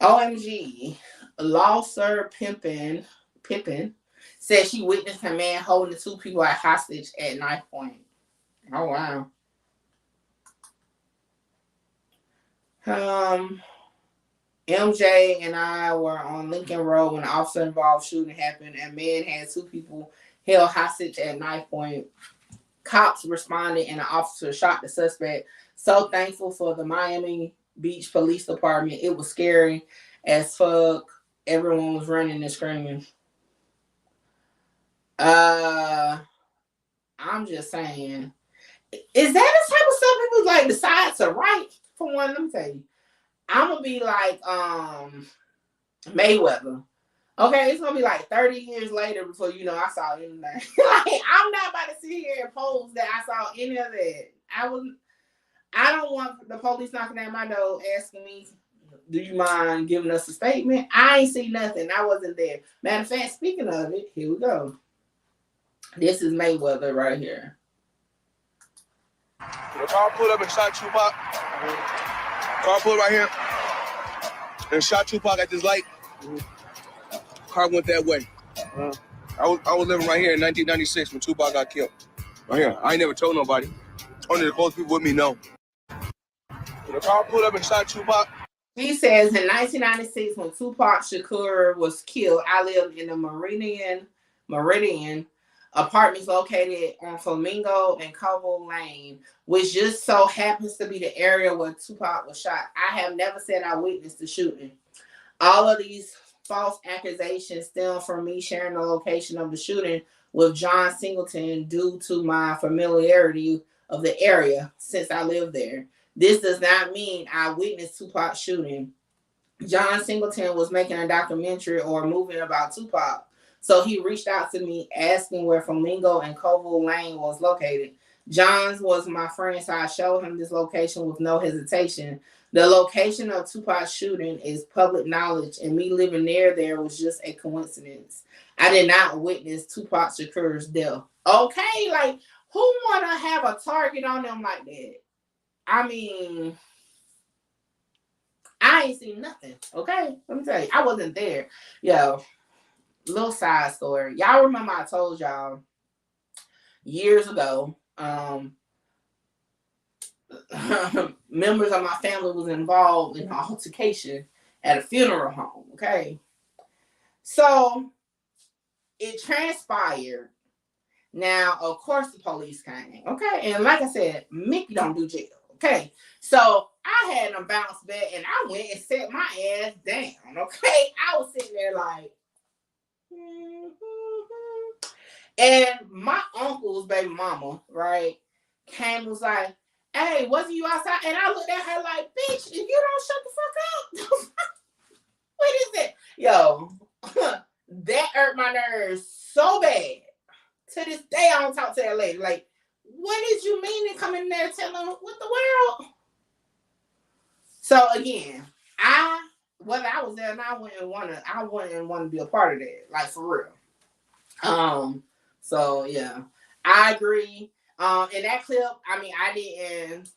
S1: OMG. Lawser Pippin said she witnessed a man holding the two people at hostage at knife point. Oh, wow. MJ and I were on Lincoln Road when an officer-involved shooting happened. A man had two people held hostage at knife point. Cops responded and an officer shot the suspect. So thankful for the Miami Beach Police Department. It was scary as fuck. Everyone was running and screaming. I'm just saying. Is that the type of stuff people like decide to write? For one, let me tell you. I'm gonna be like Mayweather. Okay, it's gonna be like 30 years later before you know I saw anything. Like, I'm not about to sit here and pose that I saw any of that. I don't want the police knocking at my door asking me, do you mind giving us a statement? I ain't see nothing. I wasn't there. Matter of fact, speaking of it, here we go. This is Mayweather right here.
S2: The car pulled up and shot Tupac. Car pulled right here and shot Tupac at this light. Car went that way. I was living right here in 1996 when Tupac got killed. Right here. I ain't never told nobody. Only the close people with me know. The car pulled up and shot Tupac.
S1: He says in 1996 when Tupac Shakur was killed, I lived in the Meridian apartments located on Flamingo and Covo Lane, which just so happens to be the area where Tupac was shot. I have never said I witnessed the shooting. All of these false accusations stem from me sharing the location of the shooting with John Singleton due to my familiarity of the area since I lived there. This does not mean I witnessed Tupac's shooting. John Singleton was making a documentary or a movie about Tupac. So he reached out to me asking where Flamingo and Covo Lane was located. John's was my friend, so I showed him this location with no hesitation. The location of Tupac's shooting is public knowledge, and me living near there was just a coincidence. I did not witness Tupac Shakur's death. Okay, like, who want to have a target on them like that? I mean, I ain't seen nothing, okay? Let me tell you, I wasn't there. Yo, little side story. Y'all remember I told y'all years ago, members of my family was involved in an altercation at a funeral home, okay? So, it transpired. Now, of course, the police came, okay? And like I said, Mickey don't do jail, okay? So, I had them bounce back, and I went and set my ass down, okay? I was sitting there like, and my uncle's baby mama, right, came and was like, hey, wasn't you outside? And I looked at her like, bitch, if you don't shut the fuck up, what is that? Yo, that hurt my nerves so bad. To this day, I don't talk to that lady. Like, what did you mean to come in there telling what the world? So again, whether I was there and I wouldn't want to be a part of that, like for real. So yeah, I agree. In that clip, I mean, I didn't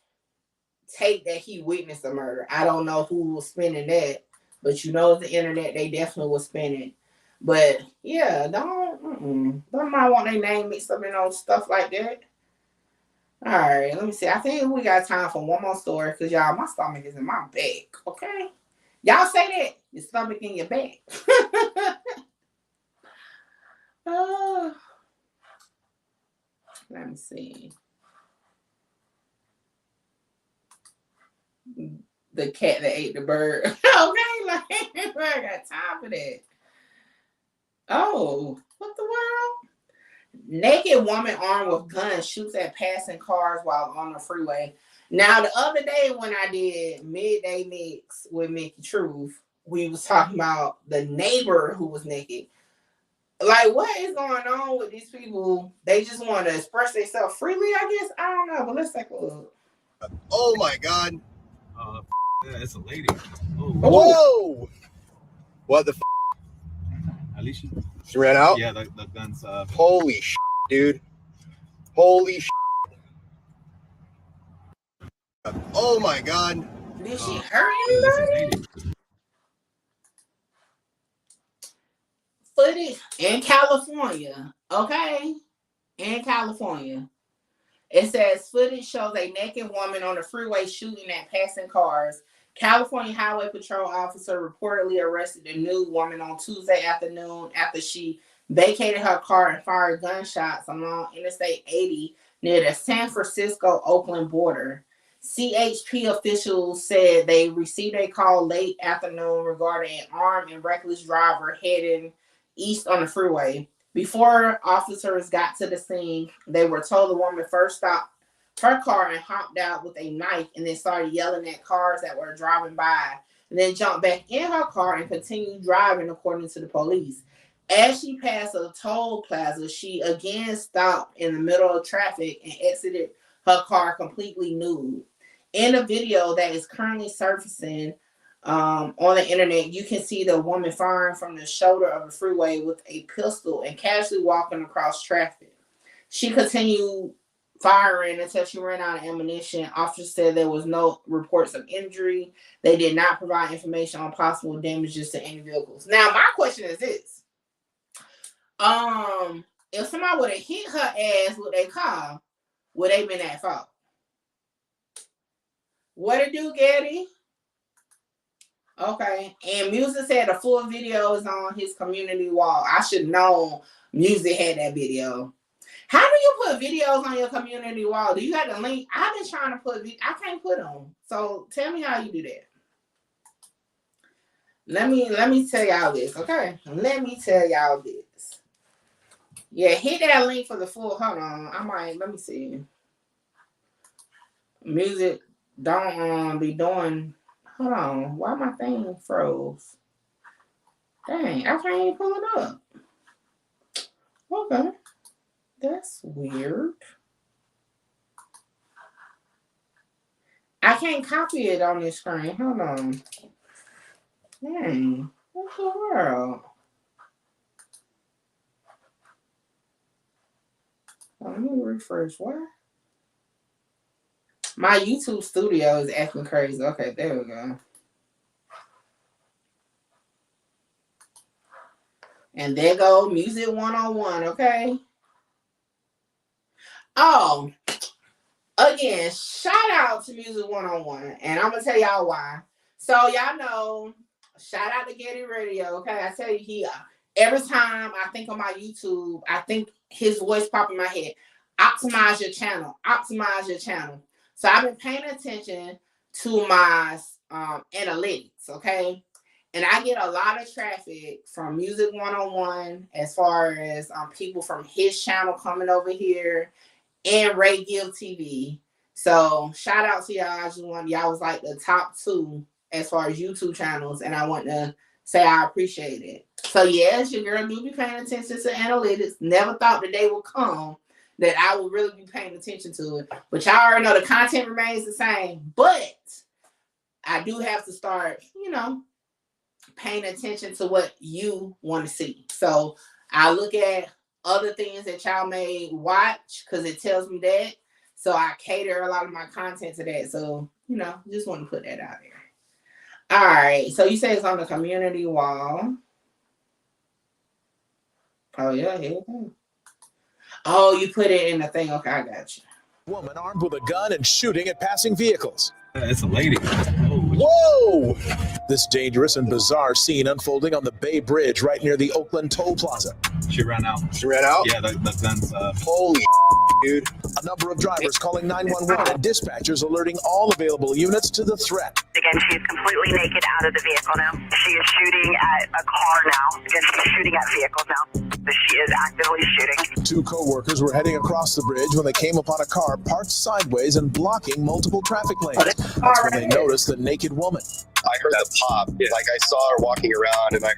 S1: take that he witnessed the murder. I don't know who was spinning that, But you know, the internet, they definitely will spin it. But yeah, don't nobody want their name mixed up in on stuff like that. All right, let me see. I think we got time for one more story because y'all, my stomach is in my back. Okay, y'all say that your stomach in your back. Let me see. The cat that ate the bird. Okay, like I got time for that. Oh, what the world? Naked woman armed with gun shoots at passing cars while on the freeway. Now, the other day when I did Midday Mix with Mickey Truth, we was talking about the neighbor who was naked. Like, what is going on with these people? They just want to express themselves freely, I guess. I don't know, but let's take a look.
S2: Oh my God.
S12: Yeah, it's a lady. Oh,
S2: whoa. What the
S12: At least
S2: she ran out?
S12: Yeah, the gun's
S2: Holy dude. Holy Oh my God.
S1: Did she hurt anybody? Footage in California, okay? In California. It says footage shows a naked woman on the freeway shooting at passing cars. California Highway Patrol officer reportedly arrested the nude woman on Tuesday afternoon after she vacated her car and fired gunshots along Interstate 80 near the San Francisco-Oakland border. CHP officials said they received a call late afternoon regarding an armed and reckless driver heading east on the freeway. Before officers got to the scene, they were told the woman first stopped her car and hopped out with a knife and then started yelling at cars that were driving by, and then jumped back in her car and continued driving, according to the police. As she passed a toll plaza, she again stopped in the middle of traffic and exited her car completely nude. In a video that is currently surfacing on the internet, you can see the woman firing from the shoulder of the freeway with a pistol and casually walking across traffic. She continued firing until she ran out of ammunition. Officers said there was no reports of injury. They did not provide information on possible damages to any vehicles. Now, my question is this. If somebody would have hit her ass with a car, would they been at fault? What it do, Getty? Okay. And Music said the full video is on his community wall. I should know Music had that video. How do you put videos on your community wall? Do you have the link? I've been trying to I can't put them. So tell me how you do that. Let me tell y'all this, okay? Let me tell y'all this. Yeah, hit that link for the full. Hold on. Let me see. Music don't be doing. Hold on. Why my thing froze? Dang, I can't even pull it up. Okay. That's weird. I can't copy it on this screen. Hold on. Dang. What the world? Let me refresh. What? My YouTube studio is acting crazy. Okay, there we go. And there go Music 101, okay? Oh, again, shout out to Music 101. And I'm going to tell y'all why. So, y'all know, shout out to Getty Radio, okay? I tell you, every time I think on my YouTube, I think his voice pop in my head. Optimize your channel. Optimize your channel. So, I've been paying attention to my analytics, okay? And I get a lot of traffic from Music 101 as far as people from his channel coming over here and Ray Gill TV. So shout out to y'all. Y'all was like the top 2 as far as YouTube channels. And I want to say I appreciate it. So yes, your girl do be paying attention to analytics. Never thought the day would come that I would really be paying attention to it. But y'all already know the content remains the same. But I do have to start, paying attention to what you want to see. So I look at other things that y'all may watch because it tells me that. So I cater a lot of my content to that. So, just want to put that out there. All right. So you say it's on the community wall. Oh, yeah. Here it is. Oh, you put it in the thing. Okay, I got you.
S13: Woman armed with a gun and shooting at passing vehicles.
S12: It's a lady.
S13: Whoa! This dangerous and bizarre scene unfolding on the Bay Bridge right near the Oakland Toll Plaza.
S12: She ran out.
S13: She ran out?
S12: Yeah, the gun's
S13: Holy dude. A number of drivers calling 911 and dispatchers alerting all available units to the threat.
S14: Again, she's completely naked out of the vehicle now. She is shooting at a car now. Again, she's shooting at vehicles now. So she is actively shooting.
S13: Two co-workers were heading across the bridge when they came upon a car parked sideways and blocking multiple traffic lanes. That's when they noticed the naked woman.
S15: I heard that pop. Like I saw her walking around and I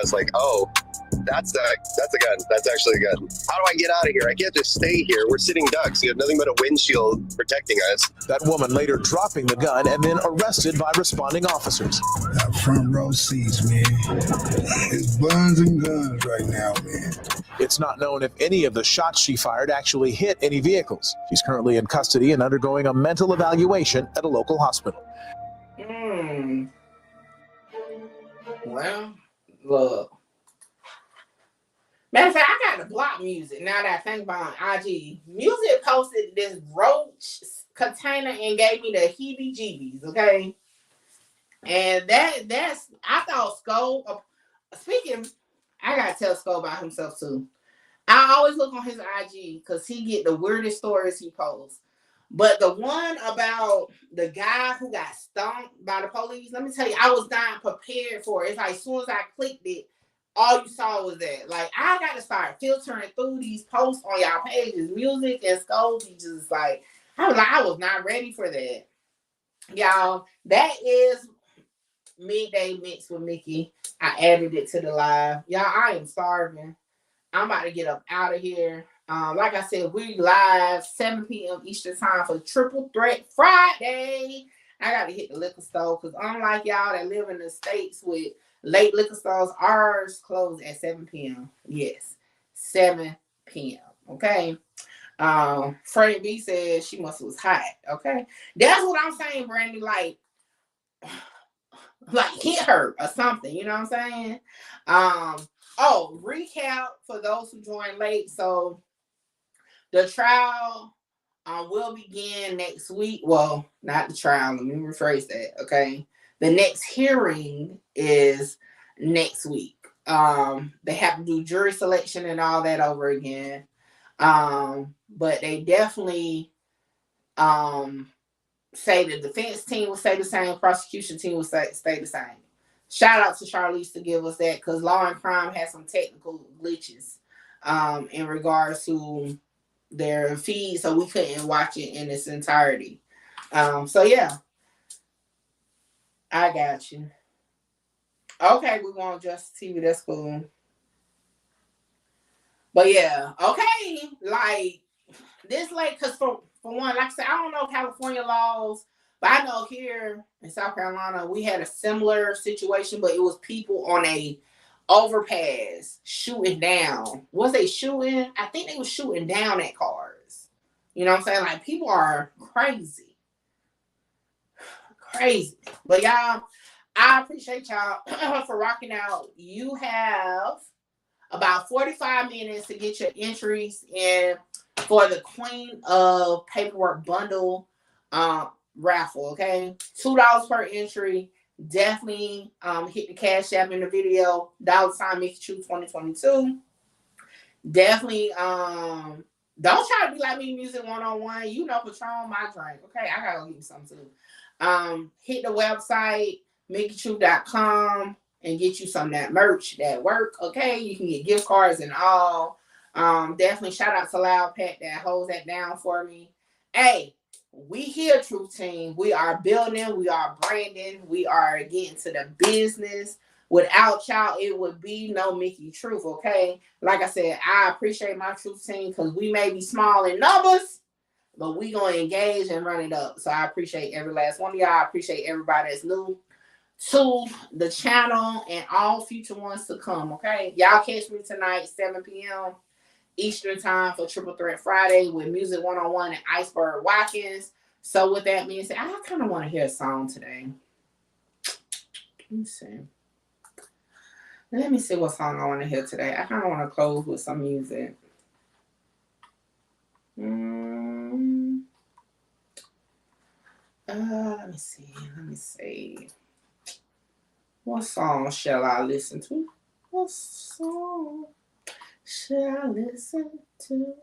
S15: was like, oh, that's a gun. That's actually a gun. How do I get out of here? I can't just stay here. We're sitting ducks. You have nothing but a windshield protecting us.
S13: That woman later dropping the gun and then arrested by responding officers.
S16: That front row seats, man. It's buns and guns right now, man.
S13: It's not known if any of the shots she fired actually hit any vehicles. She's currently in custody and undergoing a mental evaluation at a local hospital.
S1: Well, look. Matter of fact, I got to block music now that I think about IG. Music posted this roach container and gave me the heebie-jeebies, okay? And that's, I thought Sko, speaking, I got to tell Sko about himself too. I always look on his IG because he get the weirdest stories he posts. But the one about the guy who got stomped by the police, let me tell you, I was not prepared for it. It's like as soon as I clicked it, all you saw was that. Like, I got to start filtering through these posts on y'all pages, music and Sko. Just like, I was not ready for that. Y'all, that is Midday Mix with Mickey. I added it to the live. Y'all, I am starving. I'm about to get up out of here. Like I said, we live 7 p.m. Eastern time for Triple Threat Friday. I got to hit the liquor store because unlike y'all that live in the States with late liquor stores, ours close at 7 p.m. Yes, 7 p.m. Okay. Freddie B said she must was hot. Okay. That's what I'm saying, Brandy. Like hit her or something. You know what I'm saying? Oh, recap for those who joined late. So the trial will begin next week. Well, not the trial. Let me rephrase that. Okay. The next hearing is next week. They have to do jury selection and all that over again. But they definitely say the defense team will stay the same, prosecution team will stay the same. Shout out to Charlize to give us that because Law and Crime has some technical glitches in regards to their feed, so we couldn't watch it in its entirety. So yeah, I got you. Okay, we want Just TV. That's cool. But yeah, okay, like this, like, cause for one, like I said, I don't know California laws, but I know here in South Carolina we had a similar situation, but it was people on a overpass shooting down. Was they shooting? I think they were shooting down at cars. You know what I'm saying? Like, people are crazy. Crazy. But y'all, I appreciate y'all for rocking out. You have about 45 minutes to get your entries in for the Queen of Paperwork Bundle raffle, okay? $2 per entry. Definitely hit the Cash App in the video. $ Mickey True 2022. Definitely don't try to be like me, Music 101. You know, Patron my drink. Okay, I gotta go get some too. Hit the website, MickeyTrue.com, and get you some of that merch that work. Okay, you can get gift cards and all. Definitely shout out to Loud Pat that holds that down for me. Hey, we here, Truth Team. We are building, we are branding, we are getting to the business. Without y'all, it would be no Mickey Truth, okay? Like I said, I appreciate my Truth Team because we may be small in numbers, but we gonna engage and run it up. So I appreciate every last one of y'all. I appreciate everybody that's new to the channel and all future ones to come, okay? Y'all catch me tonight, 7 p.m. Eastern time for Triple Threat Friday with Music 101 and Iceberg Watkins. So with that being said, I kind of want to hear a song today. Let me see what song I want to hear today. I kind of want to close with some music. Let me see. What song shall I listen to? What song shall I listen to?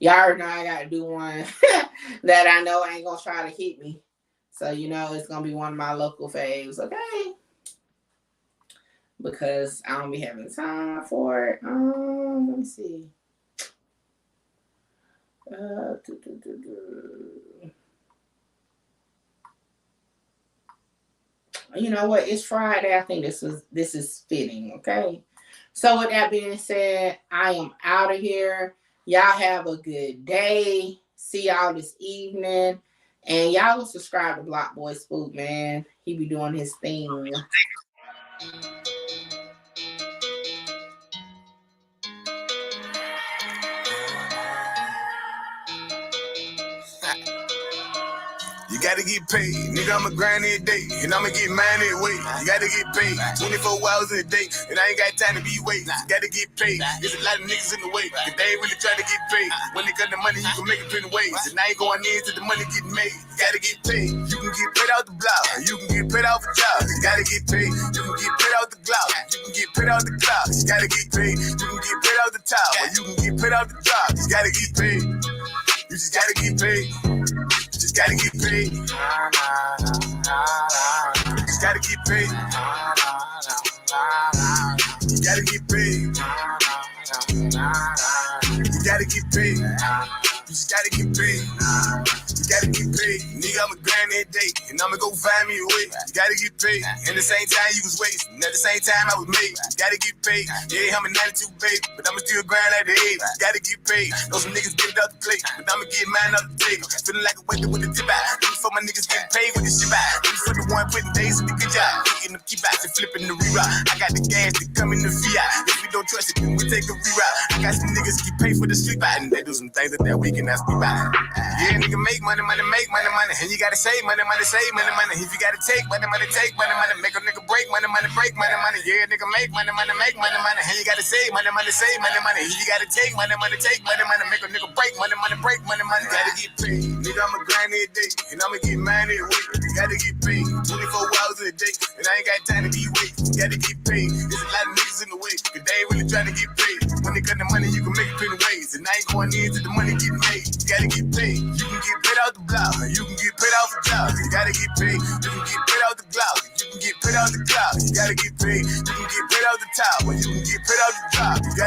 S1: Y'all already know I got to do one that I know ain't going to try to hit me. So, you know, it's going to be one of my local faves, okay? Because I don't be having time for it. Let me see. You know what? It's Friday. I think this is fitting, okay? So with that being said, I am out of here. Y'all have a good day. See y'all this evening. And y'all will subscribe to Block Boy Spook, man. He be doing his thing.
S2: You gotta get paid, nigga, I'ma grind every day, and I'ma get mine every way. You gotta get paid, 24 hours a day, and I ain't got time to be waiting. You gotta get paid, there's a lot of niggas in the way, cause they ain't really trying to get paid. When they cut the money, you can make it plenty ways, and I ain't going in till the money getting made. You gotta get paid, you can get paid out the block, you can get paid off a job. You gotta get paid, you can get paid out the cloud, you can get paid out the cloud. You gotta get paid, you can get paid out the top, or you can get paid out the job. You gotta get paid, you just gotta get paid. Just gotta get paid. Just gotta get paid. You gotta get paid. You gotta get paid. You just gotta get paid. You gotta get paid. Nigga, I'ma grind that day, and I'ma go find me a way. You gotta get paid. And the same time you was wasting, at the same time I was made. You gotta get paid. Yeah, I'm a 92 baby, but I'ma still grind at the age. You gotta get paid. Know some niggas get it out the plate, but I'ma get mine out the table. Feeling like a waiter with a tip out. Looking for my niggas getting paid with this shit out. Looking for the one putting days in the good job. Kicking them keep outs and flipping the reroute. I got the gas to come in the Fiat. If we don't trust it, then we take a reroute. I got some niggas get paid for the sleep out, and they do some things that we can ask me about. Yeah, nigga, make money, make money. And you gotta save money, save money. If you gotta take money, take money. Make a nigga break money, break money. Yeah, nigga, make money, make money. And you gotta save money, save money. If you gotta take money, take money. Make a nigga break money, break money. Gotta get paid, nigga, I'ma grind every day, and I'ma get mine every week. Gotta get paid, 24 hours a day, and I ain't got time to be waiting. Gotta get paid, there's a lot of niggas in the way, cause they ain't really trying to get paid. When they cut the money, you can make it plenty ways, and I ain't going in till the money get made. You gotta get paid, you can get paid out the block, you can get paid off a job. You gotta get paid, you can get paid out the cloud, you can get paid out the cloud. You gotta get paid, you can get paid out the top, or you can get paid out the job.